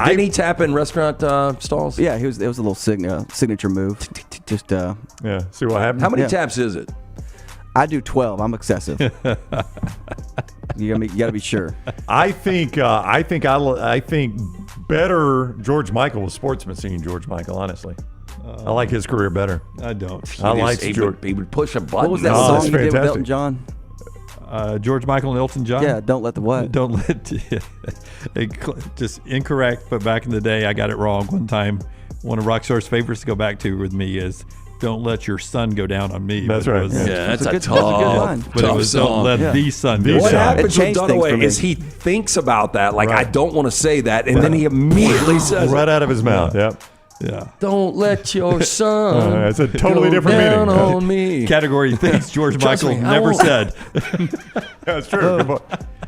Didn't he tap in restaurant stalls? Yeah, it was a little signature move. Just see what happened. How many taps is it? I do 12. I'm excessive. You gotta be sure. I think better George Michael was Sports Machine. George Michael, honestly, I like his career better. I don't. I like George. He would push a button. What was that song you did with Elton John? George Michael and Elton John. Yeah, don't let the what? Don't let. Just incorrect. But back in the day, I got it wrong one time. One of Rockstar's favorites to go back to with me is "Don't let your sun go down on me." That's right. That's a tough line. But it was "Don't let the sun go What down." happens with Dunaway is he thinks about that, like I don't want to say that, and then he immediately says right out of his mouth. Yep. Yeah. Don't let your sun. It's a totally different down meaning. on me. Category things George Trust Michael me, I never won't. said. That's true.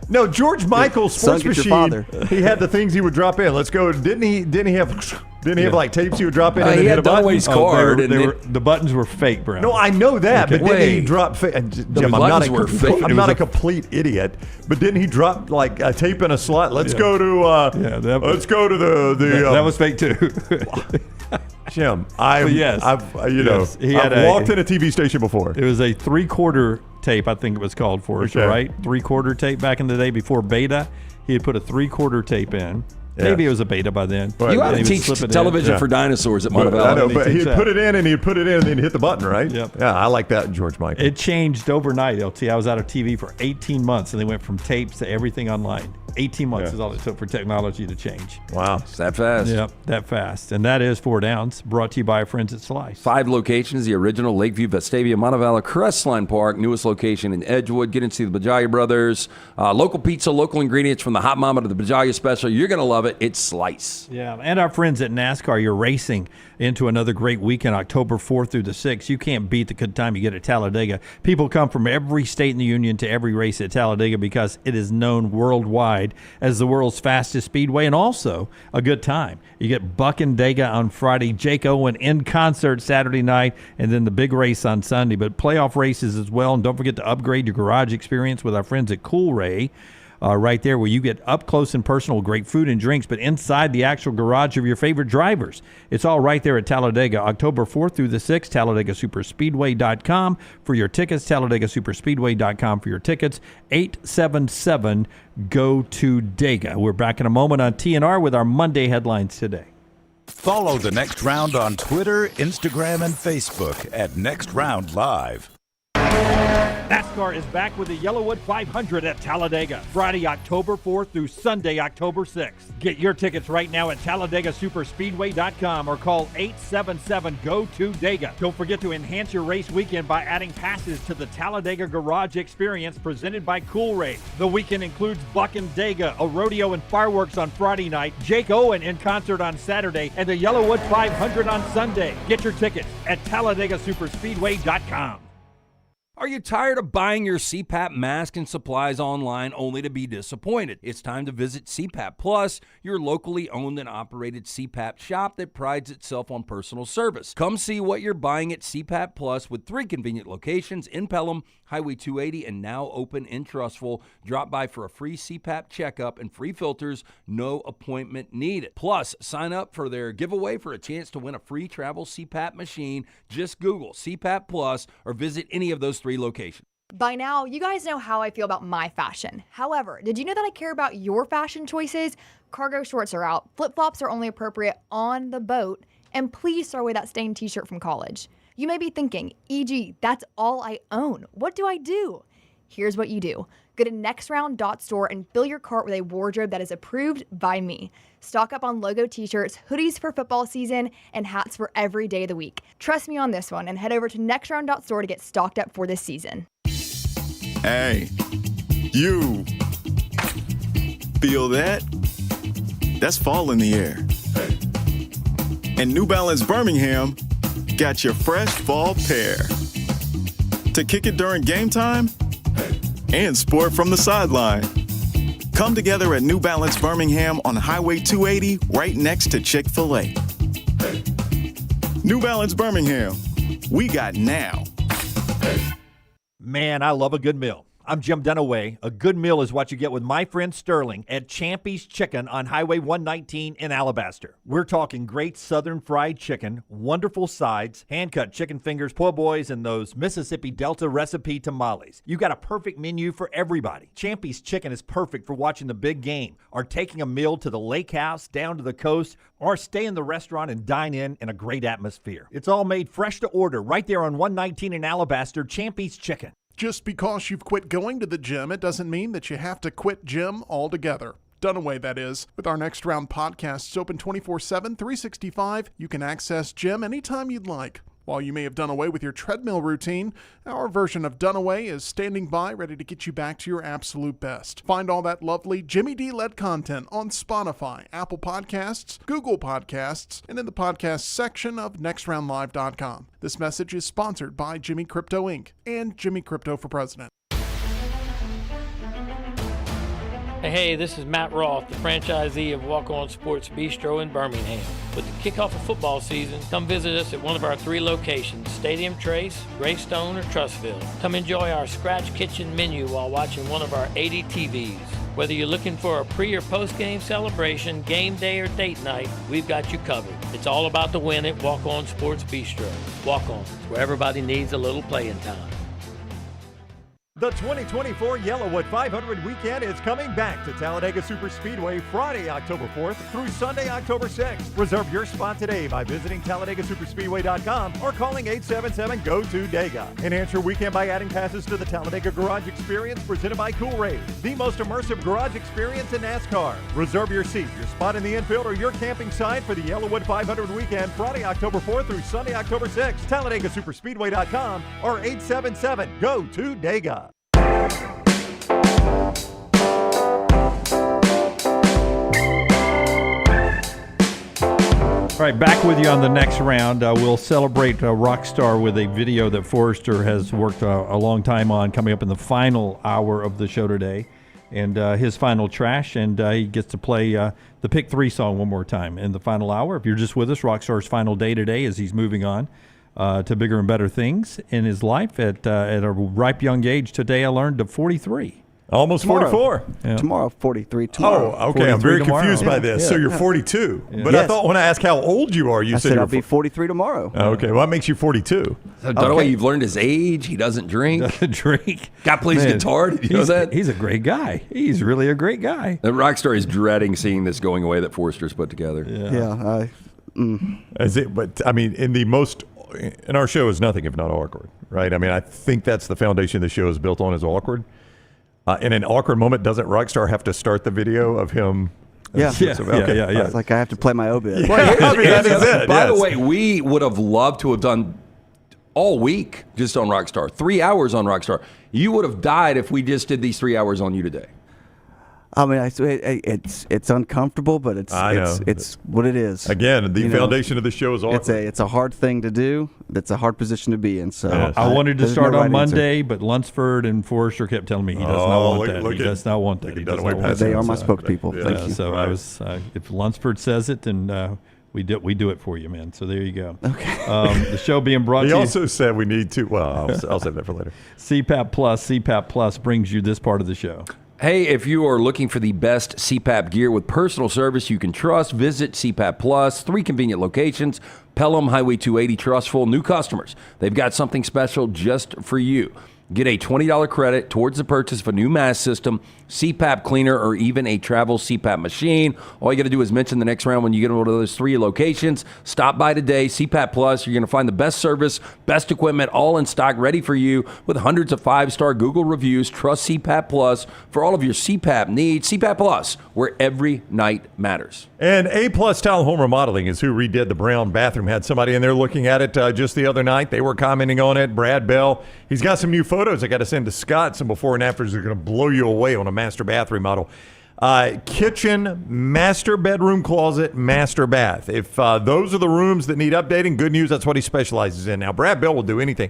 No, George Michael, Sports Son, get your Machine. father. He had the things he would drop in. Let's go. Didn't he have like tapes he would drop in and he then hit had a button? Dunaway's card. The buttons were fake, Brown. No, I know that, but didn't he Wait. drop? Jim, I'm buttons were fake. I'm not a complete idiot, but didn't he drop like a tape in a slot? Let's go to. Let's go to the. that was fake too. Jim, I've he had I've walked in a TV station before. It was a 3/4 tape, I think it was called for us, Okay. right? 3/4 tape back in the day before beta. He had put a 3/4 tape in. Maybe it was a beta by then. You ought And to he would teach slip it in. television for dinosaurs at I know, Montevallo. but he'd put it in and he'd put it in and then hit the button, right? Yep. Yeah, I like that, George Michael. It changed overnight, LT. I was out of TV for 18 months, and they went from tapes to everything online. 18 months is all it took for technology to change. Wow. It's that fast. Yep, that fast. And that is 4 Downs, brought to you by our friends at Slice. 5 locations: the original Lakeview, Vestavia, Montevallo, Crestline Park, newest location in Edgewood. Get in to see the Bajalia Brothers. Local pizza, local ingredients from the Hot Mama to the Bajalia Special. You're going to love it. It's Slice. Yeah, and our friends at NASCAR, you're racing into another great weekend, October 4th through the 6th. You can't beat the good time you get at Talladega. People come from every state in the union to every race at Talladega because it is known worldwide as the world's fastest speedway and also a good time. You get Buck and Dega on Friday, Jake Owen in concert Saturday night, and then the big race on Sunday. But playoff races as well, and don't forget to upgrade your garage experience with our friends at Cool Ray. Right there where you get up close and personal, great food and drinks, but inside the actual garage of your favorite drivers. It's all right there at Talladega, October 4th through the 6th, TalladegaSuperspeedway.com for your tickets, TalladegaSuperspeedway.com for your tickets, 877-GO-TO-DEGA. We're back in a moment on TNR with our Monday headlines today. Follow The Next Round on Twitter, Instagram, and Facebook at Next Round Live. NASCAR is back with the Yellowwood 500 at Talladega, Friday, October 4th through Sunday, October 6th. Get your tickets right now at TalladegaSuperspeedway.com or call 877-GO-TO-DEGA. Don't forget to enhance your race weekend by adding passes to the Talladega Garage Experience presented by Cool Ray. The weekend includes Buck and Dega, a rodeo and fireworks on Friday night, Jake Owen in concert on Saturday, and the Yellowwood 500 on Sunday. Get your tickets at TalladegaSuperspeedway.com. Are you tired of buying your CPAP mask and supplies online only to be disappointed? It's time to visit CPAP Plus, your locally owned and operated CPAP shop that prides itself on personal service. Come see what you're buying at CPAP Plus with 3 convenient locations in Pelham, Highway 280, and now open in Trustful. Drop by for a free CPAP checkup and free filters, no appointment needed. Plus, sign up for their giveaway for a chance to win a free travel CPAP machine. Just Google CPAP Plus or visit any of those 3 locations. By now, you guys know how I feel about my fashion. However, did you know that I care about your fashion choices? Cargo shorts are out, flip-flops are only appropriate on the boat, and please throw away that stained t-shirt from college. You may be thinking, EG, that's all I own. What do I do? Here's what you do. Go to nextround.store and fill your cart with a wardrobe that is approved by me. Stock up on logo t-shirts, hoodies for football season, and hats for every day of the week. Trust me on this one and head over to nextround.store to get stocked up for this season. Hey, you. Feel that? That's fall in the air. And New Balance Birmingham got your fresh fall pair. To kick it during game time and sport from the sideline. Come together at New Balance Birmingham on Highway 280 right next to Chick-fil-A. New Balance Birmingham, we got now. Man, I love a good meal. I'm Jim Dunaway. A good meal is what you get with my friend Sterling at Champy's Chicken on Highway 119 in Alabaster. We're talking great southern fried chicken, wonderful sides, hand-cut chicken fingers, po' boys, and those Mississippi Delta recipe tamales. You got a perfect menu for everybody. Champy's Chicken is perfect for watching the big game, or taking a meal to the lake house, down to the coast, or stay in the restaurant and dine in a great atmosphere. It's all made fresh to order right there on 119 in Alabaster, Champy's Chicken. Just because you've quit going to the gym, it doesn't mean that you have to quit gym altogether. Dunaway, that is. With our Next Round podcasts open 24/7, 365, you can access gym anytime you'd like. While you may have done away with your treadmill routine, our version of Dunaway is standing by ready to get you back to your absolute best. Find all that lovely Jimmy D-led content on Spotify, Apple Podcasts, Google Podcasts, and in the podcast section of nextroundlive.com. This message is sponsored by Jimmy Crypto Inc. and Jimmy Crypto for President. Hey, this is Matt Roth, the franchisee of Walk On Sports Bistro in Birmingham. With the kickoff of football season, come visit us at one of our 3 locations, Stadium Trace, Greystone, or Trustville. Come enjoy our scratch kitchen menu while watching one of our 80 TVs. Whether you're looking for a pre- or post-game celebration, game day, or date night, we've got you covered. It's all about the win at Walk On Sports Bistro. Walk On, where everybody needs a little playing time. The 2024 Yellowwood 500 weekend is coming back to Talladega Superspeedway Friday, October 4th through Sunday, October 6th. Reserve your spot today by visiting TalladagaSuperspeedway.com or calling 877-GO-TO-DEGA. Enhance your weekend by adding passes to the Talladega Garage Experience presented by Cool Raid, the most immersive garage experience in NASCAR. Reserve your seat, your spot in the infield, or your camping site for the Yellowwood 500 weekend Friday, October 4th through Sunday, October 6th. TalladagaSuperspeedway.com or 877-GO-TO-DEGA. All right, back with you on the next round. We'll celebrate Rockstar with a video that Forrester has worked a long time on, coming up in the final hour of the show today, and his final trash, and he gets to play the Pick 3 song one more time in the final hour. If you're just with us, Rockstar's final day today as he's moving on to bigger and better things in his life at a ripe young age. Today I learned to 43. Almost Tomorrow. 44. Yeah. Tomorrow, 43. Tomorrow. Oh, okay. I'm very confused by this. Yeah. So you're 42. Yeah. But I thought when I asked how old you are, you said I'll be 43 tomorrow. Okay. Well, that makes you 42. So Dunaway, you've learned his age. He doesn't drink. Guy plays guitar. Did you know that? He's a great guy. He's really a great guy. The Rockstar is dreading seeing this going away that Forrester's put together. Yeah. As it, but I mean, in our show is nothing if not awkward, right? I mean, I think that's the foundation the show is built on, is awkward. In an awkward moment, doesn't Rockstar have to start the video of him? Yeah. Okay. It's like I have to play my obit. By the way, we would have loved to have done all week just on Rockstar, 3 hours on Rockstar. You would have died if we just did these 3 hours on you today. I mean, it's uncomfortable, but it's what it is. Again, the foundation of the show is awkward. It's a hard thing to do. It's a hard position to be in. So I wanted to start on Monday, but Lunceford and Forrester kept telling me he does not want that. He does not want that. They are my spokespeople. Thank you. So I was, if Lunceford says it, then we do it for you, man. So there you go. Okay. The show being brought to you. He also said we need to. Well, I'll save that for later. CPAP Plus brings you this part of the show. Hey, if you are looking for the best CPAP gear with personal service you can trust, visit CPAP Plus. 3 convenient locations: Pelham, Highway 280, Trustful. New customers, they've got something special just for you. Get a $20 credit towards the purchase of a new mask system, CPAP cleaner, or even a travel CPAP machine. All you got to do is mention the next round when you get to one of those 3 locations. Stop by today. CPAP Plus, you're going to find the best service, best equipment, all in stock, ready for you with hundreds of 5-star Google reviews. Trust CPAP Plus for all of your CPAP needs. CPAP Plus, where every night matters. And A+ Tile Home Remodeling is who redid the brown bathroom. Had somebody in there looking at it just the other night. They were commenting on it. Brad Bell, he's got some new photos I got to send to Scott. Some before and afters are going to blow you away on a master bath remodel. Kitchen, master bedroom, closet, master bath. If those are the rooms that need updating, good news, that's what he specializes in. Now, Brad Bell will do anything.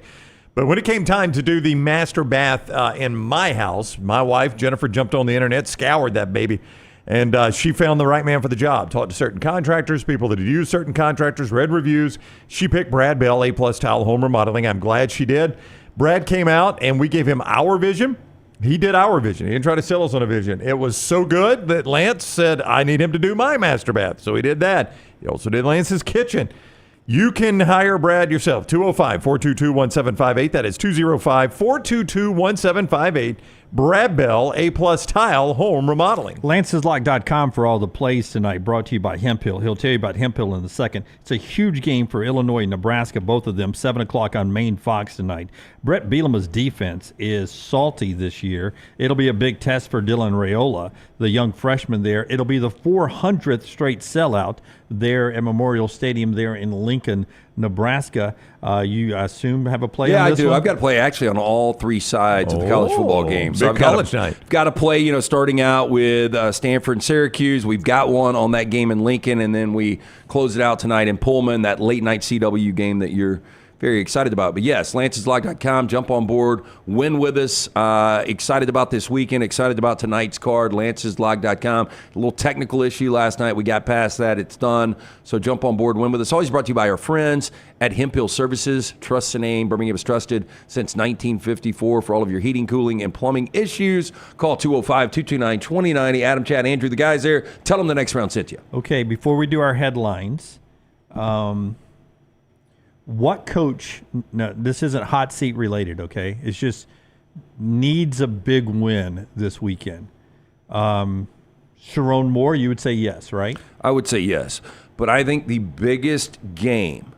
But when it came time to do the master bath in my house, my wife, Jennifer, jumped on the internet, scoured that baby, and she found the right man for the job. Talked to certain contractors, people that had used certain contractors, read reviews. She picked Brad Bell, A+ Tile Home Remodeling. I'm glad she did. Brad came out, and we gave him our vision. He did our vision. He didn't try to sell us on a vision. It was so good that Lance said, I need him to do my master bath. So he did that. He also did Lance's kitchen. You can hire Brad yourself. 205-422-1758. That is 205-422-1758. Brad Bell, A+ Tile Home Remodeling. Lanceslock.com for all the plays tonight, brought to you by Hemp Hill. He'll tell you about Hemp Hill in a second. It's a huge game for Illinois and Nebraska, both of them, 7 o'clock on Maine Fox tonight. Brett Bielema's defense is salty this year. It'll be a big test for Dylan Raiola, the young freshman there. It'll be the 400th straight sellout there at Memorial Stadium there in Lincoln, Nebraska. You, I assume, have a play on this I do. one? I've got to play actually on all 3 sides of the college football game. So Big college night. Got to play, starting out with Stanford and Syracuse. We've got one on that game in Lincoln, and then we close it out tonight in Pullman, that late night CW game that you're very excited about. But yes, lanceslock.com, jump on board, win with us. Excited about this weekend, excited about tonight's card, lanceslock.com. A little technical issue last night. We got past that. It's done. So jump on board, win with us. Always brought to you by our friends at Hemp Hill Services. Trust the name. Birmingham has trusted since 1954 for all of your heating, cooling, and plumbing issues. Call 205-229-2090. Adam, Chad, Andrew, the guys there. Tell them the next round sent you. Okay, before we do our headlines, what coach, no, this isn't hot seat related, okay? It's just needs a big win this weekend. Sharon Moore, you would say yes, right? I would say yes. But I think the biggest game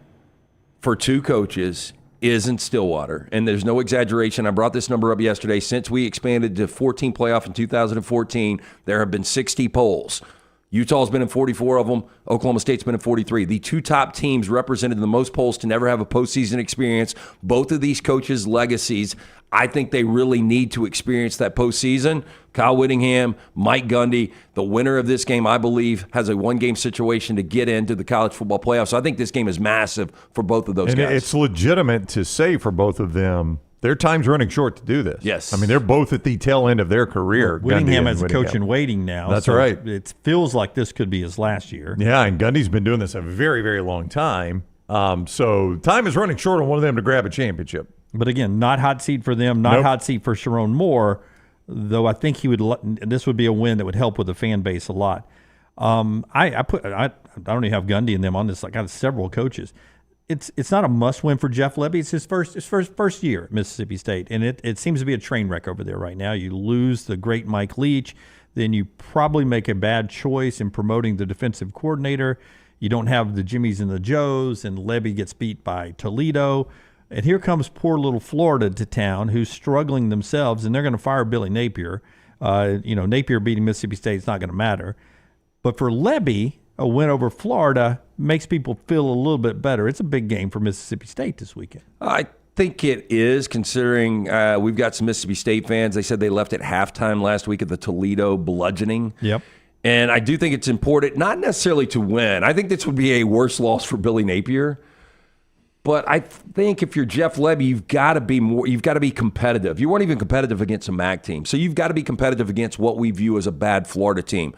for 2 coaches is in Stillwater. And there's no exaggeration. I brought this number up yesterday. Since we expanded to 14 playoff in 2014, there have been 60 polls. Utah's been in 44 of them. Oklahoma State's been in 43. The 2 top teams represented in the most polls to never have a postseason experience. Both of these coaches' legacies, I think they really need to experience that postseason. Kyle Whittingham, Mike Gundy, the winner of this game, I believe, has a 1-game situation to get into the college football playoffs. So I think this game is massive for both of those guys. It's legitimate to say for both of them, their time's running short to do this. Yes. I mean, they're both at the tail end of their career. Whittingham has a coach in waiting now. That's so right. It feels like this could be his last year. Yeah, and Gundy's been doing this a very, very long time. So time is running short on one of them to grab a championship. But again, not hot seat for them, not hot seat for Sharon Moore, though I think this would be a win that would help with the fan base a lot. I don't even have Gundy in them on this. I got several coaches. It's not a must win for Jeff Lebby. It's his first year at Mississippi State, and it seems to be a train wreck over there right now. You lose the great Mike Leach, then you probably make a bad choice in promoting the defensive coordinator. You don't have the Jimmies and the Joes, and Lebby gets beat by Toledo. And here comes poor little Florida to town, who's struggling themselves, and they're going to fire Billy Napier. Napier beating Mississippi State is not going to matter. But for Lebby, a win over Florida makes people feel a little bit better. It's a big game for Mississippi State this weekend. I think it is, considering we've got some Mississippi State fans. They said they left at halftime last week at the Toledo bludgeoning. Yep. And I do think it's important, not necessarily to win. I think this would be a worse loss for Billy Napier. But I think if you're Jeff Levy, you've got to be competitive. You weren't even competitive against a MAC team. So you've got to be competitive against what we view as a bad Florida team.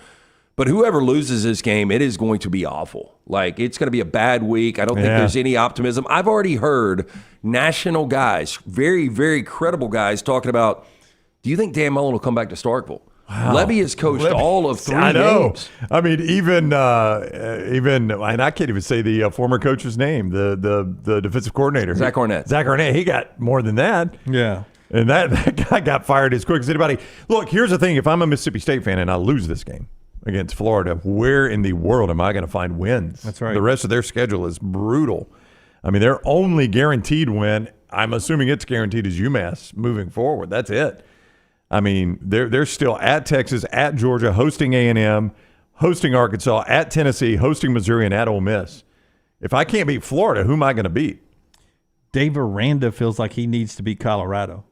But whoever loses this game, it is going to be awful. Like, it's going to be a bad week. I don't think there's any optimism. I've already heard national guys, very, very credible guys, talking about, do you think Dan Mullen will come back to Starkville? Wow. Levy has coached all of 3 games. I mean, even, and I can't even say the former coach's name, the defensive coordinator. Zach Arnett. He got more than that. Yeah. And that guy got fired as quick as anybody. Look, here's the thing. If I'm a Mississippi State fan and I lose this game against Florida, where in the world am I going to find wins? That's right. The rest of their schedule is brutal. I mean, their only guaranteed win, I'm assuming it's guaranteed, is UMass moving forward. That's it. I mean, they're still at Texas, at Georgia, hosting A&M, hosting Arkansas, at Tennessee, hosting Missouri, and at Ole Miss. If I can't beat Florida, who am I going to beat? Dave Aranda feels like he needs to beat Colorado.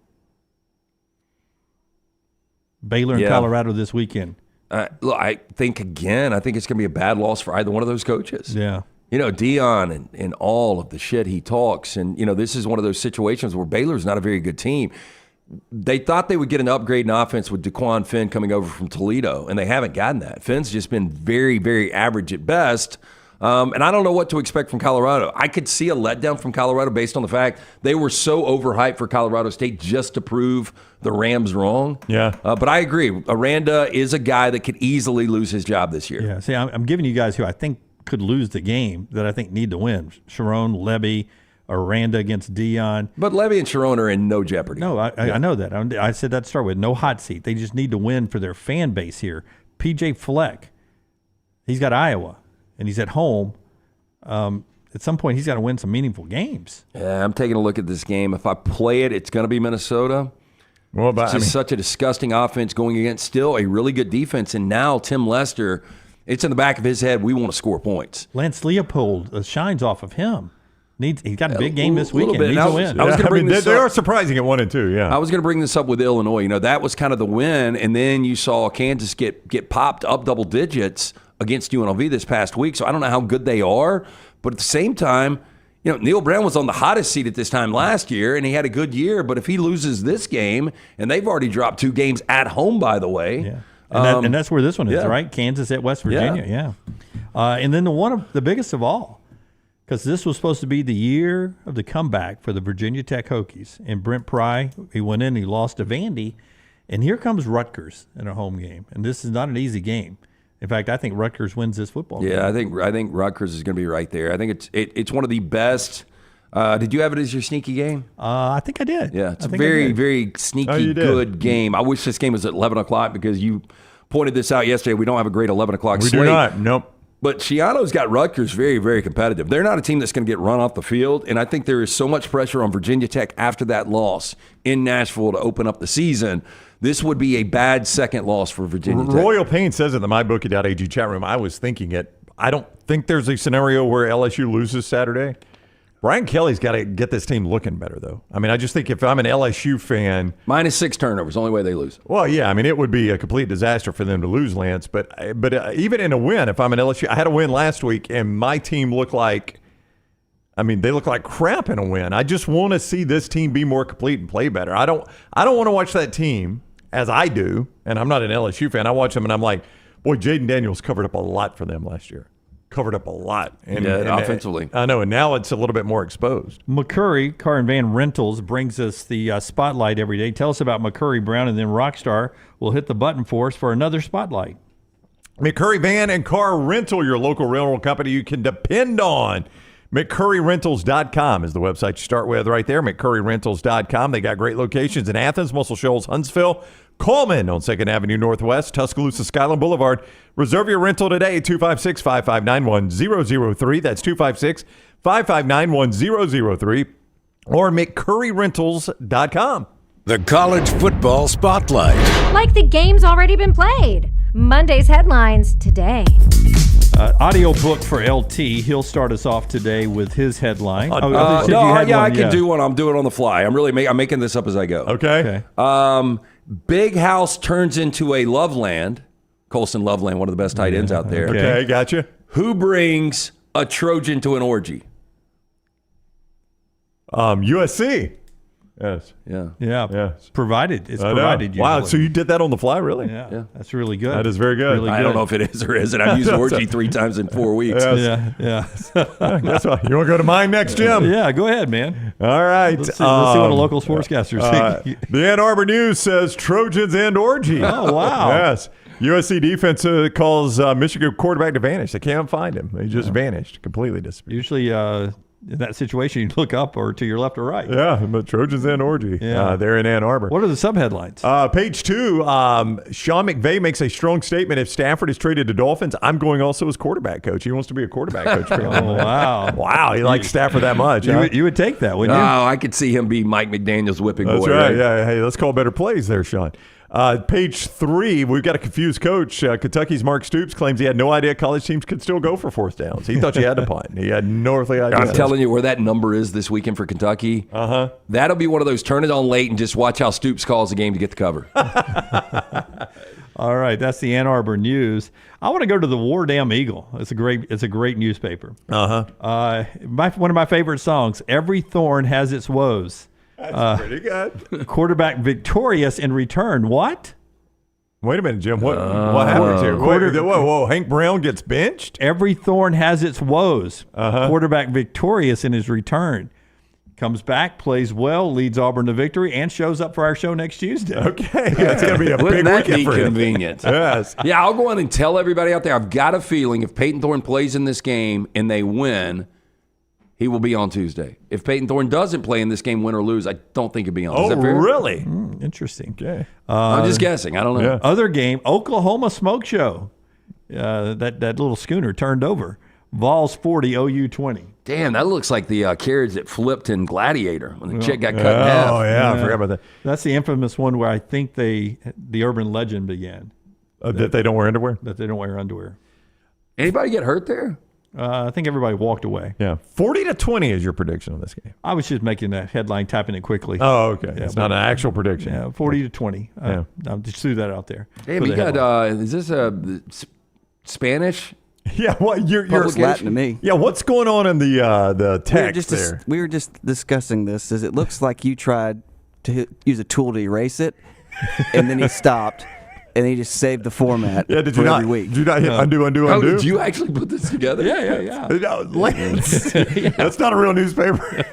Baylor and Colorado this weekend. Look, I think it's going to be a bad loss for either one of those coaches. Yeah. You know, Dion and all of the shit he talks. And, you know, this is one of those situations where Baylor's not a very good team. They thought they would get an upgrade in offense with DeQuan Finn coming over from Toledo, and they haven't gotten that. Finn's just been very, very average at best. And I don't know what to expect from Colorado. I could see a letdown from Colorado based on the fact they were so overhyped for Colorado State just to prove the Rams wrong. Yeah. But I agree. Aranda is a guy that could easily lose his job this year. Yeah. See, I'm giving you guys who I think could lose the game that I think need to win. Sharon, Levy, Aranda against Dion. But Levy and Sharon are in no jeopardy. No, I know that. I said that to start with. No hot seat. They just need to win for their fan base here. PJ Fleck, he's got Iowa, and he's at home. At some point, he's got to win some meaningful games. Yeah, I'm taking a look at this game. If I play it, it's going to be Minnesota. Well, but, it's just such a disgusting offense going against still a really good defense. And now Tim Lester, it's in the back of his head, we want to score points. Lance Leopold shines off of him. He's got a big game this weekend. Needs to win. I was going to bring this they up. are surprising at 1-2. Yeah, I was going to bring this up with Illinois. You know, that was kind of the win, and then you saw Kansas get popped up double digits against UNLV this past week. So I don't know how good they are, but at the same time, you know, Neil Brown was on the hottest seat at this time last year, and he had a good year. But if he loses this game, and they've already dropped 2 games at home, by the way. Yeah. And that's where this one is, right? Kansas at West Virginia. Yeah. And then the biggest of all, because this was supposed to be the year of the comeback for the Virginia Tech Hokies. And Brent Pry, he went in and he lost to Vandy. And here comes Rutgers in a home game. And this is not an easy game. In fact, I think Rutgers wins this football game. Yeah, I think Rutgers is going to be right there. I think it's one of the best. Did you have it as your sneaky game? I think I did. Yeah, it's a very, very sneaky good game. I wish this game was at 11 o'clock because you pointed this out yesterday. We don't have a great 11 o'clock slate. We do not. Nope. But Shiano's got Rutgers very, very competitive. They're not a team that's going to get run off the field, and I think there is so much pressure on Virginia Tech after that loss in Nashville to open up the season. This would be a bad second loss for Virginia Tech. Royal Payne says in the MyBookie.ag chat room, I was thinking it. I don't think there's a scenario where LSU loses Saturday. Brian Kelly's got to get this team looking better, though. I mean, I just think if I'm an LSU fan... -6 turnovers, only way they lose. Well, yeah, I mean, it would be a complete disaster for them to lose, Lance. But even in a win, if I'm an LSU... I had a win last week, and my team looked like... I mean, they look like crap in a win. I just want to see this team be more complete and play better. I don't want to watch that team, as I do, and I'm not an LSU fan. I watch them, and I'm like, boy, Jaden Daniels covered up a lot for them last year. Covered up a lot. And offensively. I know, and now it's a little bit more exposed. McCurry, Car and Van Rentals, brings us the spotlight every day. Tell us about McCurry Brown, and then Rockstar will hit the button for us for another spotlight. McCurry Van and Car Rental, your local rental company you can depend on. McCurryRentals.com is the website you start with right there, McCurryRentals.com. They got great locations in Athens, Muscle Shoals, Huntsville, Coleman on 2nd Avenue Northwest, Tuscaloosa, Skyland Boulevard. Reserve your rental today, 256-559-1003. That's 256-559-1003 or McCurryRentals.com. The College Football Spotlight. Like the game's already been played. Monday's headlines today. Audio book for LT. He'll start us off today with his headline. I can do one. I'm doing it on the fly. I'm making this up as I go. Okay. Big House turns into a Loveland. Colson Loveland, one of the best tight ends out there. Okay, gotcha. Who brings a Trojan to an orgy? USC. Yes. Yeah. Yes. Provided. It's provided. Wow. So you did that on the fly, really? Yeah. That's really good. That is very good. Really I don't know if it is or isn't. I've used orgy 3 times in 4 weeks. Yeah. Guess what? You want to go to mine next, Jim? Yeah. Go ahead, man. All right. Let's see what a local sportscaster thinks. The Ann Arbor News says Trojans and orgy. Oh, wow. Yes. USC defense calls Michigan quarterback to vanish. They can't find him. He just vanished. Completely disappeared. Usually in that situation, you look up or to your left or right. Yeah, but Trojans and orgy. Yeah. They're in Ann Arbor. What are the subheadlines? Page 2, Sean McVay makes a strong statement. If Stafford is traded to Dolphins, I'm going also as quarterback coach. He wants to be a quarterback coach. Oh, wow. Wow, he likes Stafford that much. You would take that, wouldn't you? Oh, I could see him be Mike McDaniel's whipping That's boy. right. Yeah. Hey, let's call better plays there, Sean. Page 3, we've got a confused coach. Kentucky's Mark Stoops claims he had no idea college teams could still go for 4th downs. He thought you had to punt. He had no earthly idea. I'm telling you where that number is this weekend for Kentucky. That'll be one of those turn it on late and just watch how Stoops calls the game to get the cover. All right, that's the Ann Arbor News. I want to go to the War Damn Eagle. It's a great newspaper. One of my favorite songs. Every thorn has its woes. That's pretty good. Quarterback victorious in return. What? Wait a minute, Jim. What happens here? Whoa. Hank Brown gets benched? Every thorn has its woes. Quarterback victorious in his return. Comes back, plays well, leads Auburn to victory, and shows up for our show next Tuesday. Okay. That's going to be a big weekend for him. Convenient. Yes. Yeah, I'll go on and tell everybody out there, I've got a feeling if Peyton Thorne plays in this game and they win, he will be on Tuesday. If Peyton Thorne doesn't play in this game, win or lose, I don't think he'll be on. Is that fair? Really? Interesting. Okay. I'm just guessing. I don't know. Yeah. Other game, Oklahoma Smoke Show. That little schooner turned over. Vols 40, OU 20. Damn, that looks like the carriage that flipped in Gladiator when the chick got cut in half. Oh, yeah. I forgot about that. That's the infamous one where I think the urban legend began. That they don't wear underwear? That they don't wear underwear. Anybody get hurt there? I think everybody walked away. Yeah. 40-20 is your prediction on this game. I was just making that headline, typing it quickly. Oh, okay. Yeah, it's not an actual prediction. Yeah, 40-20. I'll just threw that out there. Damn, you got, is this Spanish? Yeah, you're Latin to me. Yeah, what's going on in the text there? We were just discussing this. It looks like you tried to use a tool to erase it, and then he stopped, and he just saved the format for every week. Did you not hit undo? Oh, did you actually put this together? Yeah. Lance, that's not a real newspaper.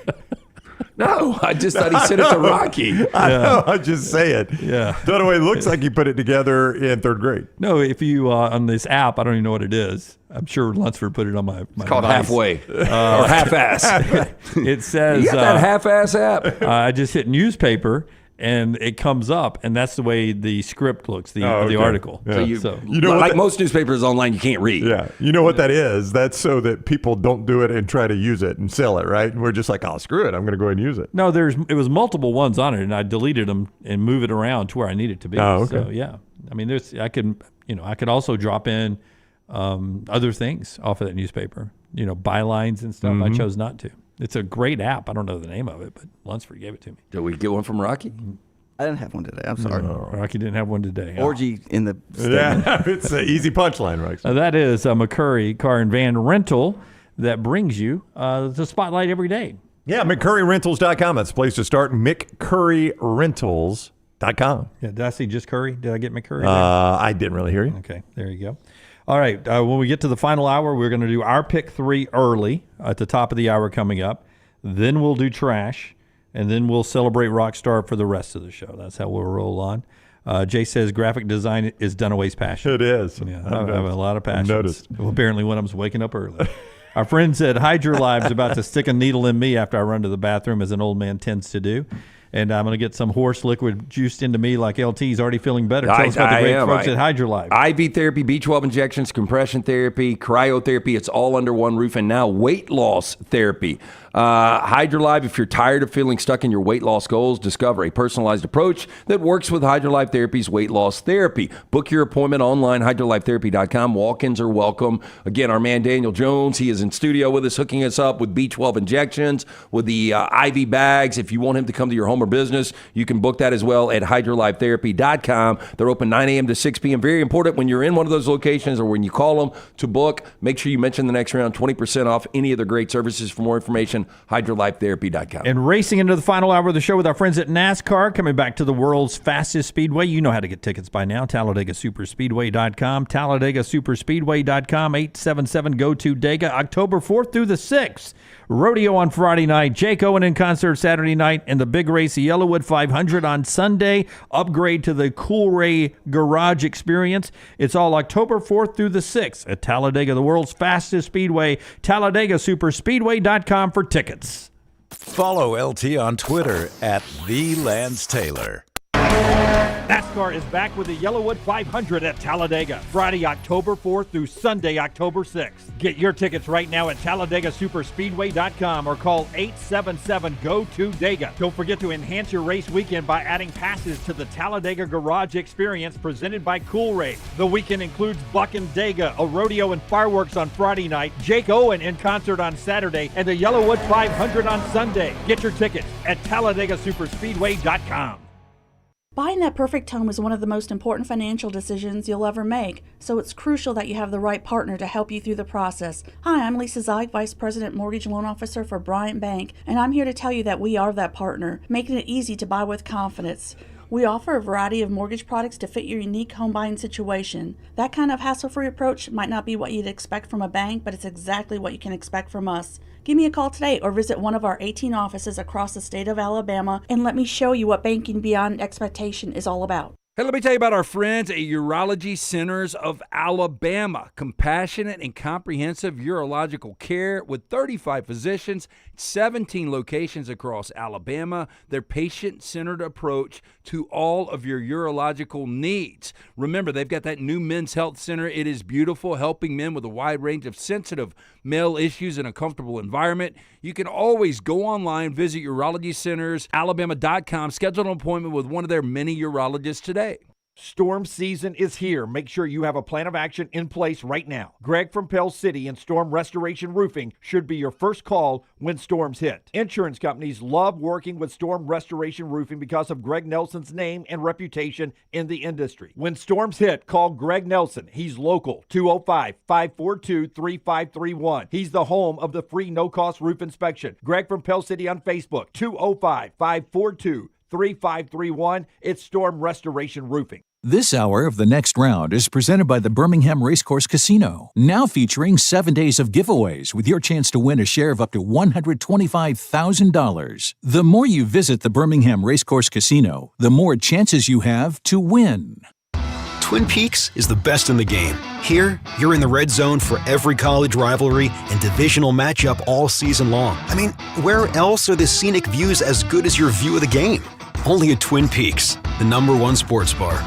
No, I just thought he sent it to Rocky. I know, I just say it. Yeah. Dunaway looks like he put it together in 3rd grade. No, if you, on this app, I don't even know what it is. I'm sure Lunceford put it on my It's called device. Halfway or Half-Ass. It says... You got that Half-Ass app? I just hit newspaper, and it comes up, and that's the way the script looks, the article. Yeah. So you know, like most newspapers online, you can't read. Yeah, you know what that is? That's so that people don't do it and try to use it and sell it, right? And we're just like, oh, screw it, I'm going to go ahead and use it. No, it was multiple ones on it, and I deleted them and move it around to where I need it to be. Oh, okay. So yeah, I mean, I could also drop in other things off of that newspaper, bylines and stuff. I chose not to. It's a great app. I don't know the name of it, but Lunceford gave it to me. Did we get one from Rocky? I didn't have one today. I'm sorry. No, Rocky didn't have one today. Orgy in the statement. Yeah, it's an easy punchline, right? That is a McCurry Car and Van Rental that brings you the spotlight every day. Yeah, McCurryRentals.com. That's the place to start. McCurryRentals.com. Yeah, did I see just Curry? Did I get McCurry? I didn't really hear you. Okay, there you go. All right, when we get to the final hour, we're going to do our pick 3 early at the top of the hour coming up. Then we'll do trash, and then we'll celebrate Rockstar for the rest of the show. That's how we'll roll on. Jay says graphic design is Dunaway's passion. It is. Yeah, I have a lot of passion. Noticed. Well, apparently one of them's waking up early. Our friend said Hydra Live's about to stick a needle in me after I run to the bathroom, as an old man tends to do. and I'm going to get some horse liquid juiced into me like LT's already feeling better. Tell us about the great folks at HydroLife. IV therapy, B12 injections, compression therapy, cryotherapy, it's all under one roof. And now weight loss therapy. HydroLife, if you're tired of feeling stuck in your weight loss goals, discover a personalized approach that works with HydroLife Therapy's weight loss therapy. Book your appointment online, hydrolifetherapy.com. Walk-ins are welcome. Again, our man Daniel Jones, he is in studio with us, hooking us up with B12 injections, with the IV bags. If you want him to come to your home or business, you can book that as well at hydrolifetherapy.com. They're open 9 a.m. to 6 p.m. Very important when you're in one of those locations or when you call them to book, make sure you mention the next round, 20% off any of the great services. For more information, hydrolifetherapy.com. And racing into the final hour of the show with our friends at NASCAR, coming back to the world's fastest speedway. You know how to get tickets by now. TalladegaSuperspeedway.com. TalladegaSuperspeedway.com. 877-GO-TO-DEGA. October 4th through the 6th. Rodeo on Friday night. Jake Owen in concert Saturday night. And the big race, the Yellowwood 500 on Sunday. Upgrade to the Coolray Garage experience. It's all October 4th through the 6th at Talladega, the world's fastest speedway. TalladegaSuperspeedway.com for tickets. Follow LT on Twitter at thelancetaylor. NASCAR is back with the Yellowwood 500 at Talladega, Friday, October 4th through Sunday, October 6th. Get your tickets right now at TalladegaSuperspeedway.com or call 877-GO-TO-DEGA. Don't forget to enhance your race weekend by adding passes to the Talladega Garage Experience presented by Coolray. The weekend includes Buck and Dega, a rodeo and fireworks on Friday night, Jake Owen in concert on Saturday, and the Yellowwood 500 on Sunday. Get your tickets at TalladegaSuperspeedway.com. Buying that perfect home is one of the most important financial decisions you'll ever make, so it's crucial that you have the right partner to help you through the process. Hi, I'm Lisa Zeig, Vice President Mortgage Loan Officer for Bryant Bank, and I'm here to tell you that we are that partner, making it easy to buy with confidence. We offer a variety of mortgage products to fit your unique home buying situation. That kind of hassle-free approach might not be what you'd expect from a bank, but it's exactly what you can expect from us. Give me a call today or visit one of our 18 offices across the state of Alabama and let me show you what banking beyond expectation is all about. Hey, let me tell you about our friends at Urology Centers of Alabama. Compassionate and comprehensive urological care with 35 physicians, 17 locations across Alabama. Their patient-centered approach to all of your urological needs. Remember, they've got that new men's health center. It is beautiful, helping men with a wide range of sensitive male issues in a comfortable environment. You can always go online, visit urologycentersalabama.com, schedule an appointment with one of their many urologists today. Storm season is here. Make sure you have a plan of action in place right now. Greg from Pell City and Storm Restoration Roofing should be your first call when storms hit. Insurance companies love working with Storm Restoration Roofing because of Greg Nelson's name and reputation in the industry. When storms hit, call Greg Nelson. He's local, 205-542-3531. He's the home of the free no-cost roof inspection. Greg from Pell City on Facebook, 205-542-3531. It's Storm Restoration Roofing. This hour of The Next Round is presented by the Birmingham Racecourse Casino, now featuring 7 days of giveaways with your chance to win a share of up to $125,000. The more you visit the Birmingham Racecourse Casino, the more chances you have to win. Twin Peaks is the best in the game. Here, you're in the red zone for every college rivalry and divisional matchup all season long. I mean, where else are the scenic views as good as your view of the game? Only at Twin Peaks, the #1 sports bar.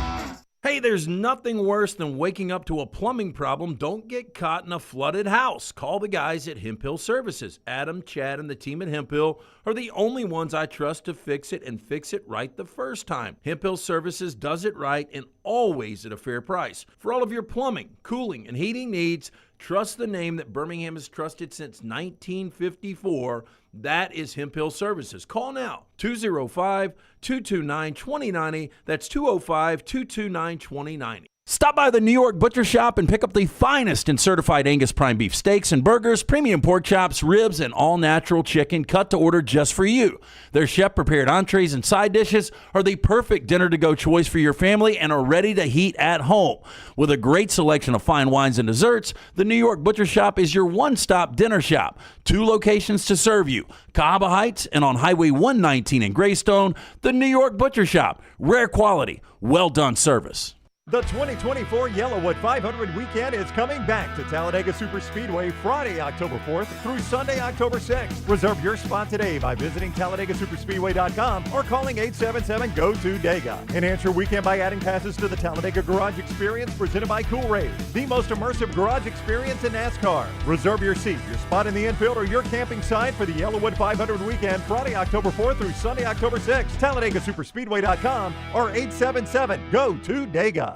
Hey, there's nothing worse than waking up to a plumbing problem. Don't get caught in a flooded house. Call the guys at Hemphill Services. Adam, Chad, and the team at Hemphill are the only ones I trust to fix it and fix it right the first time. Hemphill Services does it right and always at a fair price. For all of your plumbing, cooling, and heating needs, trust the name that Birmingham has trusted since 1954. That is Hemphill Services. Call now, 205-229-2090. That's 205-229-2090. Stop by the New York Butcher Shop and pick up the finest in certified Angus prime beef steaks and burgers, premium pork chops, ribs, and all-natural chicken cut to order just for you. Their chef-prepared entrees and side dishes are the perfect dinner-to-go choice for your family and are ready to heat at home. With a great selection of fine wines and desserts, the New York Butcher Shop is your one-stop dinner shop. 2 locations to serve you, Cahaba Heights and on Highway 119 in Greystone. The New York Butcher Shop, rare quality, well-done service. The 2024 Yellowwood 500 weekend is coming back to Talladega Superspeedway Friday, October 4th through Sunday, October 6th. Reserve your spot today by visiting TalladagaSuperspeedway.com or calling 877-GO-TO-DEGA. Enhance your weekend by adding passes to the Talladega Garage Experience presented by Cool Rave, the most immersive garage experience in NASCAR. Reserve your seat, your spot in the infield, or your camping site for the Yellowwood 500 weekend Friday, October 4th through Sunday, October 6th. TalladagaSuperspeedway.com or 877-GO-TO-DEGA.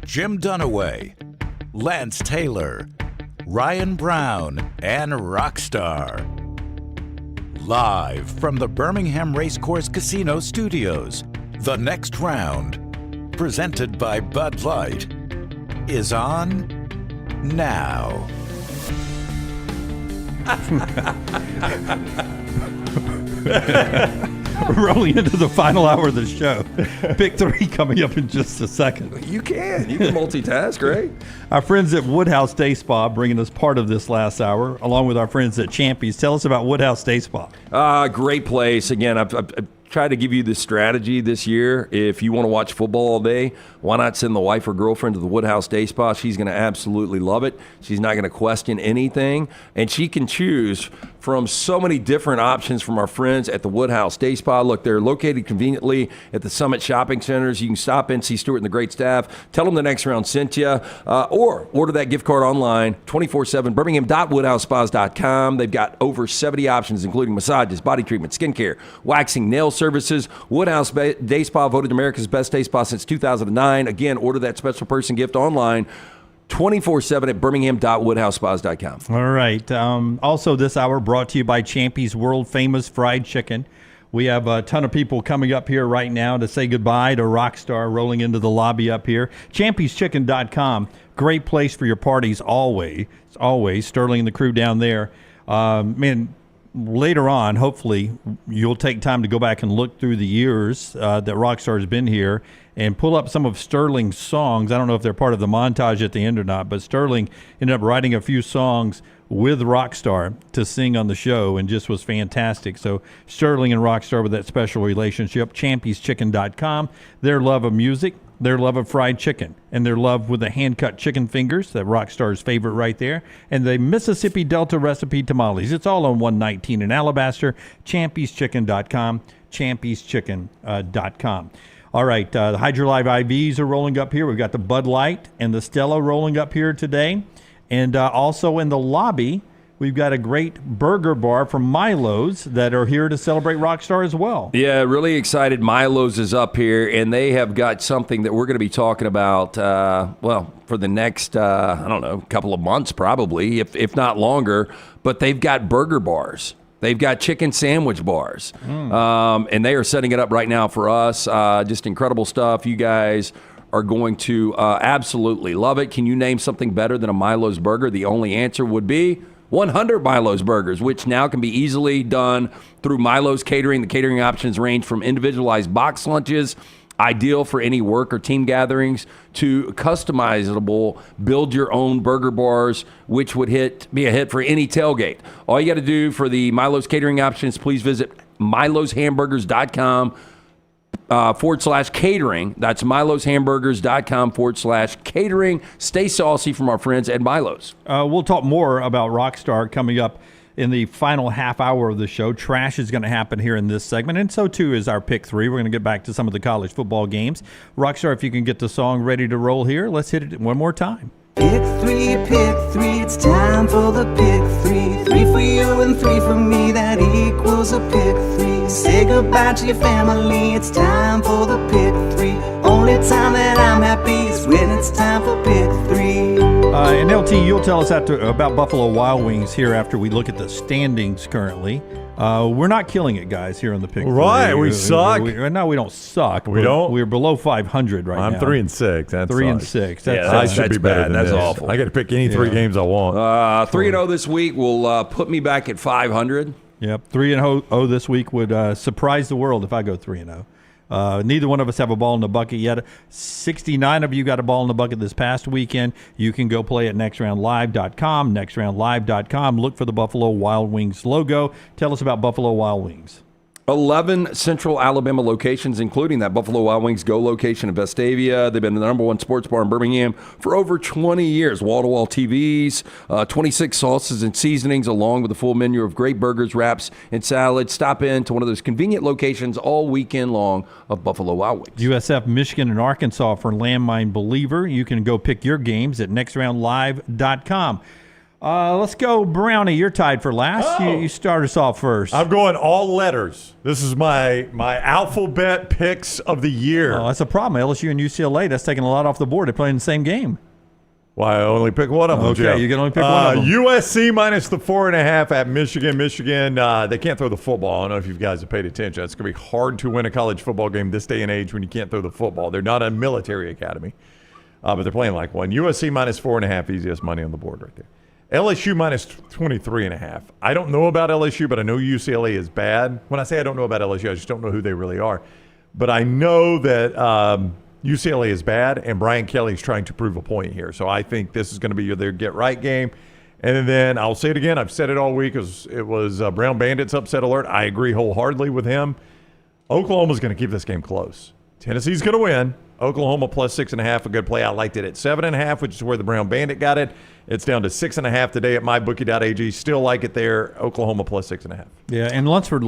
Jim Dunaway, Lance Taylor, Ryan Brown, and Rockstar. Live from the Birmingham Racecourse Casino Studios, the next round, presented by Bud Light, is on now. We're rolling into the final hour of the show. Pick 3 coming up in just a second. You can multitask, right? Our friends at Woodhouse Day Spa bringing us part of this last hour, along with our friends at Champies. Tell us about Woodhouse Day Spa. Great place. Again, I've tried to give you this strategy this year. If you want to watch football all day, why not send the wife or girlfriend to the Woodhouse Day Spa? She's going to absolutely love it. She's not going to question anything, and she can choose from so many different options from our friends at the Woodhouse Day Spa. Look, they're located conveniently at the Summit Shopping Centers. You can stop in, see Stuart and the great staff. Tell them the next round sent you, or order that gift card online 24/7, birmingham.woodhousespas.com. They've got over 70 options, including massages, body treatment, skincare, waxing, nail services. Woodhouse Day Spa voted America's best day spa since 2009. Again, order that special person gift online 24/7 at birmingham.woodhousespas.com. All right. Also this hour brought to you by Champy's World Famous Fried Chicken. We have a ton of people coming up here right now to say goodbye to Rockstar, rolling into the lobby up here. Champy'sChicken.com. Great place for your parties always. Sterling and the crew down there. Later on, hopefully, you'll take time to go back and look through the years that Rockstar has been here and pull up some of Sterling's songs. I don't know if they're part of the montage at the end or not, but Sterling ended up writing a few songs with Rockstar to sing on the show and just was fantastic. So Sterling and Rockstar with that special relationship. Champy'sChicken.com. Their love of music, their love of fried chicken, and their love with the hand-cut chicken fingers, that Rockstar's favorite right there, and the Mississippi Delta recipe tamales. It's all on 119 in Alabaster. Champy'sChicken.com. Champy'sChicken.com. All right, the HydroLive IVs are rolling up here. We've got the Bud Light and the Stella rolling up here today. And also in the lobby, we've got a great burger bar from Milo's that are here to celebrate Rockstar as well. Yeah, really excited. Milo's is up here, and they have got something that we're going to be talking about, for the next, couple of months probably, if not longer. But they've got burger bars. They've got chicken sandwich bars, and they are setting it up right now for us. Just incredible stuff. You guys are going to absolutely love it. Can you name something better than a Milo's burger? The only answer would be 100 Milo's burgers, which now can be easily done through Milo's Catering. The catering options range from individualized box lunches, ideal for any work or team gatherings, to customizable build-your-own burger bars, which would be a hit for any tailgate. All you got to do for the Milo's Catering options, please visit miloshamburgers.com /catering. That's miloshamburgers.com /catering. Stay saucy from our friends at Milo's. We'll talk more about Rockstar coming up in the final half hour of the show. Trash is going to happen here in this segment, and so too is our Pick 3. We're going to get back to some of the college football games. Rockstar, if you can get the song ready to roll here, let's hit it one more time. Pick 3, it's time for the Pick 3. 3 for you and 3 for me, that equals a Pick 3. Say goodbye to your family, it's time for the Pick 3. Only time that I'm happy is when it's time for Pick 3. And LT, you'll tell us about Buffalo Wild Wings here after we look at the standings currently. We're not killing it, guys, here on the Pick 3. Right, we suck. No, we don't suck. We don't? We're below 500 right now. I'm 3-6. That's 3-6. I should be better than That's this. awful. I got to pick any 3 games I want. 3-0 this week will put me back at 500. Yep, 3-0 this week would surprise the world if I go 3-0. Neither one of us have a ball in the bucket yet. 69 of you got a ball in the bucket this past weekend. You can go play at nextroundlive.com, nextroundlive.com. Look for the Buffalo Wild Wings logo. Tell us about Buffalo Wild Wings. 11 Central Alabama locations, including that Buffalo Wild Wings Go location in Vestavia. They've been the number one sports bar in Birmingham for over 20 years. Wall-to-wall TVs, 26 sauces and seasonings, along with a full menu of great burgers, wraps, and salads. Stop in to one of those convenient locations all weekend long of Buffalo Wild Wings. USF, Michigan, and Arkansas for Landmine Believer. You can go pick your games at nextroundlive.com. Let's go, Brownie. You're tied for last. You start us off first. I'm going all letters. This is my alphabet picks of the year. Oh, that's a problem. LSU and UCLA, that's taking a lot off the board. They're playing the same game. Why, I only pick one of them, Okay, Jeff. you can only pick one of them. USC minus the 4.5 at Michigan. Michigan, they can't throw the football. I don't know if you guys have paid attention. It's going to be hard to win a college football game this day and age when you can't throw the football. They're not a military academy, but they're playing like one. USC minus 4.5, easiest money on the board right there. LSU minus 23.5. I don't know about LSU, but I know UCLA is bad. When I say I don't know about LSU, I just don't know who they really are. But I know that UCLA is bad, and Brian Kelly's trying to prove a point here. So I think this is going to be their get-right game. And then I'll say it again. I've said it all week. It was Brown Bandits upset alert. I agree wholeheartedly with him. Oklahoma's going to keep this game close. Tennessee's going to win. Oklahoma plus 6.5, a good play. I liked it at 7.5, which is where the Brown Bandit got it. It's down to 6.5 today at mybookie.ag. Still like it there. Oklahoma plus 6.5. Yeah, and Lunceford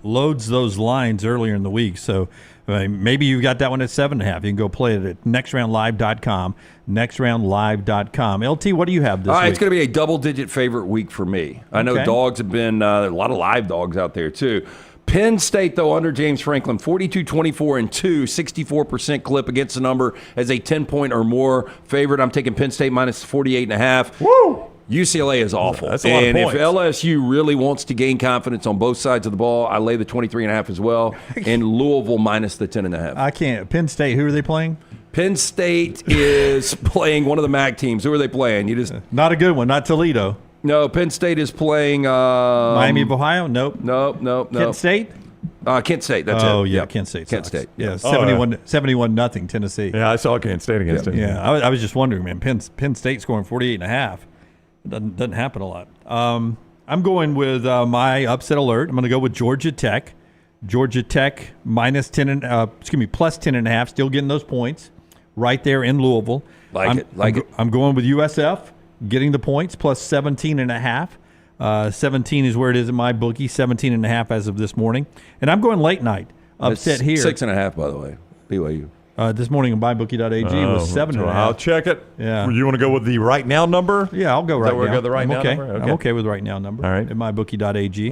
loads those lines earlier in the week. So maybe you got that one at 7.5. You can go play it at nextroundlive.com. Nextroundlive.com. LT, what do you have this week? It's going to be a double-digit favorite week for me. I know dogs have been a lot of live dogs out there too. Penn State, though, under James Franklin, 42-24-2, 64% clip against the number as a 10-point or more favorite. I'm taking Penn State minus 48.5. Woo! UCLA is awful. That's a lot of points. If LSU really wants to gain confidence on both sides of the ball, I lay the 23.5 as well, and Louisville minus the 10.5. I can't. Penn State, who are they playing? Penn State is playing one of the MAC teams. Who are they playing? Not a good one, not Toledo. No, Penn State is playing Miami of Ohio? Nope. Kent State? Kent State, that's it. Oh, yeah, Yep. Kent State. Kent sucks. State. Yeah, 71-0 Tennessee. Yeah, I saw Kent State against it. Yeah, I was just wondering, man. Penn State scoring 48.5. Doesn't happen a lot. I'm going with my upset alert. I'm going to go with Georgia Tech. Georgia Tech plus 10.5, still getting those points right there in Louisville. Like it. I'm going with USF. Getting the points plus 17.5. 17 is where it is at my bookie. 17.5 as of this morning. And I'm going late night. Upset here. 6.5, by the way. BYU. This morning on mybookie.ag was 7.5. I'll check it. Yeah. You want to go with the right now number? Yeah, I'll go right now. Go the right now number? I'm okay with right now number. All right. At mybookie.ag.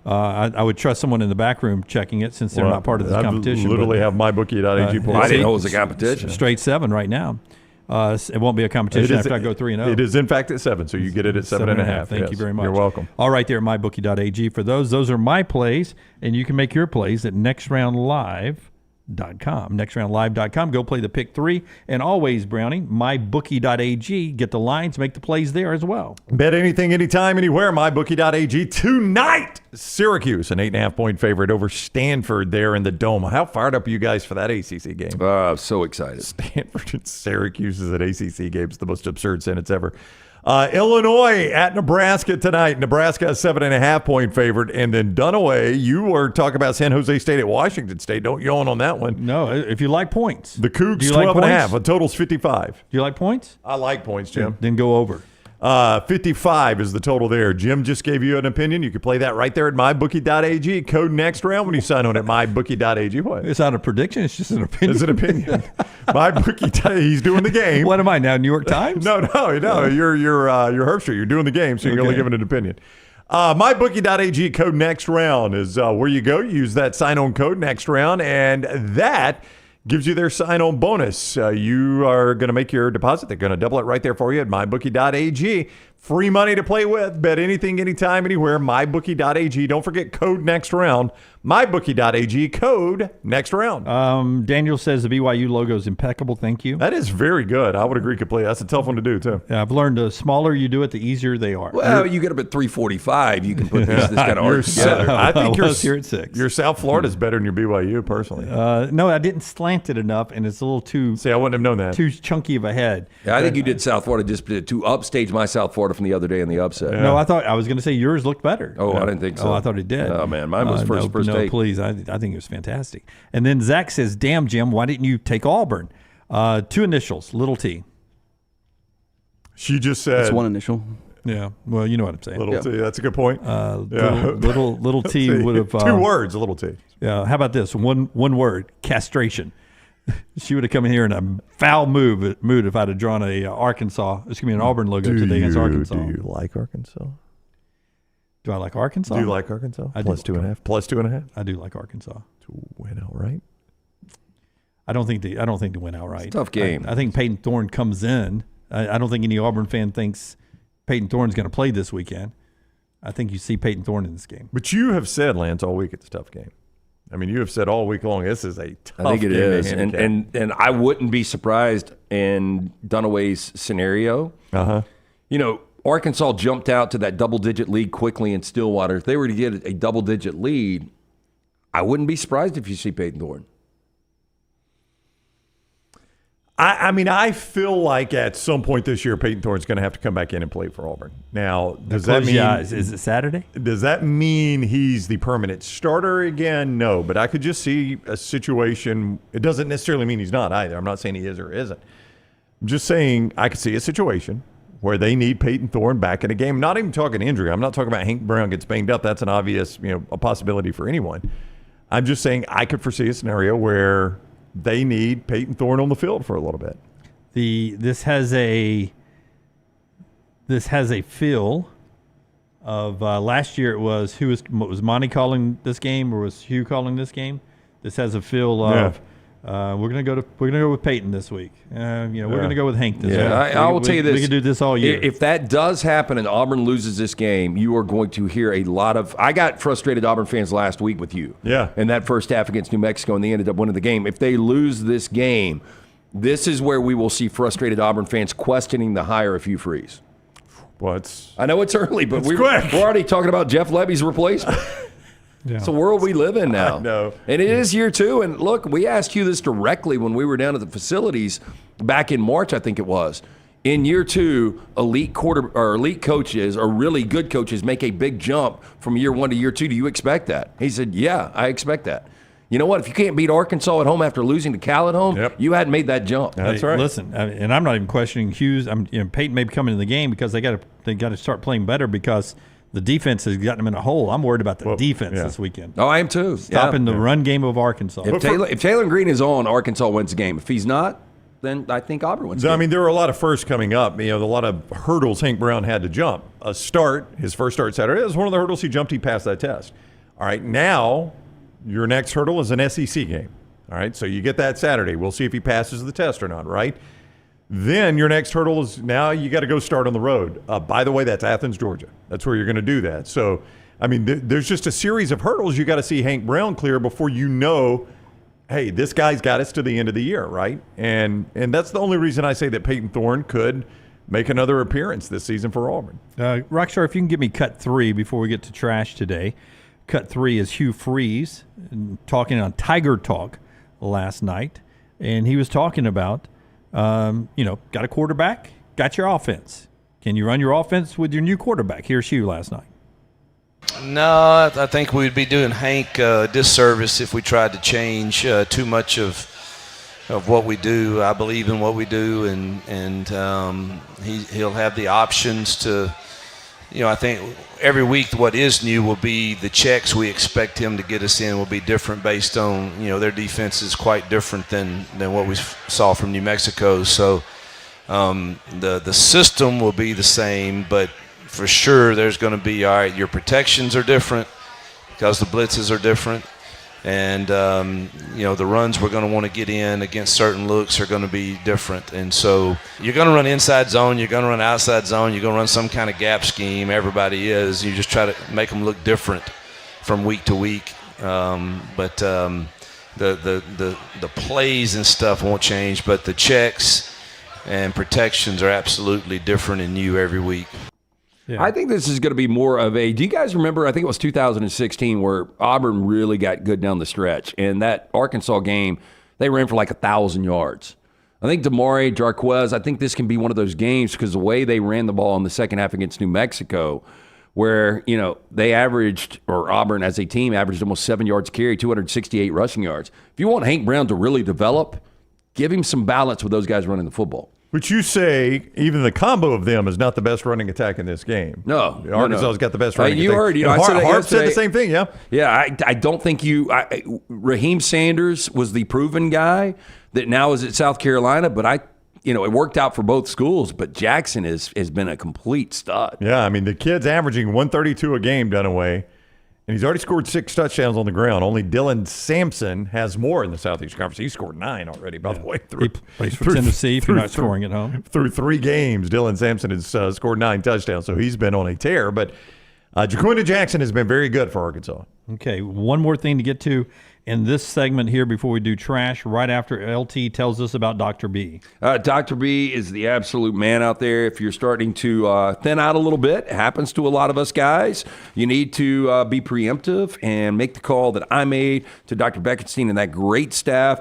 I would trust someone in the back room checking it since they're not part of this competition. I literally have mybookie.ag pulled I didn't know it was a competition. Straight 7 right now. It won't be a competition after I go 3-0. It is, in fact, at 7, so you get it at 7.5. Thank you very much. You're welcome. All right there at mybookie.ag for those. Those are my plays, and you can make your plays at nextroundlive.com. Nextroundlive.com. Go play the pick 3. And always, Brownie, mybookie.ag. Get the lines, make the plays there as well. Bet anything, anytime, anywhere. Mybookie.ag tonight. Syracuse, an 8.5-point favorite over Stanford there in the Dome. How fired up are you guys for that ACC game? So excited. Stanford and Syracuse is an ACC game. It's the most absurd sentence ever. Illinois at Nebraska tonight. Nebraska, a 7.5-point favorite. And then Dunaway, you were talking about San Jose State at Washington State. Don't yawn on that one. No, if you like points. The Cougs, 12.5. A total's 55. Do you like points? I like points, Jim. Then go over. 55 is the total there. Jim just gave you an opinion. You can play that right there at mybookie.ag. Code next round when you sign on at mybookie.ag. What? It's not a prediction. It's just an opinion. It's an opinion. MyBookie. He's doing the game. What am I now? New York Times? No. You're Herbstreit. You're doing the game, so you're only giving an opinion. MyBookie.ag. Code next round is where you go. You use that sign-on code next round, and that gives you their sign-on bonus. You are going to make your deposit. They're going to double it right there for you at mybookie.ag. Free money to play with. Bet anything, anytime, anywhere. mybookie.ag. Don't forget code next round. mybookie.ag. Code next round. Daniel says the BYU logo is impeccable. Thank you. That is very good. I would agree completely. That's a tough one to do, too. Yeah, I've learned the smaller you do it, the easier they are. Well, you get up at 3:45. You can put this kind of art together. I think here at 6. Your South Florida is better than your BYU, personally. No, I didn't slant it enough, and it's a little too. See, I wouldn't have known that. Too chunky of a head. Yeah, I think you did South Florida just to upstage my South Florida Florida from the other day in the upset. No, I was going to say yours looked better. Oh, I didn't think so. Oh, I thought it did. Oh, man. Mine was first No, take. please. I think it was fantastic. And then Zach says, damn, Jim, why didn't you take Auburn? 2 initials, little T. She just said. It's one initial. Yeah. Well, you know what I'm saying. Little T. That's a good point. Little T would have. 2 words, a little T. Yeah. How about this? One word, castration. She would have come in here in a foul mood if I'd have drawn an Auburn logo today against Arkansas. Do you like Arkansas? Do I like Arkansas? Do you like Arkansas? I Plus do. 2.5. Plus 2.5. I do like Arkansas To win outright. I don't think they win outright. It's a tough game. I think Peyton Thorne comes in. I don't think any Auburn fan thinks Peyton Thorne's going to play this weekend. I think you see Peyton Thorne in this game. But you have said, Lance, all week it's a tough game. I mean, you have said all week long this is a tough game. I think it is. to handicap. And I wouldn't be surprised in Dunaway's scenario. You know, Arkansas jumped out to that double-digit lead quickly in Stillwater. If they were to get a double-digit lead, I wouldn't be surprised if you see Peyton Thorne. I mean, I feel like at some point this year, Peyton Thorne's going to have to come back in and play for Auburn. Now, does that mean is it Saturday? Does that mean he's the permanent starter again? No, but I could just see a situation. It doesn't necessarily mean he's not either. I'm not saying he is or isn't. I'm just saying I could see a situation where they need Peyton Thorne back in a game. Not even talking injury. I'm not talking about Hank Brown gets banged up. That's an obvious, a possibility for anyone. I'm just saying I could foresee a scenario where they need Peyton Thorne on the field for a little bit. This has a feel of last year. It was was Monty calling this game or was Hugh calling this game? This has a feel of we're gonna go with Peyton this week. We're gonna go with Hank this week. I will tell you this: we can do this all year. If that does happen and Auburn loses this game, you are going to hear a lot of. I got frustrated Auburn fans last week with you. Yeah. In that first half against New Mexico, and they ended up winning the game. If they lose this game, this is where we will see frustrated Auburn fans questioning the hire of Hugh Freeze. Well, I know it's early, but we're already talking about Jeff Levy's replacement. Yeah. It's the world we live in now. I know. And it is year 2. And look, we asked you this directly when we were down at the facilities back in March, I think it was. In year 2, elite coaches or really good coaches make a big jump from year 1 to year 2. Do you expect that? He said, yeah, I expect that. You know what? If you can't beat Arkansas at home after losing to Cal at home, you hadn't made that jump. That's right. Listen, and I'm not even questioning Hughes. Peyton may be coming in the game because they got to start playing better because the defense has gotten them in a hole. I'm worried about the defense this weekend. Oh, I am too. Stopping the run game of Arkansas. If Taylor Green is on, Arkansas wins the game. If he's not, then I think Auburn wins the game. I mean, there are a lot of firsts coming up. A lot of hurdles Hank Brown had to jump. His first start Saturday, that was one of the hurdles he jumped. He passed that test. All right, now your next hurdle is an SEC game. All right, so you get that Saturday. We'll see if he passes the test or not, right? Then your next hurdle is now you got to go start on the road. By the way, that's Athens, Georgia. That's where you're going to do that. So, I mean, there's just a series of hurdles you got to see Hank Brown clear before you know, hey, this guy's got us to the end of the year, right? And that's the only reason I say that Peyton Thorne could make another appearance this season for Auburn. Rockstar, if you can give me cut 3 before we get to trash today. Cut 3 is Hugh Freeze talking on Tiger Talk last night, and he was talking about got a quarterback, got your offense. Can you run your offense with your new quarterback? Here's Hugh last night. No, I think we'd be doing Hank a disservice if we tried to change too much of what we do. I believe in what we do, and he'll have the options to. I think every week what is new will be the checks we expect him to get us in will be different based on, their defense is quite different than what we saw from New Mexico. So the system will be the same, but for sure there's going to be, all right, your protections are different because the blitzes are different. And, the runs we're going to want to get in against certain looks are going to be different. And so you're going to run inside zone, you're going to run outside zone, you're going to run some kind of gap scheme. Everybody is. You just try to make them look different from week to week. But the plays and stuff won't change, but the checks and protections are absolutely different and new every week. Yeah. I think this is going to be more of a. Do you guys remember? I think it was 2016 where Auburn really got good down the stretch, and that Arkansas game they ran for like 1,000 yards. I think Damari, Jarquez, I think this can be one of those games because the way they ran the ball in the second half against New Mexico, where, they averaged, or Auburn as a team averaged almost 7 yards carry, 268 rushing yards. If you want Hank Brown to really develop, give him some balance with those guys running the football. Which you say even the combo of them is not the best running attack in this game. No. Arkansas's got the best running attack. You heard, I said that Harp said the same thing, yeah. Yeah, I don't think Raheem Sanders was the proven guy that now is at South Carolina, but it worked out for both schools, but Jackson has been a complete stud. Yeah, I mean, the kid's averaging 132 a game, Dunaway. And he's already scored 6 touchdowns on the ground. Only Dylan Sampson has more in the Southeast Conference. He scored 9 already, by the way. He plays for Tennessee if you're not scoring at home. Through 3 games, Dylan Sampson has scored 9 touchdowns, so he's been on a tear. But Jaquinda Jackson has been very good for Arkansas. Okay, one more thing to get to in this segment here before we do trash, right after LT tells us about Dr. B. Dr. B is the absolute man out there. If you're starting to thin out a little bit, it happens to a lot of us guys, you need to be preemptive and make the call that I made to Dr. Beckenstein and that great staff.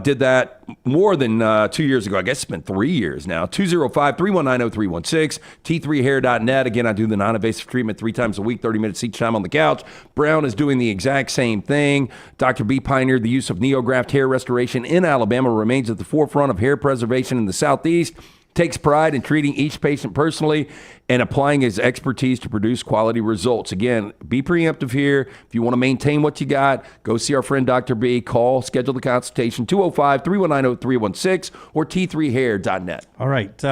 Did that more than 2 years ago. I guess it's been 3 years now. 205-319-0316, t3hair.net. Again, I do the non-invasive treatment 3 times a week, 30 minutes each time on the couch. Brown is doing the exact same thing. Dr. B pioneered the use of NeoGraft hair restoration in Alabama, remains at the forefront of hair preservation in the Southeast. Takes pride in treating each patient personally and applying his expertise to produce quality results. Again, be preemptive here. If you want to maintain what you got, go see our friend Dr. B. Call, schedule the consultation, 205-319-0316 or t3hair.net. All right.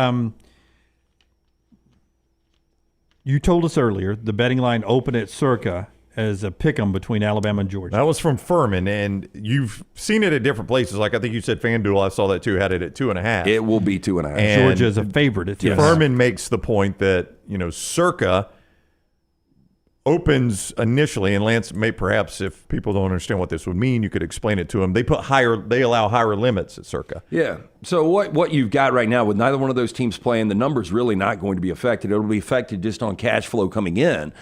You told us earlier the betting line opened at circa as a pick'em between Alabama and Georgia. That was from Fuhrman, and you've seen it at different places. Like I think you said FanDuel, I saw that too, had it at 2.5. It will be 2.5. Georgia is a favorite at 2.5. Fuhrman makes the point that, circa opens initially, and Lance may perhaps, if people don't understand what this would mean, you could explain it to them. They allow higher limits at circa. Yeah. So what you've got right now with neither one of those teams playing, the number's really not going to be affected. It'll be affected just on cash flow coming in.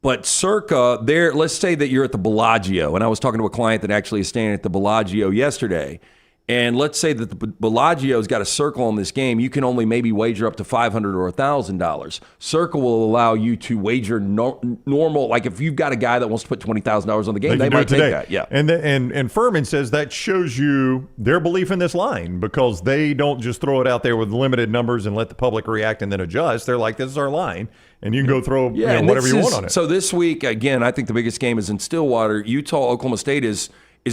But circa, let's say that you're at the Bellagio, and I was talking to a client that actually is staying at the Bellagio yesterday, and let's say that the Bellagio's got a circle on this game. You can only maybe wager up to $500 or $1,000. Circle will allow you to wager normal, like if you've got a guy that wants to put $20,000 on the game, they might take that. Yeah. And Fuhrman says that shows you their belief in this line because they don't just throw it out there with limited numbers and let the public react and then adjust. They're like, this is our line. And you can go throw whatever you want on it. So this week, again, I think the biggest game is in Stillwater. Utah, Oklahoma State has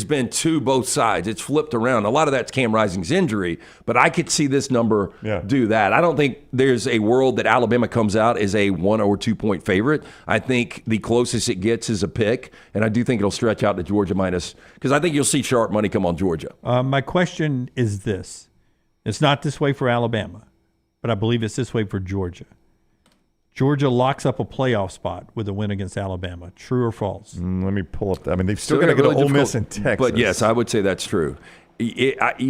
been to both sides. It's flipped around. A lot of that's Cam Rising's injury, but I could see this number do that. I don't think there's a world that Alabama comes out as a 1 or 2 point favorite. I think the closest it gets is a pick, and I do think it'll stretch out to Georgia minus, because I think you'll see sharp money come on Georgia. My question is this. It's not this way for Alabama, but I believe it's this way for Georgia. Georgia locks up a playoff spot with a win against Alabama. True or false? Let me pull up. I mean, they've still got to go to Ole Miss and Texas. But yes, I would say that's true. I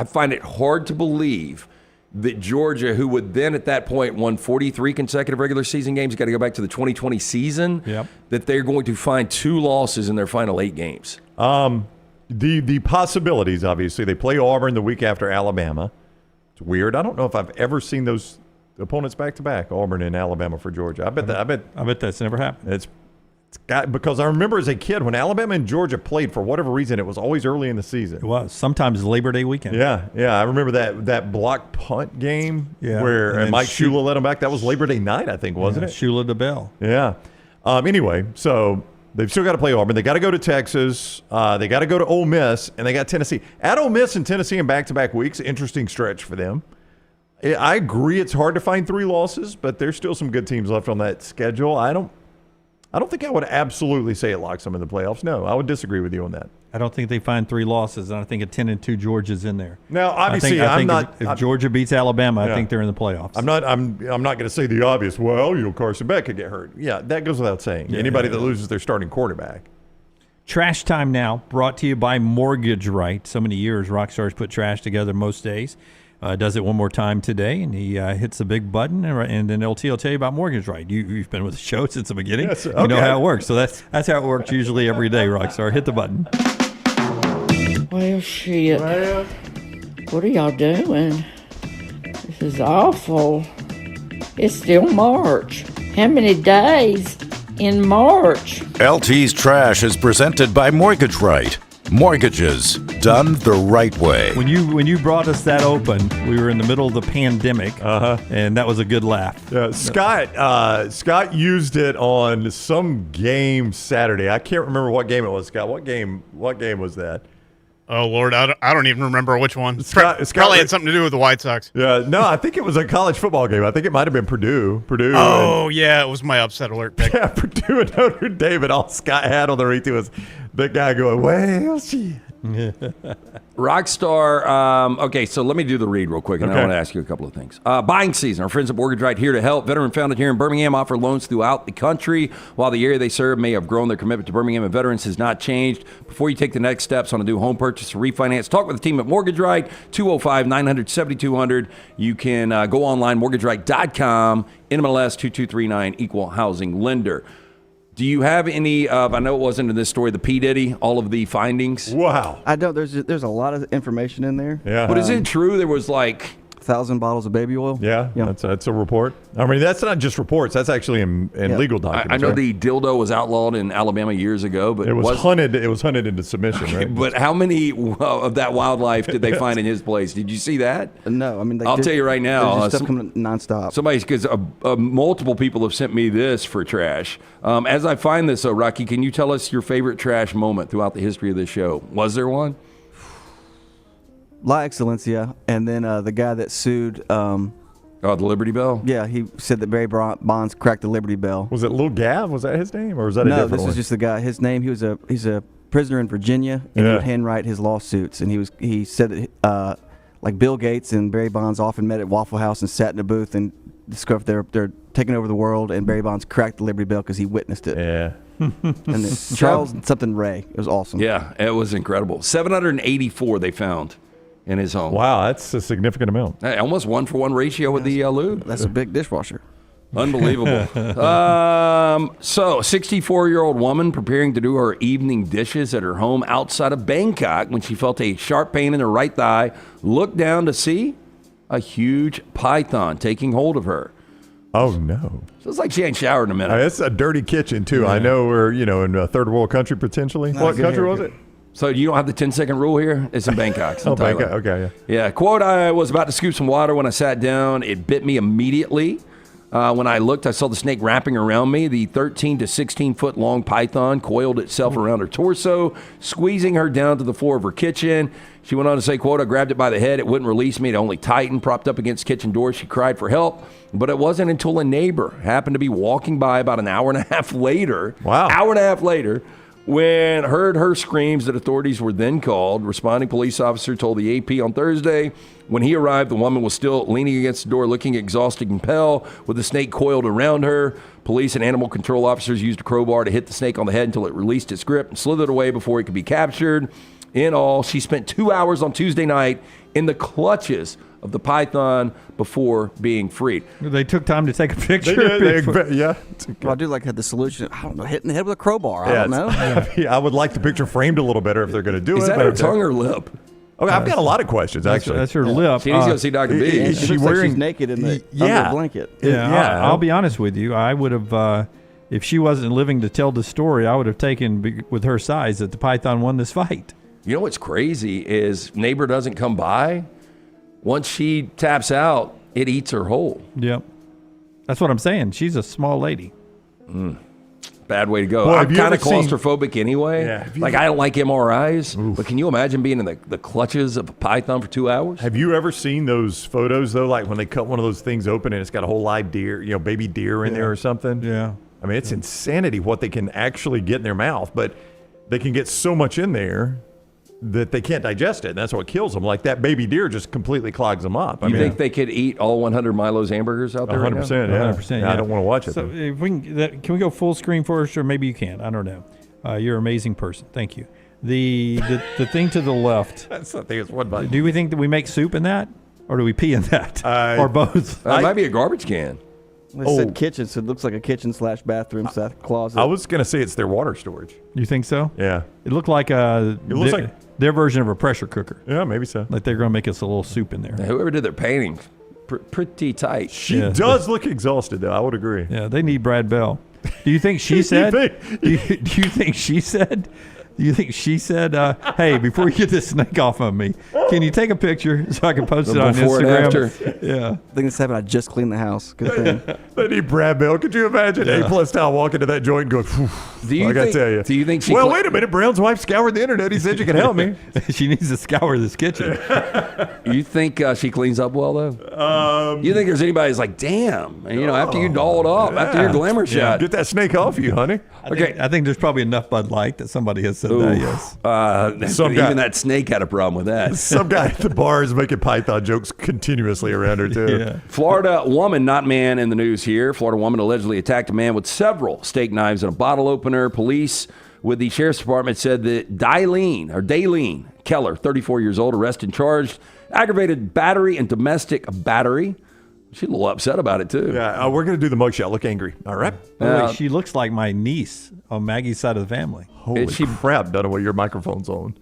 find it hard to believe that Georgia, who would then at that point won 43 consecutive regular season games, got to go back to the 2020 season, that they're going to find 2 losses in their final 8 games. The possibilities, obviously, they play Auburn the week after Alabama. It's weird. I don't know if I've ever seen those opponents back to back, Auburn and Alabama for Georgia. I bet that's never happened. It's got, because I remember as a kid when Alabama and Georgia played, for whatever reason, it was always early in the season. It was sometimes Labor Day weekend. Yeah. I remember that block punt game where Mike Shula led them back. That was Labor Day night, I think, wasn't it? Shula to Bell. Yeah. Anyway, so they've still got to play Auburn. They got to go to Texas. They got to go to Ole Miss, and they got Tennessee. At Ole Miss and Tennessee in back-to-back weeks, interesting stretch for them. I agree it's hard to find 3 losses, but there's still some good teams left on that schedule. I don't think I would absolutely say it locks them in the playoffs. No, I would disagree with you on that. I don't think they find 3 losses, and I think a 10-2 Georgia's in there. Now, obviously, if Georgia beats Alabama, I think they're in the playoffs. I'm not going to say the obvious. Well, Carson Beck could get hurt. Yeah, that goes without saying. Anybody that loses their starting quarterback. Trash time now, brought to you by Mortgage Right. So many years, Rockstar's put trash together most days. Does it one more time today, and he hits the big button, and then LT will tell you about Mortgage Right. You've been with the show since the beginning. Yes, okay. You know how it works. So that's how it works usually every day, Rockstar. Hit the button. Well, shit. What are y'all doing? This is awful. It's still March. How many days in March? LT's Trash is presented by Mortgage Right. Mortgages done the right way. When you brought us that open, we were in the middle of the pandemic, and that was a good laugh. Yeah, Scott used it on some game Saturday. I can't remember what game it was, Scott. What game was that? Oh, Lord, I don't even remember which one. Scott Probably had something to do with the White Sox. Yeah, no, I think it was a college football game. I think it might have been Purdue. Oh, yeah, it was my upset alert pick. Yeah, Purdue and Notre Dame, and all Scott had on the read was the guy going, well, shit. Rockstar. Okay, so let me do the read real quick, and I want to ask you a couple of things. Buying season. Our friends at Mortgage Right here to help. Veteran founded here in Birmingham, offer loans throughout the country. While the area they serve may have grown, their commitment to Birmingham and veterans has not changed. Before you take the next steps on a new home purchase or refinance, talk with the team at Mortgage Right, 205-900-7200. You can go online, mortgageright.com, NMLS 2239, equal housing lender. Do you have any of, I know it wasn't in this story, the P. Diddy, all of the findings? Wow. I don't. There's a lot of information in there. Yeah. But is it true there was like 1,000 bottles of baby oil? Yeah. That's a report. I mean, that's not just reports. That's actually in legal documents. I know right? the dildo was outlawed in Alabama years ago, but it was hunted. It was hunted into submission, okay, right? But how many of that wildlife did they find in his place? Did you see that? No, I mean, I'll tell you right now. There's stuff coming nonstop. Somebody's because multiple people have sent me this for trash. As I find this, though, Rocky, can you tell us your favorite trash moment throughout the history of this show? Was there one? La Excelencia, and then the guy that sued. The Liberty Bell? Yeah, he said that Barry Bonds cracked the Liberty Bell. Was it Lil Gav? Was that his name, or was that a different one? No, this is just the guy. His name. He's a prisoner in Virginia, and he would handwrite his lawsuits. And he said that like Bill Gates and Barry Bonds often met at Waffle House and sat in a booth and discovered they're taking over the world. And Barry Bonds cracked the Liberty Bell because he witnessed it. Yeah. And Charles something Ray. It was awesome. Yeah, it was incredible. 784 they found in his home. Wow, that's a significant amount. Hey, almost 1-for-1 ratio with the lube. That's a big dishwasher. Unbelievable. So, 64-year-old woman preparing to do her evening dishes at her home outside of Bangkok when she felt a sharp pain in her right thigh, looked down to see a huge python taking hold of her. Oh, no. So it's like she ain't showered in a minute. It's a dirty kitchen, too. Yeah. I know we're, in a third world country, potentially. What country was it? So you don't have the 10-second rule here? It's in Bangkok. It's in Thailand. Bangkok. Okay, yeah. Yeah, quote, I was about to scoop some water when I sat down. It bit me immediately. When I looked, I saw the snake wrapping around me. The 13 to 16-foot long python coiled itself around her torso, squeezing her down to the floor of her kitchen. She went on to say, quote, I grabbed it by the head. It wouldn't release me. It only tightened, propped up against the kitchen door. She cried for help, but it wasn't until a neighbor happened to be walking by about an hour and a half later. Wow. Hour and a half later. When heard her screams, that authorities were then called. Responding police officer told the AP on Thursday. When he arrived, the woman was still leaning against the door, looking exhausted and pale, with the snake coiled around her. Police and animal control officers used a crowbar to hit the snake on the head until it released its grip and slithered away before it could be captured. In all, she spent 2 hours on Tuesday night in the clutches of the python before being freed. They took time to take a picture. Yeah. Well, I do like had the solution. I don't know, hitting the head with a crowbar. I don't know. I would like the picture framed a little better if they're going to do it. Is that her tongue or lip? Okay, I've got a lot of questions, actually. That's her lip. She needs to go see Dr. B. Is she wearing she's naked in the under a blanket? Yeah. I'll be honest with you. I would have, if she wasn't living to tell the story, I would have taken with her size that the python won this fight. You know what's crazy is neighbor doesn't come by. Once she taps out, it eats her whole. Yep. That's what I'm saying. She's a small lady. Bad way to go. Boy, I'm kind of claustrophobic anyway. Yeah. Like, I don't like MRIs. But can you imagine being in the clutches of a python for 2 hours? Have you ever seen those photos, though, like when they cut one of those things open and it's got a whole live deer, baby deer in there or something? Yeah. I mean, it's insanity what they can actually get in their mouth, but they can get so much in there that they can't digest it, and that's what kills them. Like that baby deer just completely clogs them up. You think they could eat all 100 Milo's hamburgers out there 100%, right now? 100%. Yeah. I don't want to watch it. So if we can we go full screen first, or maybe you can't? I don't know. You're an amazing person. Thank you. The thing to the left. That's the thing. It's one button. Do we think that we make soup in that, or do we pee in that, or both? It might be a garbage can. They said kitchen, so it looks like a kitchen / bathroom / closet. I was going to say it's their water storage. You think so? Yeah. It looked like their version of a pressure cooker. Yeah, maybe so. Like they're going to make us a little soup in there. Yeah, whoever did their painting, pretty tight. She does look exhausted, though. I would agree. Yeah, they need Brad Bell. Do you think she said? Do you think she said? Do you think she said, hey, before you get this snake off of me, can you take a picture so I can post it on Before and Instagram? after. Yeah. I think this happened. I just cleaned the house. Good thing. They need Brad Bell. Could you imagine A+ Towel walk into that joint and go, I got to tell you. Do you think she Well, wait a minute. Brown's wife scoured the internet. He said you can help me. She needs to scour this kitchen. You think she cleans up well, though? You think there's anybody who's like, damn, and, after you dolled up, after your glamour shot. Get that snake off you, honey. I think there's probably enough Bud Light that somebody has said that, yes. Even that snake had a problem with that. Some guy at the bar is making Python jokes continuously around her, too. Yeah. Florida woman, not man, in the news here. Florida woman allegedly attacked a man with several steak knives and a bottle opener. Police with the sheriff's department said that Daylene Keller, 34 years old, arrested and charged aggravated battery and domestic battery. She's a little upset about it, too. Yeah, we're going to do the mugshot. Look angry. All right. She looks like my niece on Maggie's side of the family. Holy crap, Dunaway, your microphone's on.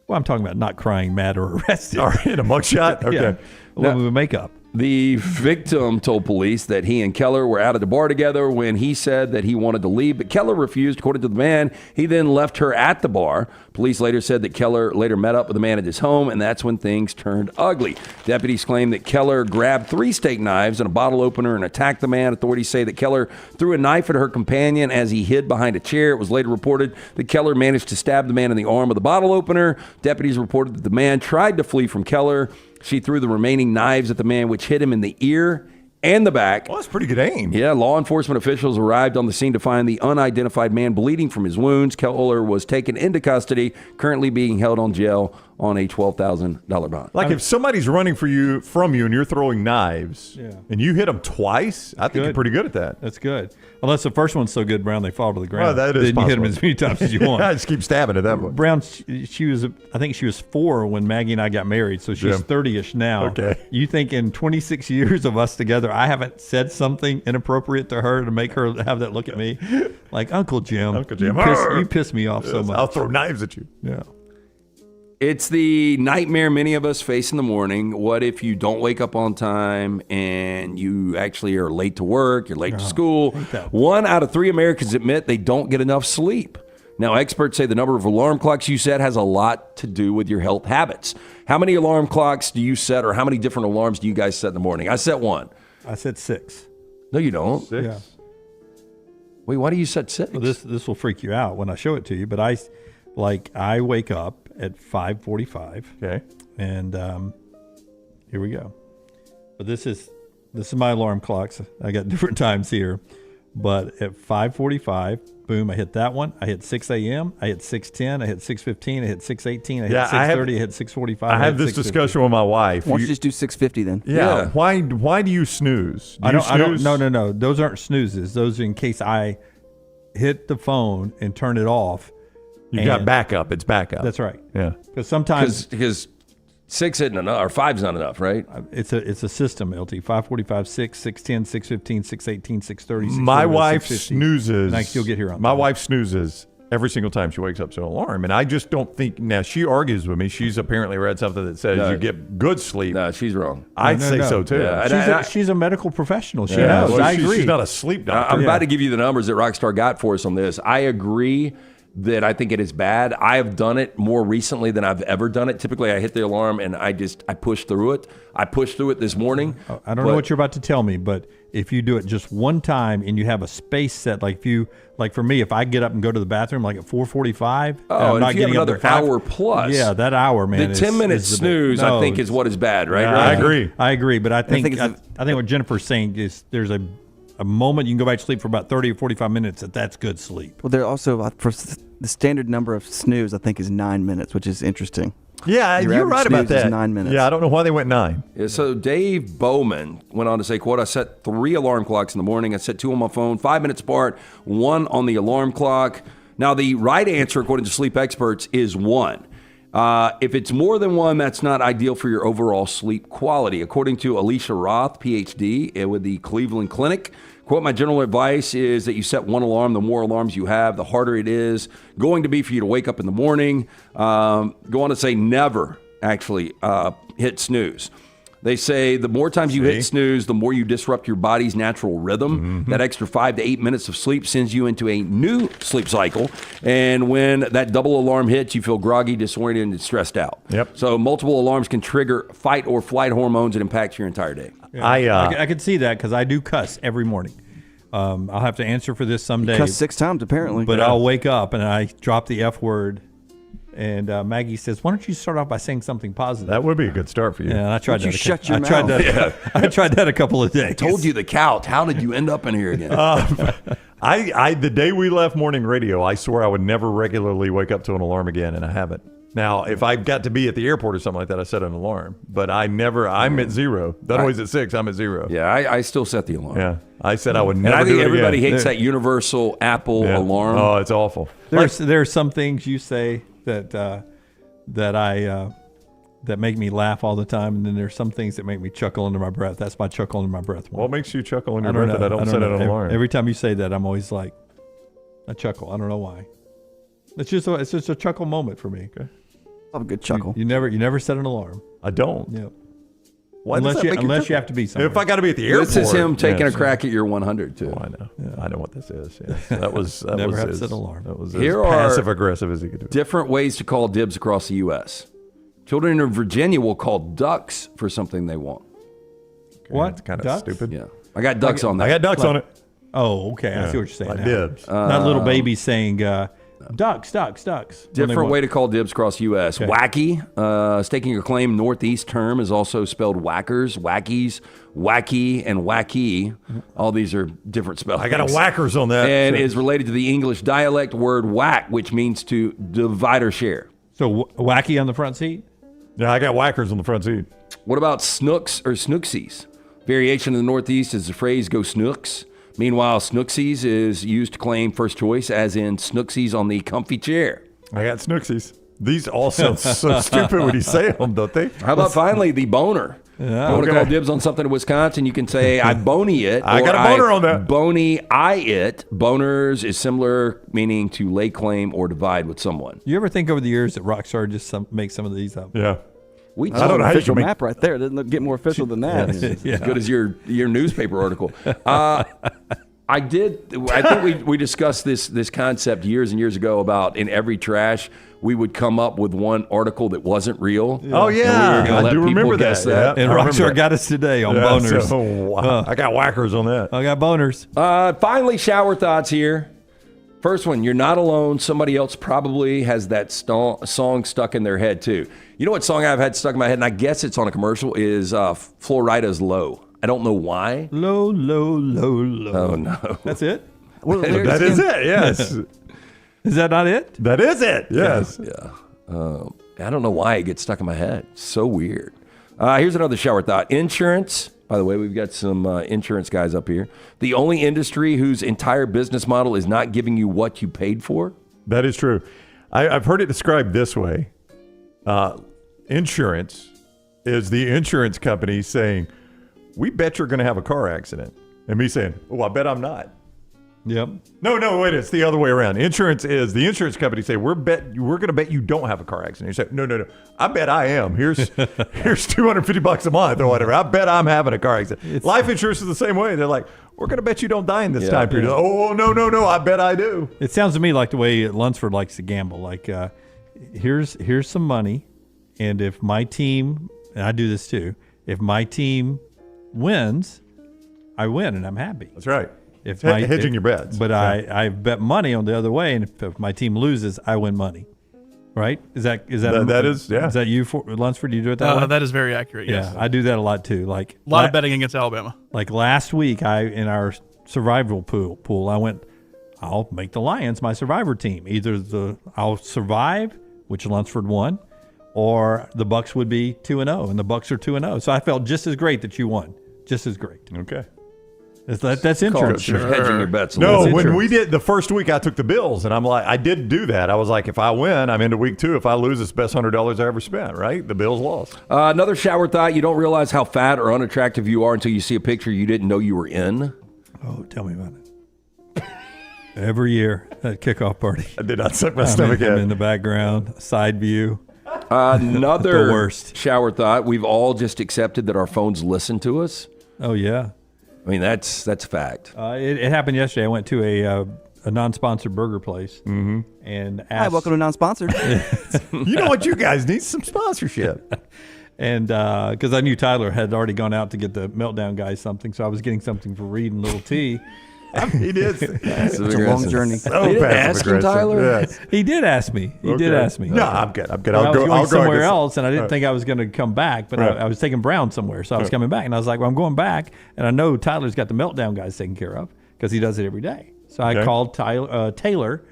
Well, I'm talking about not crying mad or arrested. All right, in a mugshot? Okay. Yeah. Well, with makeup. The victim told police that he and Keller were out at the bar together when he said that he wanted to leave, but Keller refused, according to the man. He then left her at the bar. Police later said that Keller later met up with the man at his home, and that's when things turned ugly. Deputies claim that Keller grabbed 3 steak knives and a bottle opener and attacked the man. Authorities say that Keller threw a knife at her companion as he hid behind a chair. It was later reported that Keller managed to stab the man in the arm with a bottle opener. Deputies reported that the man tried to flee from Keller. She threw the remaining knives at the man, which hit him in the ear and the back. Well, that's pretty good aim. Yeah, law enforcement officials arrived on the scene to find the unidentified man bleeding from his wounds. Keller was taken into custody, currently being held on jail on a $12,000 bond. Like if somebody's running from you and you're throwing knives and you hit them twice, I think you're pretty good at that. That's good. Unless the first one's so good, Brown, they fall to the ground. Well, that is then possible. You hit them as many times as you want. I just keep stabbing at that one. Brown, I think she was 4 when Maggie and I got married, so she's 30-ish now. Okay. You think in 26 years of us together, I haven't said something inappropriate to her to make her have that look at me? Like, Uncle Jim, you piss me off so much. I'll throw knives at you. Yeah. It's the nightmare many of us face in the morning. What if you don't wake up on time and you actually are late to work, you're late to school? 1 out of 3 Americans admit they don't get enough sleep. Now, experts say the number of alarm clocks you set has a lot to do with your health habits. How many alarm clocks do you set, or how many different alarms do you guys set in the morning? I set 1. I said 6. No, you don't. 6? Yeah. Wait, why do you set 6? Well, this will freak you out when I show it to you, but I wake up at 5:45. Okay. And here we go. But this is my alarm clocks. I got different times here. But at 5:45, boom, I hit that one. I hit 6 a.m. I hit 6:10. I hit 6:15. I hit 6:18. I hit 6:30. I hit 6:45. I had this discussion with my wife. Why don't you just do 6:50 then? Yeah. Why do you snooze? I don't. No. Those aren't snoozes. Those are in case I hit the phone and turn it off. You got backup. It's backup. That's right. Yeah. Because sometimes 6 isn't enough, or 5's not enough, right? It's a system, LT. 5:45, 6, 6:10, 6:15, 6:18, 6:30. My wife snoozes. And I still get here on time. My wife snoozes every single time she wakes up to an alarm, and I just don't think. Now she argues with me. She's apparently read something that says you get good sleep. No, she's wrong. I'd say so too. Yeah. She's a medical professional. She knows. Well, I agree. She's not a sleep doctor. I'm about to give you the numbers that Rockstar got for us on this. I agree that I think it is bad. I have done it more recently than I've ever done it. Typically, I hit the alarm and I push through it. I pushed through it this morning. I don't know what you're about to tell me, but if you do it just one time and you have a space set, like for me, if I get up and go to the bathroom like at 4:45, I'm not getting another hour plus. Yeah, that hour, man. The 10-minute snooze, I think, is what is bad, right? Yeah, I agree, but I think what Jennifer's saying is there's a moment you can go back to sleep for about 30 or 45 minutes. That's good sleep. Well, there also for the standard number of snooze, I think, is 9 minutes, which is interesting. Yeah, you're right about that. 9 minutes. Yeah, I don't know why they went 9. Yeah, so Dave Bowman went on to say, quote, I set 3 alarm clocks in the morning. I set 2 on my phone, 5 minutes apart, 1 on the alarm clock. Now, the right answer, according to sleep experts, is 1. If it's more than one, that's not ideal for your overall sleep quality. According to Alicia Roth, PhD, with the Cleveland Clinic, quote, my general advice is that you set one alarm. The more alarms you have, the harder it is going to be for you to wake up in the morning. Go on to say never actually hit snooze. They say the more times you hit snooze, the more you disrupt your body's natural rhythm. That extra 5 to 8 minutes of sleep sends you into a new sleep cycle. And when that double alarm hits, you feel groggy, disoriented, and stressed out. Yep. So multiple alarms can trigger fight or flight hormones and impact your entire day. Yeah. I could see that because I do cuss every morning. I'll have to answer for this someday. You cuss 6 times, apparently. But I'll wake up and I drop the F word. And Maggie says, "Why don't you start off by saying something positive?" That would be a good start for you. Yeah, I tried that. Shut your mouth. I tried that a couple of days. I told you the couch. How did you end up in here again? The day we left morning radio, I swore I would never regularly wake up to an alarm again, and I haven't. Now, if I got to be at the airport or something like that, I set an alarm. But I'm at 0. Dunaway's at 6. I'm at 0. Yeah, I still set the alarm. Yeah, I said I would never. And I think do it everybody again. hates that universal Apple alarm. Oh, it's awful. There are some things you say that make me laugh all the time, and then there's some things that make me chuckle under my breath. That's my chuckle under my breath one. What makes you chuckle under your breath that I don't set an alarm? Every time you say that, I'm always like, I chuckle. I don't know why. It's just a chuckle moment for me. Okay. I have a good chuckle. You never set an alarm. I don't. Yeah. Why unless you have to be somewhere. If I got to be at the airport. This is him taking a crack at your 100 too. Oh, I know. Yeah. I know what this is. Yeah. That was never have to set an alarm. That was Here as are passive aggressive as he could do. Different ways to call dibs across the U.S. Children in Virginia will call ducks for something they want. Okay, What? That's kind of Ducks? stupid. Yeah, I got ducks on that. I got ducks on it. Oh, okay. I see what you're saying. Like now. dibs. Not little babies saying ducks. Different way to call dibs across the U.S. Okay. Wacky, staking a claim Northeast term is also spelled whackers, wackies, wacky, and wacky. All these are different spellings. I got a whackers on that. And is related to the English dialect word whack, which means to divide or share. So wacky on the front seat? Yeah, I got whackers on the front seat. What about snooks or snooksies? Variation in the Northeast is the phrase go snooks. Meanwhile, snooksies is used to claim first choice, as in snooksies on the comfy chair. I got snooksies. These all sound so stupid when you say them, don't they? How about finally the boner? Yeah. You want to call dibs on something in Wisconsin, you can say, I bony it. I got a boner on that. Bony I it. Boners is similar, meaning to lay claim or divide with someone. You ever think over the years that Rockstar just makes some of these up? Yeah. I don't know how official map right there. It doesn't get more official than that. As good as your newspaper article. I think we discussed this concept years and years ago about in every trash we would come up with one article that wasn't real. Oh yeah, I do remember guess that. And Rockstar got us today on boners. So, I got whackers on that. I got boners. Finally, shower thoughts here. First one, you're not alone. Somebody else probably has that song stuck in their head too. You know what song I've had stuck in my head, and I guess it's on a commercial, is Florida's Low. I don't know why. Low, low, low, low. Oh, no. That's it? That is it, yes. Is that not it? That is it, yes. Yeah. I don't know why it gets stuck in my head. It's so weird. Here's another shower thought. Insurance. By the way, we've got some insurance guys up here. The only industry whose entire business model is not giving you what you paid for. That is true. I've heard it described this way. Insurance is the insurance company saying, we bet you're going to have a car accident. And me saying, oh, I bet I'm not. Yep. No, wait, it's the other way around. Insurance is the insurance company say, we're going to bet you don't have a car accident. You say, no, I bet I am. Here's $250 a month or whatever. I bet I'm having a car accident. Life insurance is the same way. They're like, we're going to bet you don't die in this time period. Yeah. Oh, no, I bet I do. It sounds to me like the way Lunceford likes to gamble. Like, here's some money, and if my team, and I do this too, if my team wins, I win, and I'm happy. That's right. If hedging your bets. But I bet money on the other way, and if my team loses, I win money. Right? Is that Is that you, Lunceford? Do you do it that way? That is very accurate, yes. Yeah, I do that a lot too. Like a lot of betting against Alabama. Like last week, in our survival pool, I went, I'll make the Lions my survivor team. Either I'll survive, which Lunceford won, or the Bucks would be 2-0, and the Bucks are 2-0. So I felt just as great that you won. Just as great. Okay. That's interesting. You're hedging your bets. No, when we did the first week, I took the Bills, and I'm like, I did do that. I was like, if I win, I'm into week 2. If I lose, it's the best $100 I ever spent. Right? The Bills lost. Another shower thought: you don't realize how fat or unattractive you are until you see a picture you didn't know you were in. Oh, tell me about it. Every year at kickoff party, I did not suck my stomach I'm in. in the background, side view. Another The worst. shower thought: we've all just accepted that our phones listen to us. Oh yeah. I mean, that's a fact. It happened yesterday. I went to a non-sponsored burger place and asked. Hi, welcome to non-sponsored. You know what? You guys need some sponsorship. And because I knew Tyler had already gone out to get the Meltdown guy something, so I was getting something for Reed and Little T. He did. It's a long journey. So He didn't passive ask him, aggressive. Tyler? Yes. He did ask me. He did ask me. No, I'm good. But I was going somewhere else, and I didn't think I was going to come back, but I was taking Brown somewhere, so I was coming back. And I was like, well, I'm going back, and I know Tyler's got the Meltdown guys taken care of because he does it every day. So I called Taylor,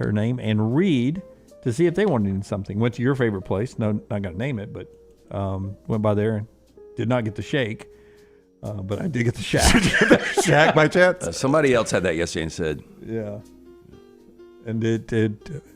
her name, and Reed to see if they wanted something. Went to your favorite place. No, not going to name it, but went by there and did not get the shake. But I did get the shack. Shack by chance? Somebody else had that yesterday and said, yeah. And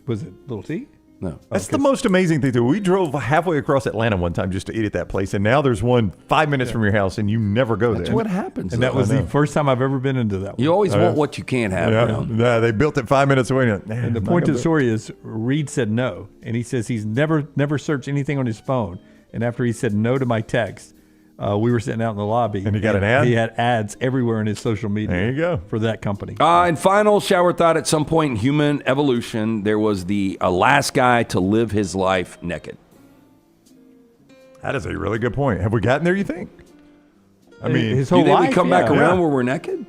was it Little T? No. That's the most amazing thing, too. We drove halfway across Atlanta one time just to eat at that place, and now there's one 5 minutes from your house, and you never go there. That's what happens. And that was the first time I've ever been into that one. You always want what you can't have. Yeah, they built it 5 minutes away. And the point of the story is Reed said no. And he says he's never searched anything on his phone. And after he said no to my text, we were sitting out in the lobby. And he got an ad? He had ads everywhere in his social media. There you go. For that company. And final shower thought: at some point in human evolution, there was the last guy to live his life naked. That is a really good point. Have we gotten there, you think? I mean, his whole do you think life, we come back around where we're naked?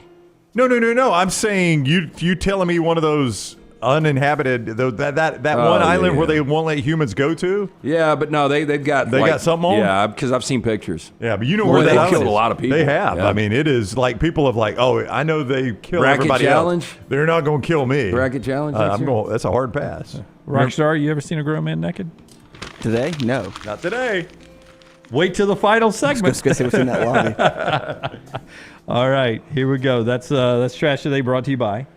No. I'm saying you telling me one of those uninhabited that one island where they won't let humans go to. Yeah, but no, they've got got something on. Yeah, because I've seen pictures. Yeah, but you know where they they killed a lot of people. They have. Yeah. I mean, it is like people have like, oh, I know they kill Bracket everybody challenge? else. They're not going to kill me. Bracket challenge. I'm going. That's a hard pass. Rockstar, you ever seen a grown man naked? Today? No. Not today. Wait till the final segment. Let's go see what's in that lobby. All right, here we go. That's Trash Today, brought to you by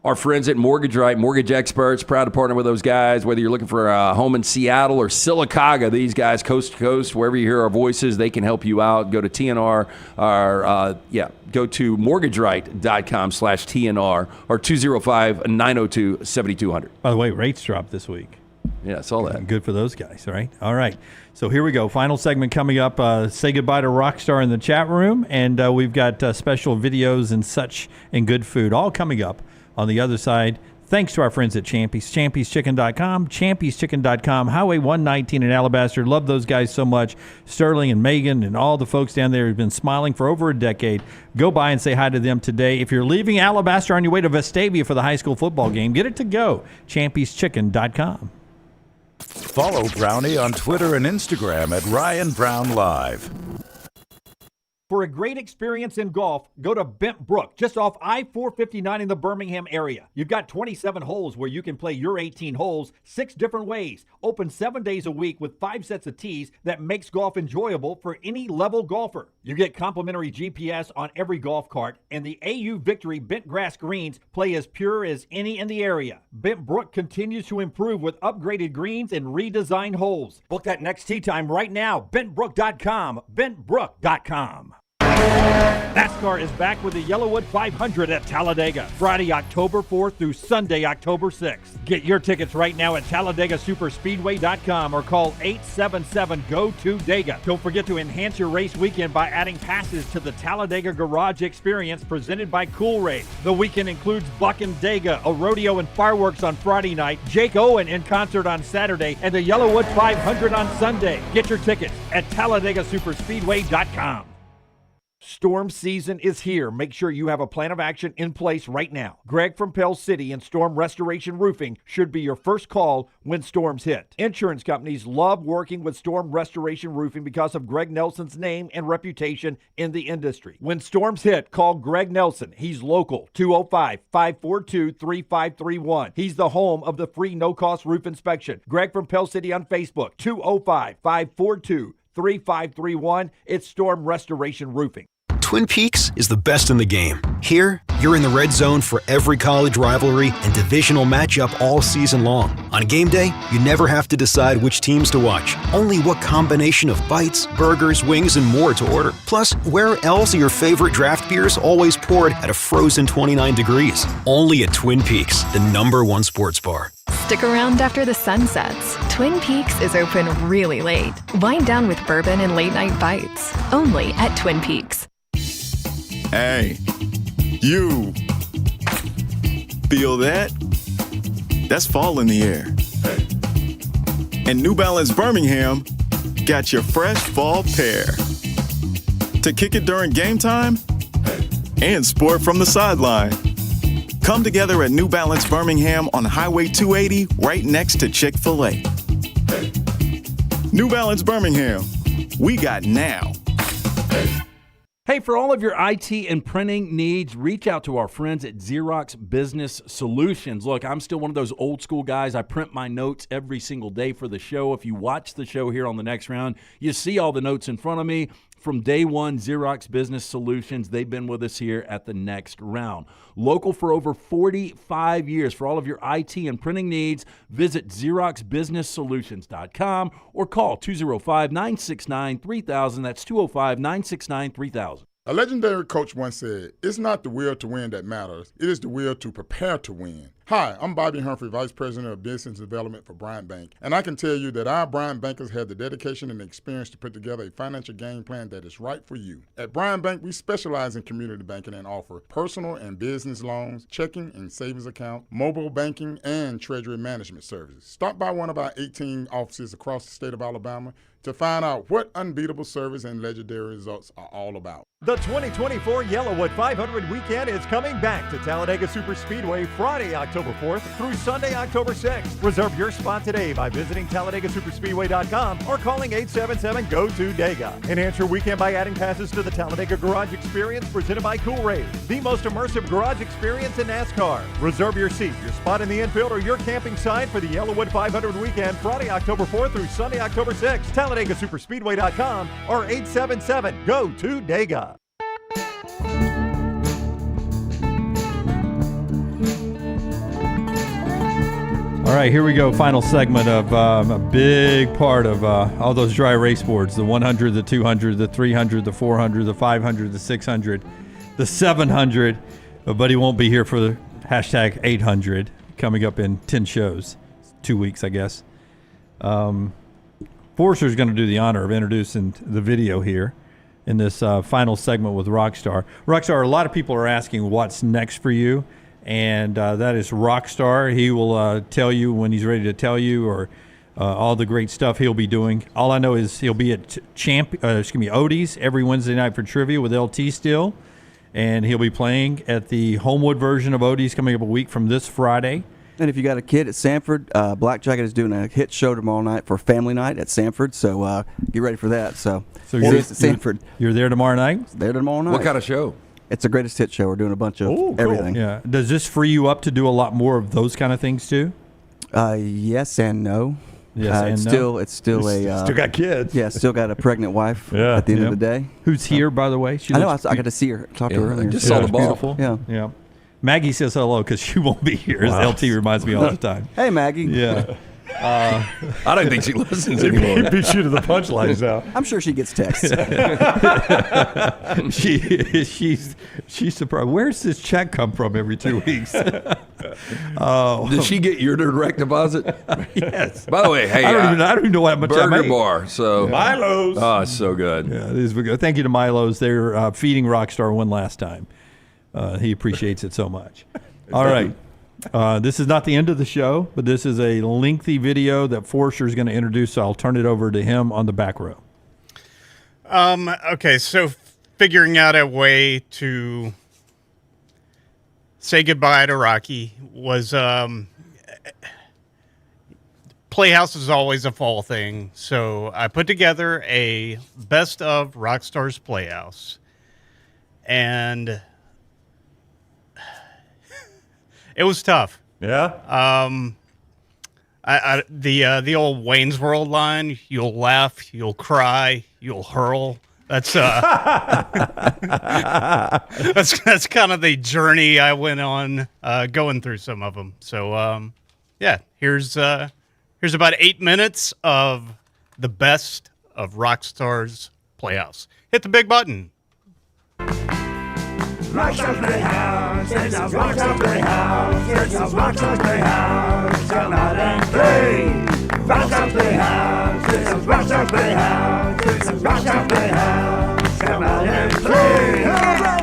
our friends at Mortgage Right, mortgage experts. Proud to partner with those guys. Whether you're looking for a home in Seattle or Sylacauga, these guys coast to coast, wherever you hear our voices, they can help you out. Go to TNR, go to mortgageright.com/TNR or 205-902-7200. By the way, rates dropped this week. Yeah, I saw that. Good for those guys, right? All right. So here we go. Final segment coming up. Say goodbye to Rockstar in the chat room. And we've got special videos and such and good food all coming up on the other side. Thanks to our friends at Champy's, champyschicken.com, champyschicken.com, Highway 119 in Alabaster. Love those guys so much. Sterling and Megan and all the folks down there have been smiling for over a decade. Go by and say hi to them today. If you're leaving Alabaster on your way to Vestavia for the high school football game, get it to go, champyschicken.com. Follow Brownie on Twitter and Instagram at ryanbrownlive. For a great experience in golf, go to Bent Brook, just off I-459 in the Birmingham area. You've got 27 holes where you can play your 18 holes 6 different ways. Open 7 days a week with 5 sets of tees that makes golf enjoyable for any level golfer. You get complimentary GPS on every golf cart, and the AU Victory bent grass greens play as pure as any in the area. Bent Brook continues to improve with upgraded greens and redesigned holes. Book that next tee time right now. BentBrook.com. BentBrook.com. NASCAR is back with the Yellowwood 500 at Talladega, Friday, October 4th through Sunday, October 6th. Get your tickets right now at TalladegaSuperspeedway.com or call 877-GO-TO-DEGA. Don't forget to enhance your race weekend by adding passes to the Talladega Garage Experience presented by Cool Race. The weekend includes Buck and Dega, a rodeo and fireworks on Friday night, Jake Owen in concert on Saturday, and the Yellowwood 500 on Sunday. Get your tickets at TalladegaSuperspeedway.com. Storm season is here. Make sure you have a plan of action in place right now. Greg from Pell City and Storm Restoration Roofing should be your first call when storms hit. Insurance companies love working with Storm Restoration Roofing because of Greg Nelson's name and reputation in the industry. When storms hit, call Greg Nelson. He's local, 205-542-3531. He's the home of the free no-cost roof inspection. Greg from Pell City on Facebook, 205-542-3531. It's Storm Restoration Roofing. Twin Peaks is the best in the game. Here, you're in the red zone for every college rivalry and divisional matchup all season long. On game day, you never have to decide which teams to watch, only what combination of bites, burgers, wings, and more to order. Plus, where else are your favorite draft beers always poured at a frozen 29 degrees? Only at Twin Peaks, the #1 sports bar. Stick around after the sun sets. Twin Peaks is open really late. Wind down with bourbon and late night bites. Only at Twin Peaks. Hey, you. Feel that? That's fall in the air. And New Balance Birmingham got your fresh fall pair. To kick it during game time and sport from the sideline. Come together at New Balance Birmingham on Highway 280 right next to Chick-fil-A. New Balance Birmingham, we got now. Hey, for all of your IT and printing needs, reach out to our friends at Xerox Business Solutions. Look, I'm still one of those old school guys. I print my notes every single day for the show. If you watch the show here on the next round, you see all the notes in front of me. From day one, Xerox Business Solutions, they've been with us here at the next round. Local for over 45 years. For all of your IT and printing needs, visit XeroxBusinessSolutions.com or call 205-969-3000. That's 205-969-3000. A legendary coach once said, "It's not the will to win that matters. It is the will to prepare to win." Hi, I'm Bobby Humphrey, Vice President of Business Development for Bryant Bank, and I can tell you that our Bryant bankers have the dedication and experience to put together a financial game plan that is right for you. At Bryant Bank, we specialize in community banking and offer personal and business loans, checking and savings accounts, mobile banking, and treasury management services. Stop by one of our 18 offices across the state of Alabama to find out what unbeatable service and legendary results are all about. The 2024 Yellowwood 500 weekend is coming back to Talladega Superspeedway Friday, October 4th through Sunday, October 6th. Reserve your spot today by visiting TalladegaSuperspeedway.com or calling 877-GO-TO-DEGA. Enhance your weekend by adding passes to the Talladega Garage Experience presented by Cool Raid, the most immersive garage experience in NASCAR. Reserve your seat, your spot in the infield, or your camping site for the Yellowwood 500 weekend Friday, October 4th through Sunday, October 6th. TalladegaSuperspeedway.com or 877-GO-TO-DEGA. All right, here we go. Final segment of a big part of all those dry race boards, the 100, the 200, the 300, the 400, the 500, the 600, the 700. But he won't be here for the hashtag 800 coming up in 10 shows. 2 weeks, I guess. Forrester's going to do the honor of introducing the video here in this final segment with Rockstar. Rockstar, a lot of people are asking what's next for you, and that is Rockstar. He will tell you when he's ready to tell you, or all the great stuff he'll be doing. All I know is he'll be at Odie's every Wednesday night for trivia with LT still, and he'll be playing at the Homewood version of Odie's coming up a week from this Friday. And if you got a kid at Sanford, Black Jacket is doing a hit show tomorrow night for family night at Sanford, so get ready for that. So you're at Sanford. You're there tomorrow night? There tomorrow night. What kind of show? It's the greatest hit show. We're doing a bunch of everything. Yeah. Does this free you up to do a lot more of those kind of things too? Yes and no. Yes and it's no. still still got kids. Yeah, still got a pregnant wife at the end of the day. Who's here, by the way? I know. I got to see her. Talk to her earlier. I just saw the ball. Beautiful. Yeah. Yeah. Maggie says hello because she won't be here. Wow. As LT reminds me all the time. Hey, Maggie. Yeah. I don't think she listens anymore. He beat you to the punchlines now. I'm sure she gets texts. She's surprised. Where's this check come from every 2 weeks? Did she get your direct deposit? Yes. By the way, hey, I don't even know how much I Burger make. Bar. So Milo's. Oh, it's so good. Yeah, it is good. Thank you to Milo's. They're feeding Rockstar one last time. He appreciates it so much. All right. This is not the end of the show, but this is a lengthy video that Forrester is going to introduce, so I'll turn it over to him on the back row. Okay, so figuring out a way to say goodbye to Rocky was Playhouse is always a fall thing, so I put together a best of Rockstar's Playhouse, and it was tough. Yeah. The old Wayne's World line, you'll laugh, you'll cry, you'll hurl. That's that's kind of the journey I went on, going through some of them. So yeah, here's about 8 minutes of the best of Rockstar's Playhouse. Hit the big button. Rockstar's Playhouse, this is Rockstar's Playhouse, this is Rockstar's Playhouse, come out and play. Rockstar's Playhouse, this is Rockstar's Playhouse, this is Rockstar's Playhouse, come out and play.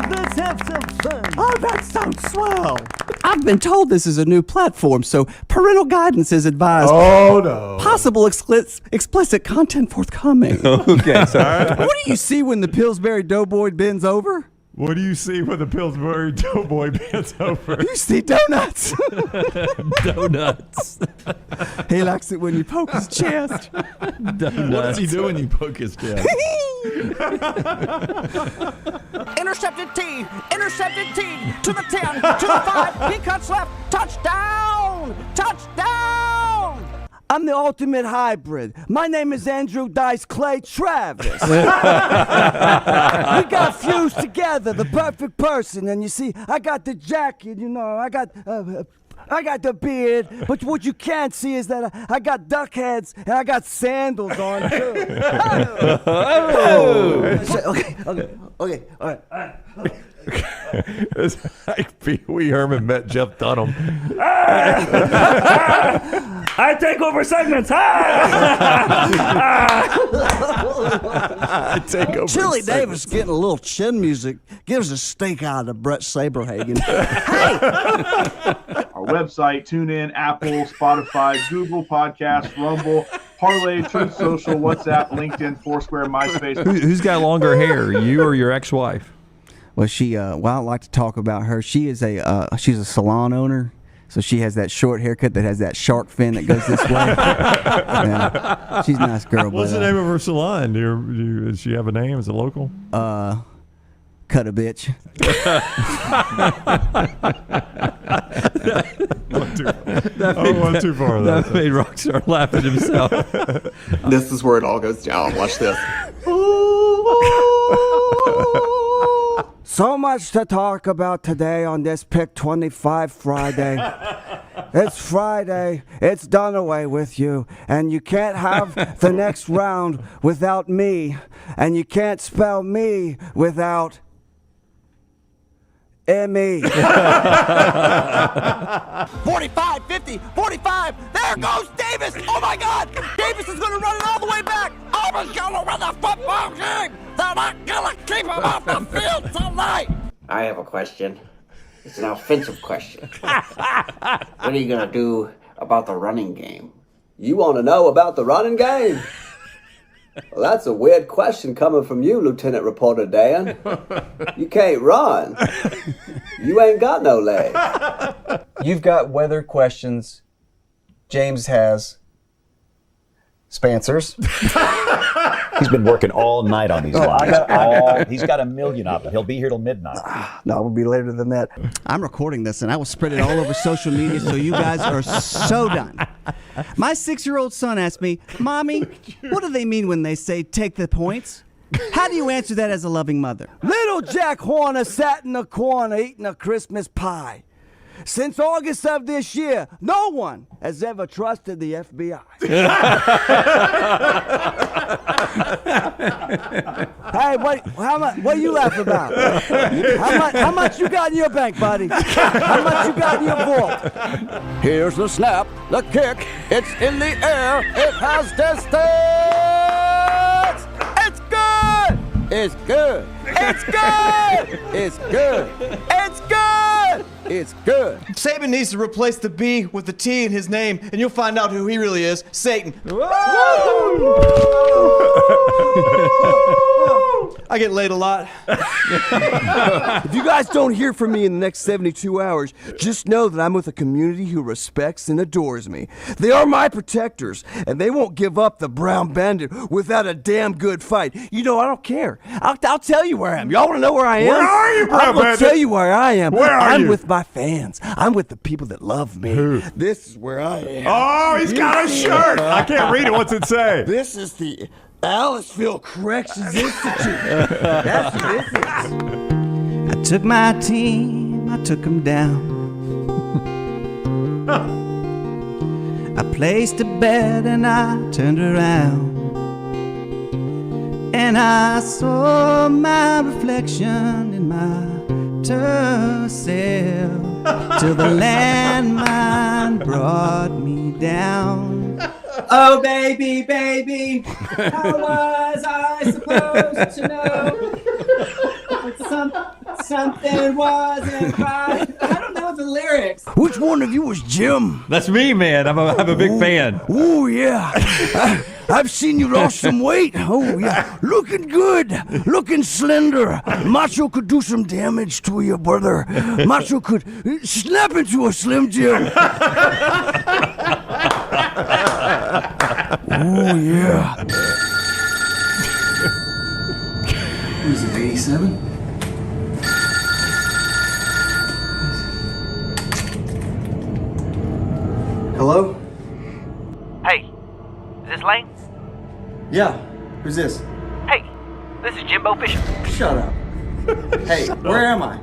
Let's have some fun. Oh, that sounds swell. I've been told this is a new platform, so parental guidance is advised. Oh, no. Possible explicit content forthcoming. Okay, sorry. What do you see when the Pillsbury Doughboy bends over? What do you see when the Pillsbury Doughboy bends over? You see donuts. Donuts. He likes it when you poke his chest. Donuts. What does he do when you poke his chest? Intercepted T, to the 10, to the 5, he cuts left, touchdown, touchdown. I'm the ultimate hybrid. My name is Andrew Dice Clay Travis. We got fused together, the perfect person. And you see, I got the jacket, I got the beard, but what you can't see is that I got duck heads and I got sandals on too. Okay, all right. It's like Pee Wee Herman met Jeff Dunham. I take over segments. Chili Davis getting a little chin music. Gives a steak out of Brett Saberhagen. Our website, TuneIn, Apple, Spotify, Google Podcasts, Rumble, Parlay, Truth Social, WhatsApp, LinkedIn, Foursquare, MySpace. Who's got longer hair, you or your ex-wife? Well, I like to talk about her. She is she's a salon owner, so she has that short haircut that has that shark fin that goes this way. Yeah, she's a nice girl. What's the name of her salon? Does she have a name? Is it local? Cut a bitch. Went too far. That made Rockstar laugh at himself. This is where it all goes down. Watch this. So much to talk about today on this Pick 25 Friday. It's Friday. It's Dunaway with you. And you can't have the next round without me. And you can't spell me without M-E. 45, 50, 45. There goes Davis. Oh, my God. Davis is going to run it all the way back. Auburn's going to win the football game. They're not going to keep him off the field tonight. I have a question. It's an offensive question. What are you going to do about the running game? You want to know about the running game? Well, that's a weird question coming from you, Lieutenant Reporter Dan. You can't run. You ain't got no legs. You've got weather questions. James has Spencer's. He's been working all night on these lines. He's got 1 million of them. He'll be here till midnight. No, it will be later than that. I'm recording this, and I will spread it all over social media, so you guys are so done. My 6-year-old son asked me, Mommy, what do they mean when they say take the points? How do you answer that as a loving mother? Little Jack Horner sat in the corner eating a Christmas pie. Since August of this year, no one has ever trusted the FBI. Hey, what are you laughing about? How much you got in your bank, buddy? How much you got in your vault? Here's the snap, the kick, it's in the air, it has distance! It's good! It's good! It's good! It's good! It's good! It's good. Saban needs to replace the B with the T in his name, and you'll find out who he really is. Satan. I get laid a lot. If you guys don't hear from me in the next 72 hours, just know that I'm with a community who respects and adores me. They are my protectors, and they won't give up the Brown Bandit without a damn good fight. You know, I don't care. I'll tell you where I am. Y'all want to know where I am? Where are you, Brown Bandit? I'm going to tell you where I am. Where are I'm you? with my fans. I'm with the people that love me. Who? This is where I am. Oh, he's got a shirt. I can't read it. What's it say? This is the Aliceville Corrections Institute. That's what this is. I took my team, I took them down. I placed a bet and I turned around, and I saw my reflection in my turtle till the landmine brought me down. Oh, baby, baby, how was I supposed to know that something wasn't right? I don't know the lyrics. Which one of you was Jim? That's me, man. I'm a big fan. Oh, yeah. I've seen you lost some weight. Oh, yeah. Looking good. Looking slender. Macho could do some damage to you, brother. Macho could snap into a Slim Jim. Oh, yeah. Was it 87? Hello? Hey, is this Lane? Yeah. Who's this? Hey, this is Jimbo Fisher. Shut up. Hey, where am I?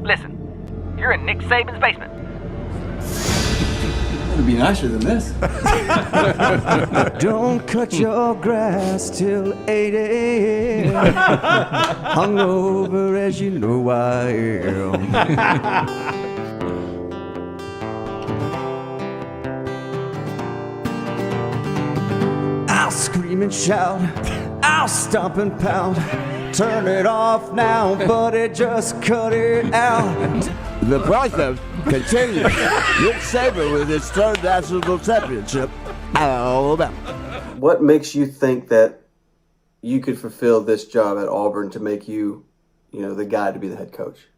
Listen, you're in Nick Saban's basement. It'd be nicer than this. Don't cut your grass till 8 a.m. Hungover as you know I am. I'll scream and shout, I'll stomp and pound. Turn it off now, buddy, just cut it out. The process continues. Nick Saban with his third national championship. Alabama. What makes you think that you could fulfill this job at Auburn to make you, the guy to be the head coach?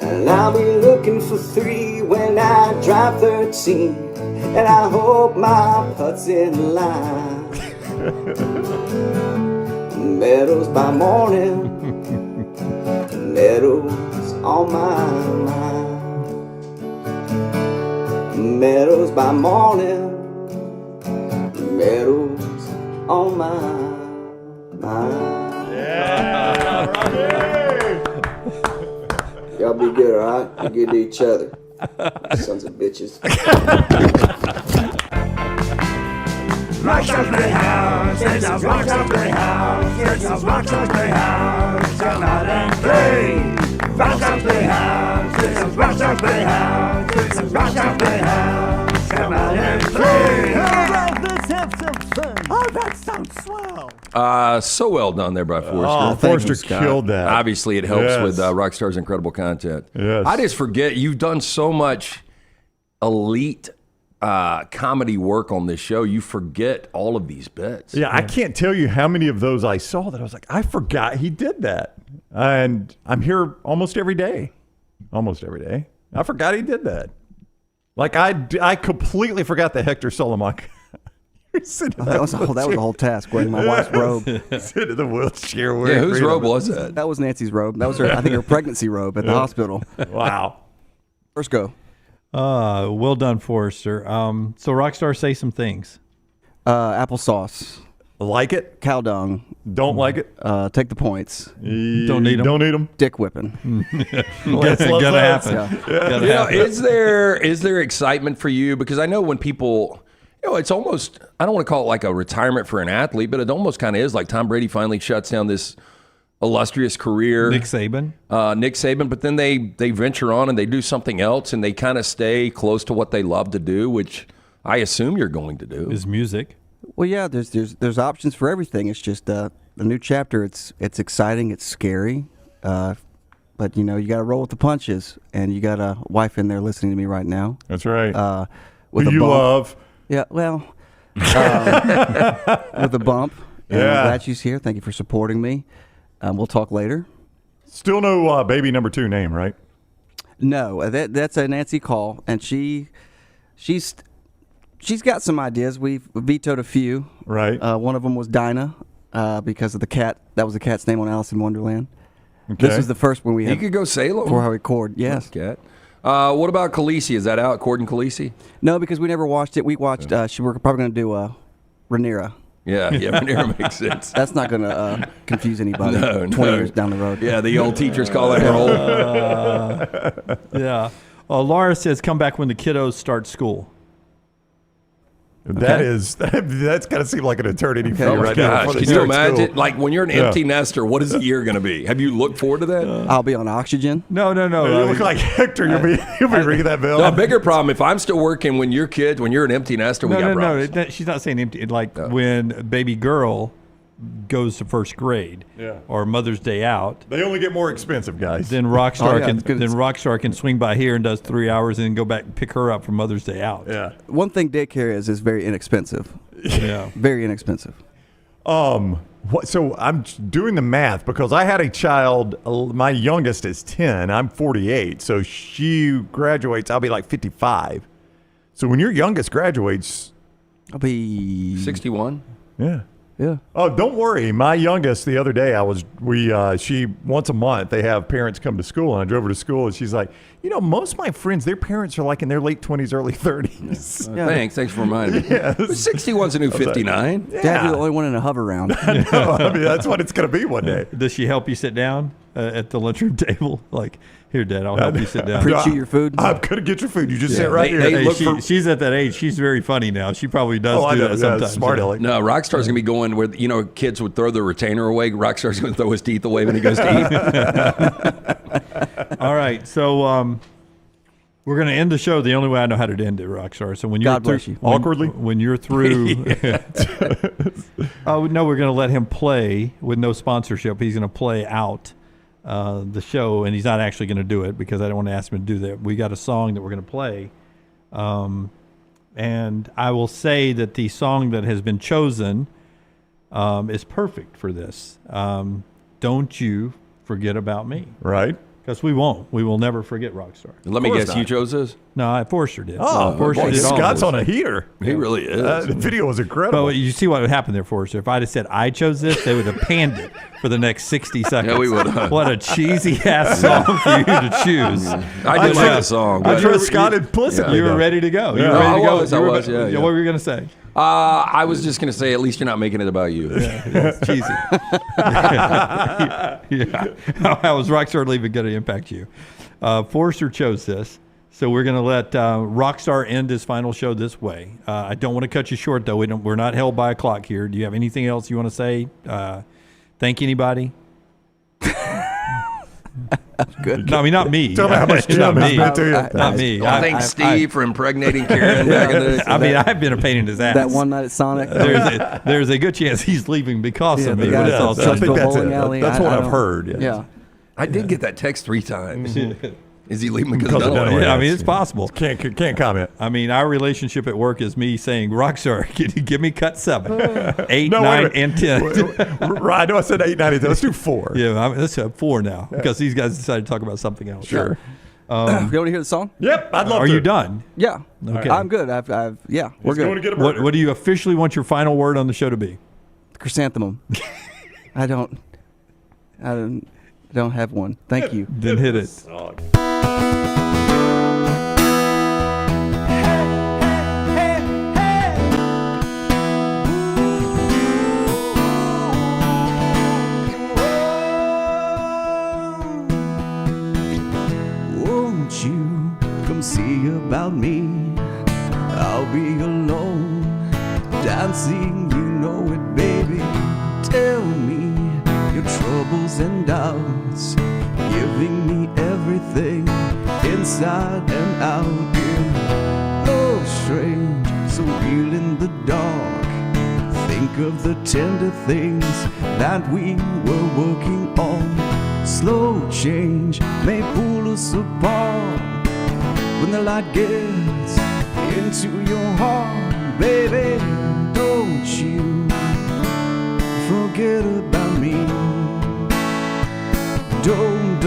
And I'll be looking for 3 when I drive 13, and I hope my putt's in line. Medals by morning, medals on my mind. Medals by morning, medals on my mind. Yeah, Y'all be good, all right? Be good to each other. Sons of bitches. Rockstar's Playhouse, this is Rockstar's Playhouse, this is Rockstar's Playhouse, come out and play. Rockstar's Playhouse, this is Rockstar's Playhouse, this is Rockstar's Playhouse, come out and play. Let's have some fun. Oh, that sounds swell. So well done there by Forrester. Oh, Forrester killed that. Obviously, it helps Yes. with Rockstar's incredible content. Yes. I just forget, you've done so much elite comedy work on this show. You forget all of these bits. Yeah, I can't tell you how many of those I saw that I was like, I forgot he did that. And I'm here almost every day. Almost every day. I forgot he did that. Like, I completely forgot that Hector Solomon. That was a whole task, wearing my wife's robe. Sit in the wheelchair. Yeah, whose robe was that? That was Nancy's robe. That was her, I think, her pregnancy robe at the hospital. Wow. First go. Well done, Forrester. So Rockstar, say some things. Applesauce. Like it? Cow dung. Don't like it? Take the points. Don't need them. Don't need them. Dick whipping. That's gonna happen. Yeah. Is there excitement for you? Because I know when people, it's almost, I don't want to call it like a retirement for an athlete, but it almost kind of is, like Tom Brady finally shuts down this illustrious career. Nick Saban, but then they venture on and they do something else, and they kind of stay close to what they love to do, which I assume you're going to do. Is music. Well, yeah, there's options for everything. It's just a new chapter. It's exciting. It's scary, but you got to roll with the punches. And you got a wife in there listening to me right now. That's right. With Who a you bump. love. Yeah, well, with a bump. And Yeah. I'm glad she's here. Thank you for supporting me. We'll talk later. Still no baby number 2 name, right? No, that's a Nancy call, and she's got some ideas. We've vetoed a few. Right. One of them was Dinah, because of the cat. That was the cat's name on Alice in Wonderland. Okay. This is the first one we had. You could go Salem. Before I record, yes. Cat. What about Khaleesi? Is that out? Corden Khaleesi? No, because we never watched it. We watched. We're probably going to do Rhaenyra. Yeah, Rhaenyra makes sense. That's not going to confuse anybody. No, 20 years down the road. Yeah, the old teachers calling her old. Yeah. Laura says, "Come back when the kiddos start school." That's got to seem like an eternity for you right now. Can you imagine? Like when you're an empty nester, what is the year going to be? Have you looked forward to that? I'll be on oxygen. No. You look like Hector. You'll be ringing that bell. No, bigger problem. If I'm still working when you're kids, when you're an empty nester, we got problems. No. She's not saying empty. Like when baby girl goes to first grade, or Mother's Day out. They only get more expensive, guys. Then Rockstar can swing by here and does 3 hours and then go back and pick her up for Mother's Day out. Yeah. One thing daycare is very inexpensive. Yeah. Very inexpensive. So I'm doing the math because I had a child. My youngest is 10. I'm 48. So she graduates. I'll be like 55. So when your youngest graduates, I'll be 61. Yeah. Yeah. Oh, don't worry. My youngest, the other day, she once a month they have parents come to school, and I drove her to school, and she's like, most of my friends, their parents are like in their late 20s, early 30s. Thanks for reminding me. Yeah. 61's a new 59. Dad, you're the only one in a hover round. I know. I mean, that's what it's going to be one day. Does she help you sit down at the lunchroom table? Like, here, Dad, I'll help you sit down. Preach you your food. I'm going to get your food. You just sit right here. She's at that age. She's very funny now. She probably does do that sometimes. Smart Ellie. No, Rockstar's going to be going where, kids would throw their retainer away. Rockstar's going to throw his teeth away when he goes to eat. All right. So we're going to end the show the only way I know how to end it, Rockstar. So when you're God bless you. Awkwardly? When you're through. We're going to let him play with no sponsorship. He's going to play out the show, and he's not actually going to do it because I don't want to ask him to do that. We got a song that we're going to play, and I will say that the song that has been chosen is perfect for this. Don't You Forget About Me. Right. Because we won't. We will never forget Rockstar. Let me guess, you chose this? No, Forrester did. Forrester did. Scott's on a heater. He really is. The video was incredible. But you see what would happen there, Forrester. If I'd have said I chose this, they would have panned it for the next 60 seconds. Yeah, we would have. What a cheesy-ass song for you to choose. I did like the song. I trust Scott implicitly. You were ready to go. Yeah. You were ready to go. I was, yeah. What were you going to say? I was just going to say, at least you're not making it about you. It's cheesy. How was Rockstar even going to impact you? Forrester chose this, so we're going to let Rockstar end his final show this way. I don't want to cut you short, though. We're not held by a clock here. Do you have anything else you want to say? Thank anybody? Good. No, I mean, not me. Tell me how much not me. Not me. Thanks, Steve, for impregnating Karen back in the day. I mean, I've been a pain in his ass. That one night at Sonic. There's a good chance he's leaving because of me. I think that's it. That's what I've heard. Yeah. I did get that text 3 times. Is he leaving because of Dunaway? Yeah, I mean, it's possible. Can't comment. I mean, our relationship at work is me saying, Rockstar, can you give me cut 7, 8, 9, and 10? I know I said 8, 9, and 10. Let's do 4. Yeah, let's have 4 now because these guys decided to talk about something else. Sure. You want to hear the song? Yep, I'd love to. Are you done? Yeah. Okay. I'm good. We're good. What do you officially want your final word on the show to be? Chrysanthemum. I don't have one. Thank you. Then hit it. Won't you come see about me? I'll be alone, dancing, you know it, baby. Tell me your troubles and doubts, giving me everything inside and out. Yeah. Oh, strange, so real in the dark. Think of the tender things that we were working on. Slow change may pull us apart when the light gets into your heart. Baby, don't you forget about me. Don't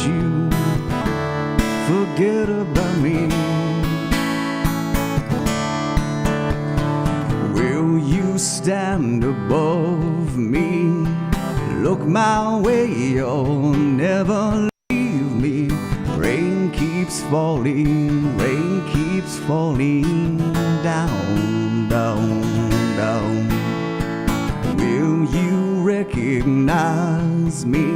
you forget about me. Will you stand above me? Look my way, you'll never leave me. Rain keeps falling down, down, down. Will you recognize me?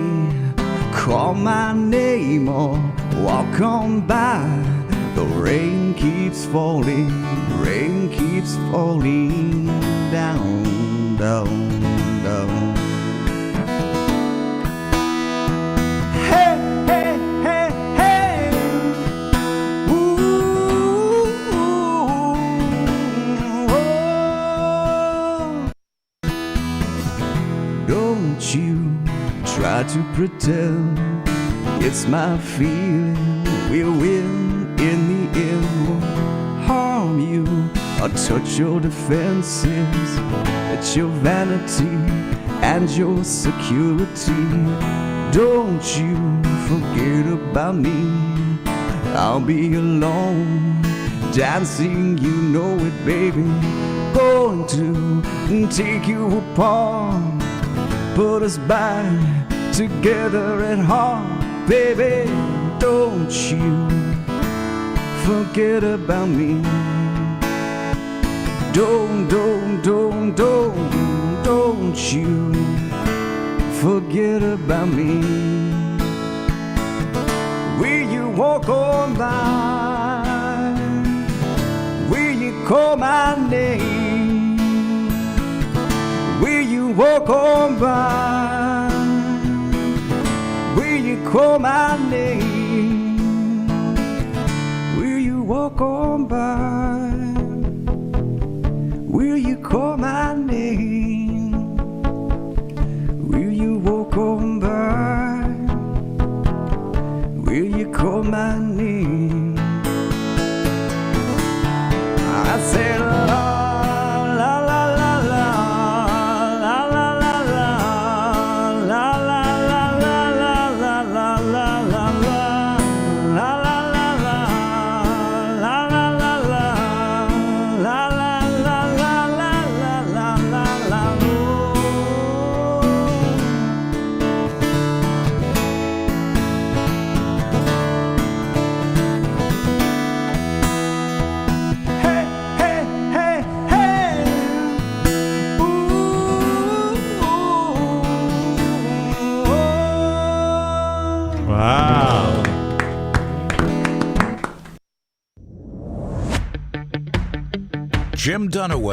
Call my name or walk on by. The rain keeps falling down, down, down. Hey, hey, hey, hey. Ooh, oh. Don't you try to pretend it's my feeling. We'll win in the end. Won't harm you or touch your defenses. It's your vanity and your security. Don't you forget about me. I'll be alone, dancing, you know it, baby. Going to take you apart, put us back together at heart, baby. Don't you forget about me. Don't you forget about me. Will you walk on by? Will you call my name? Will you walk on by? Will you call my name? Will you walk on by? Will you call my name? Will you walk on by? Will you call my name? I said la la la la la la la la la la la la la la la Wow. Jim Dunaway.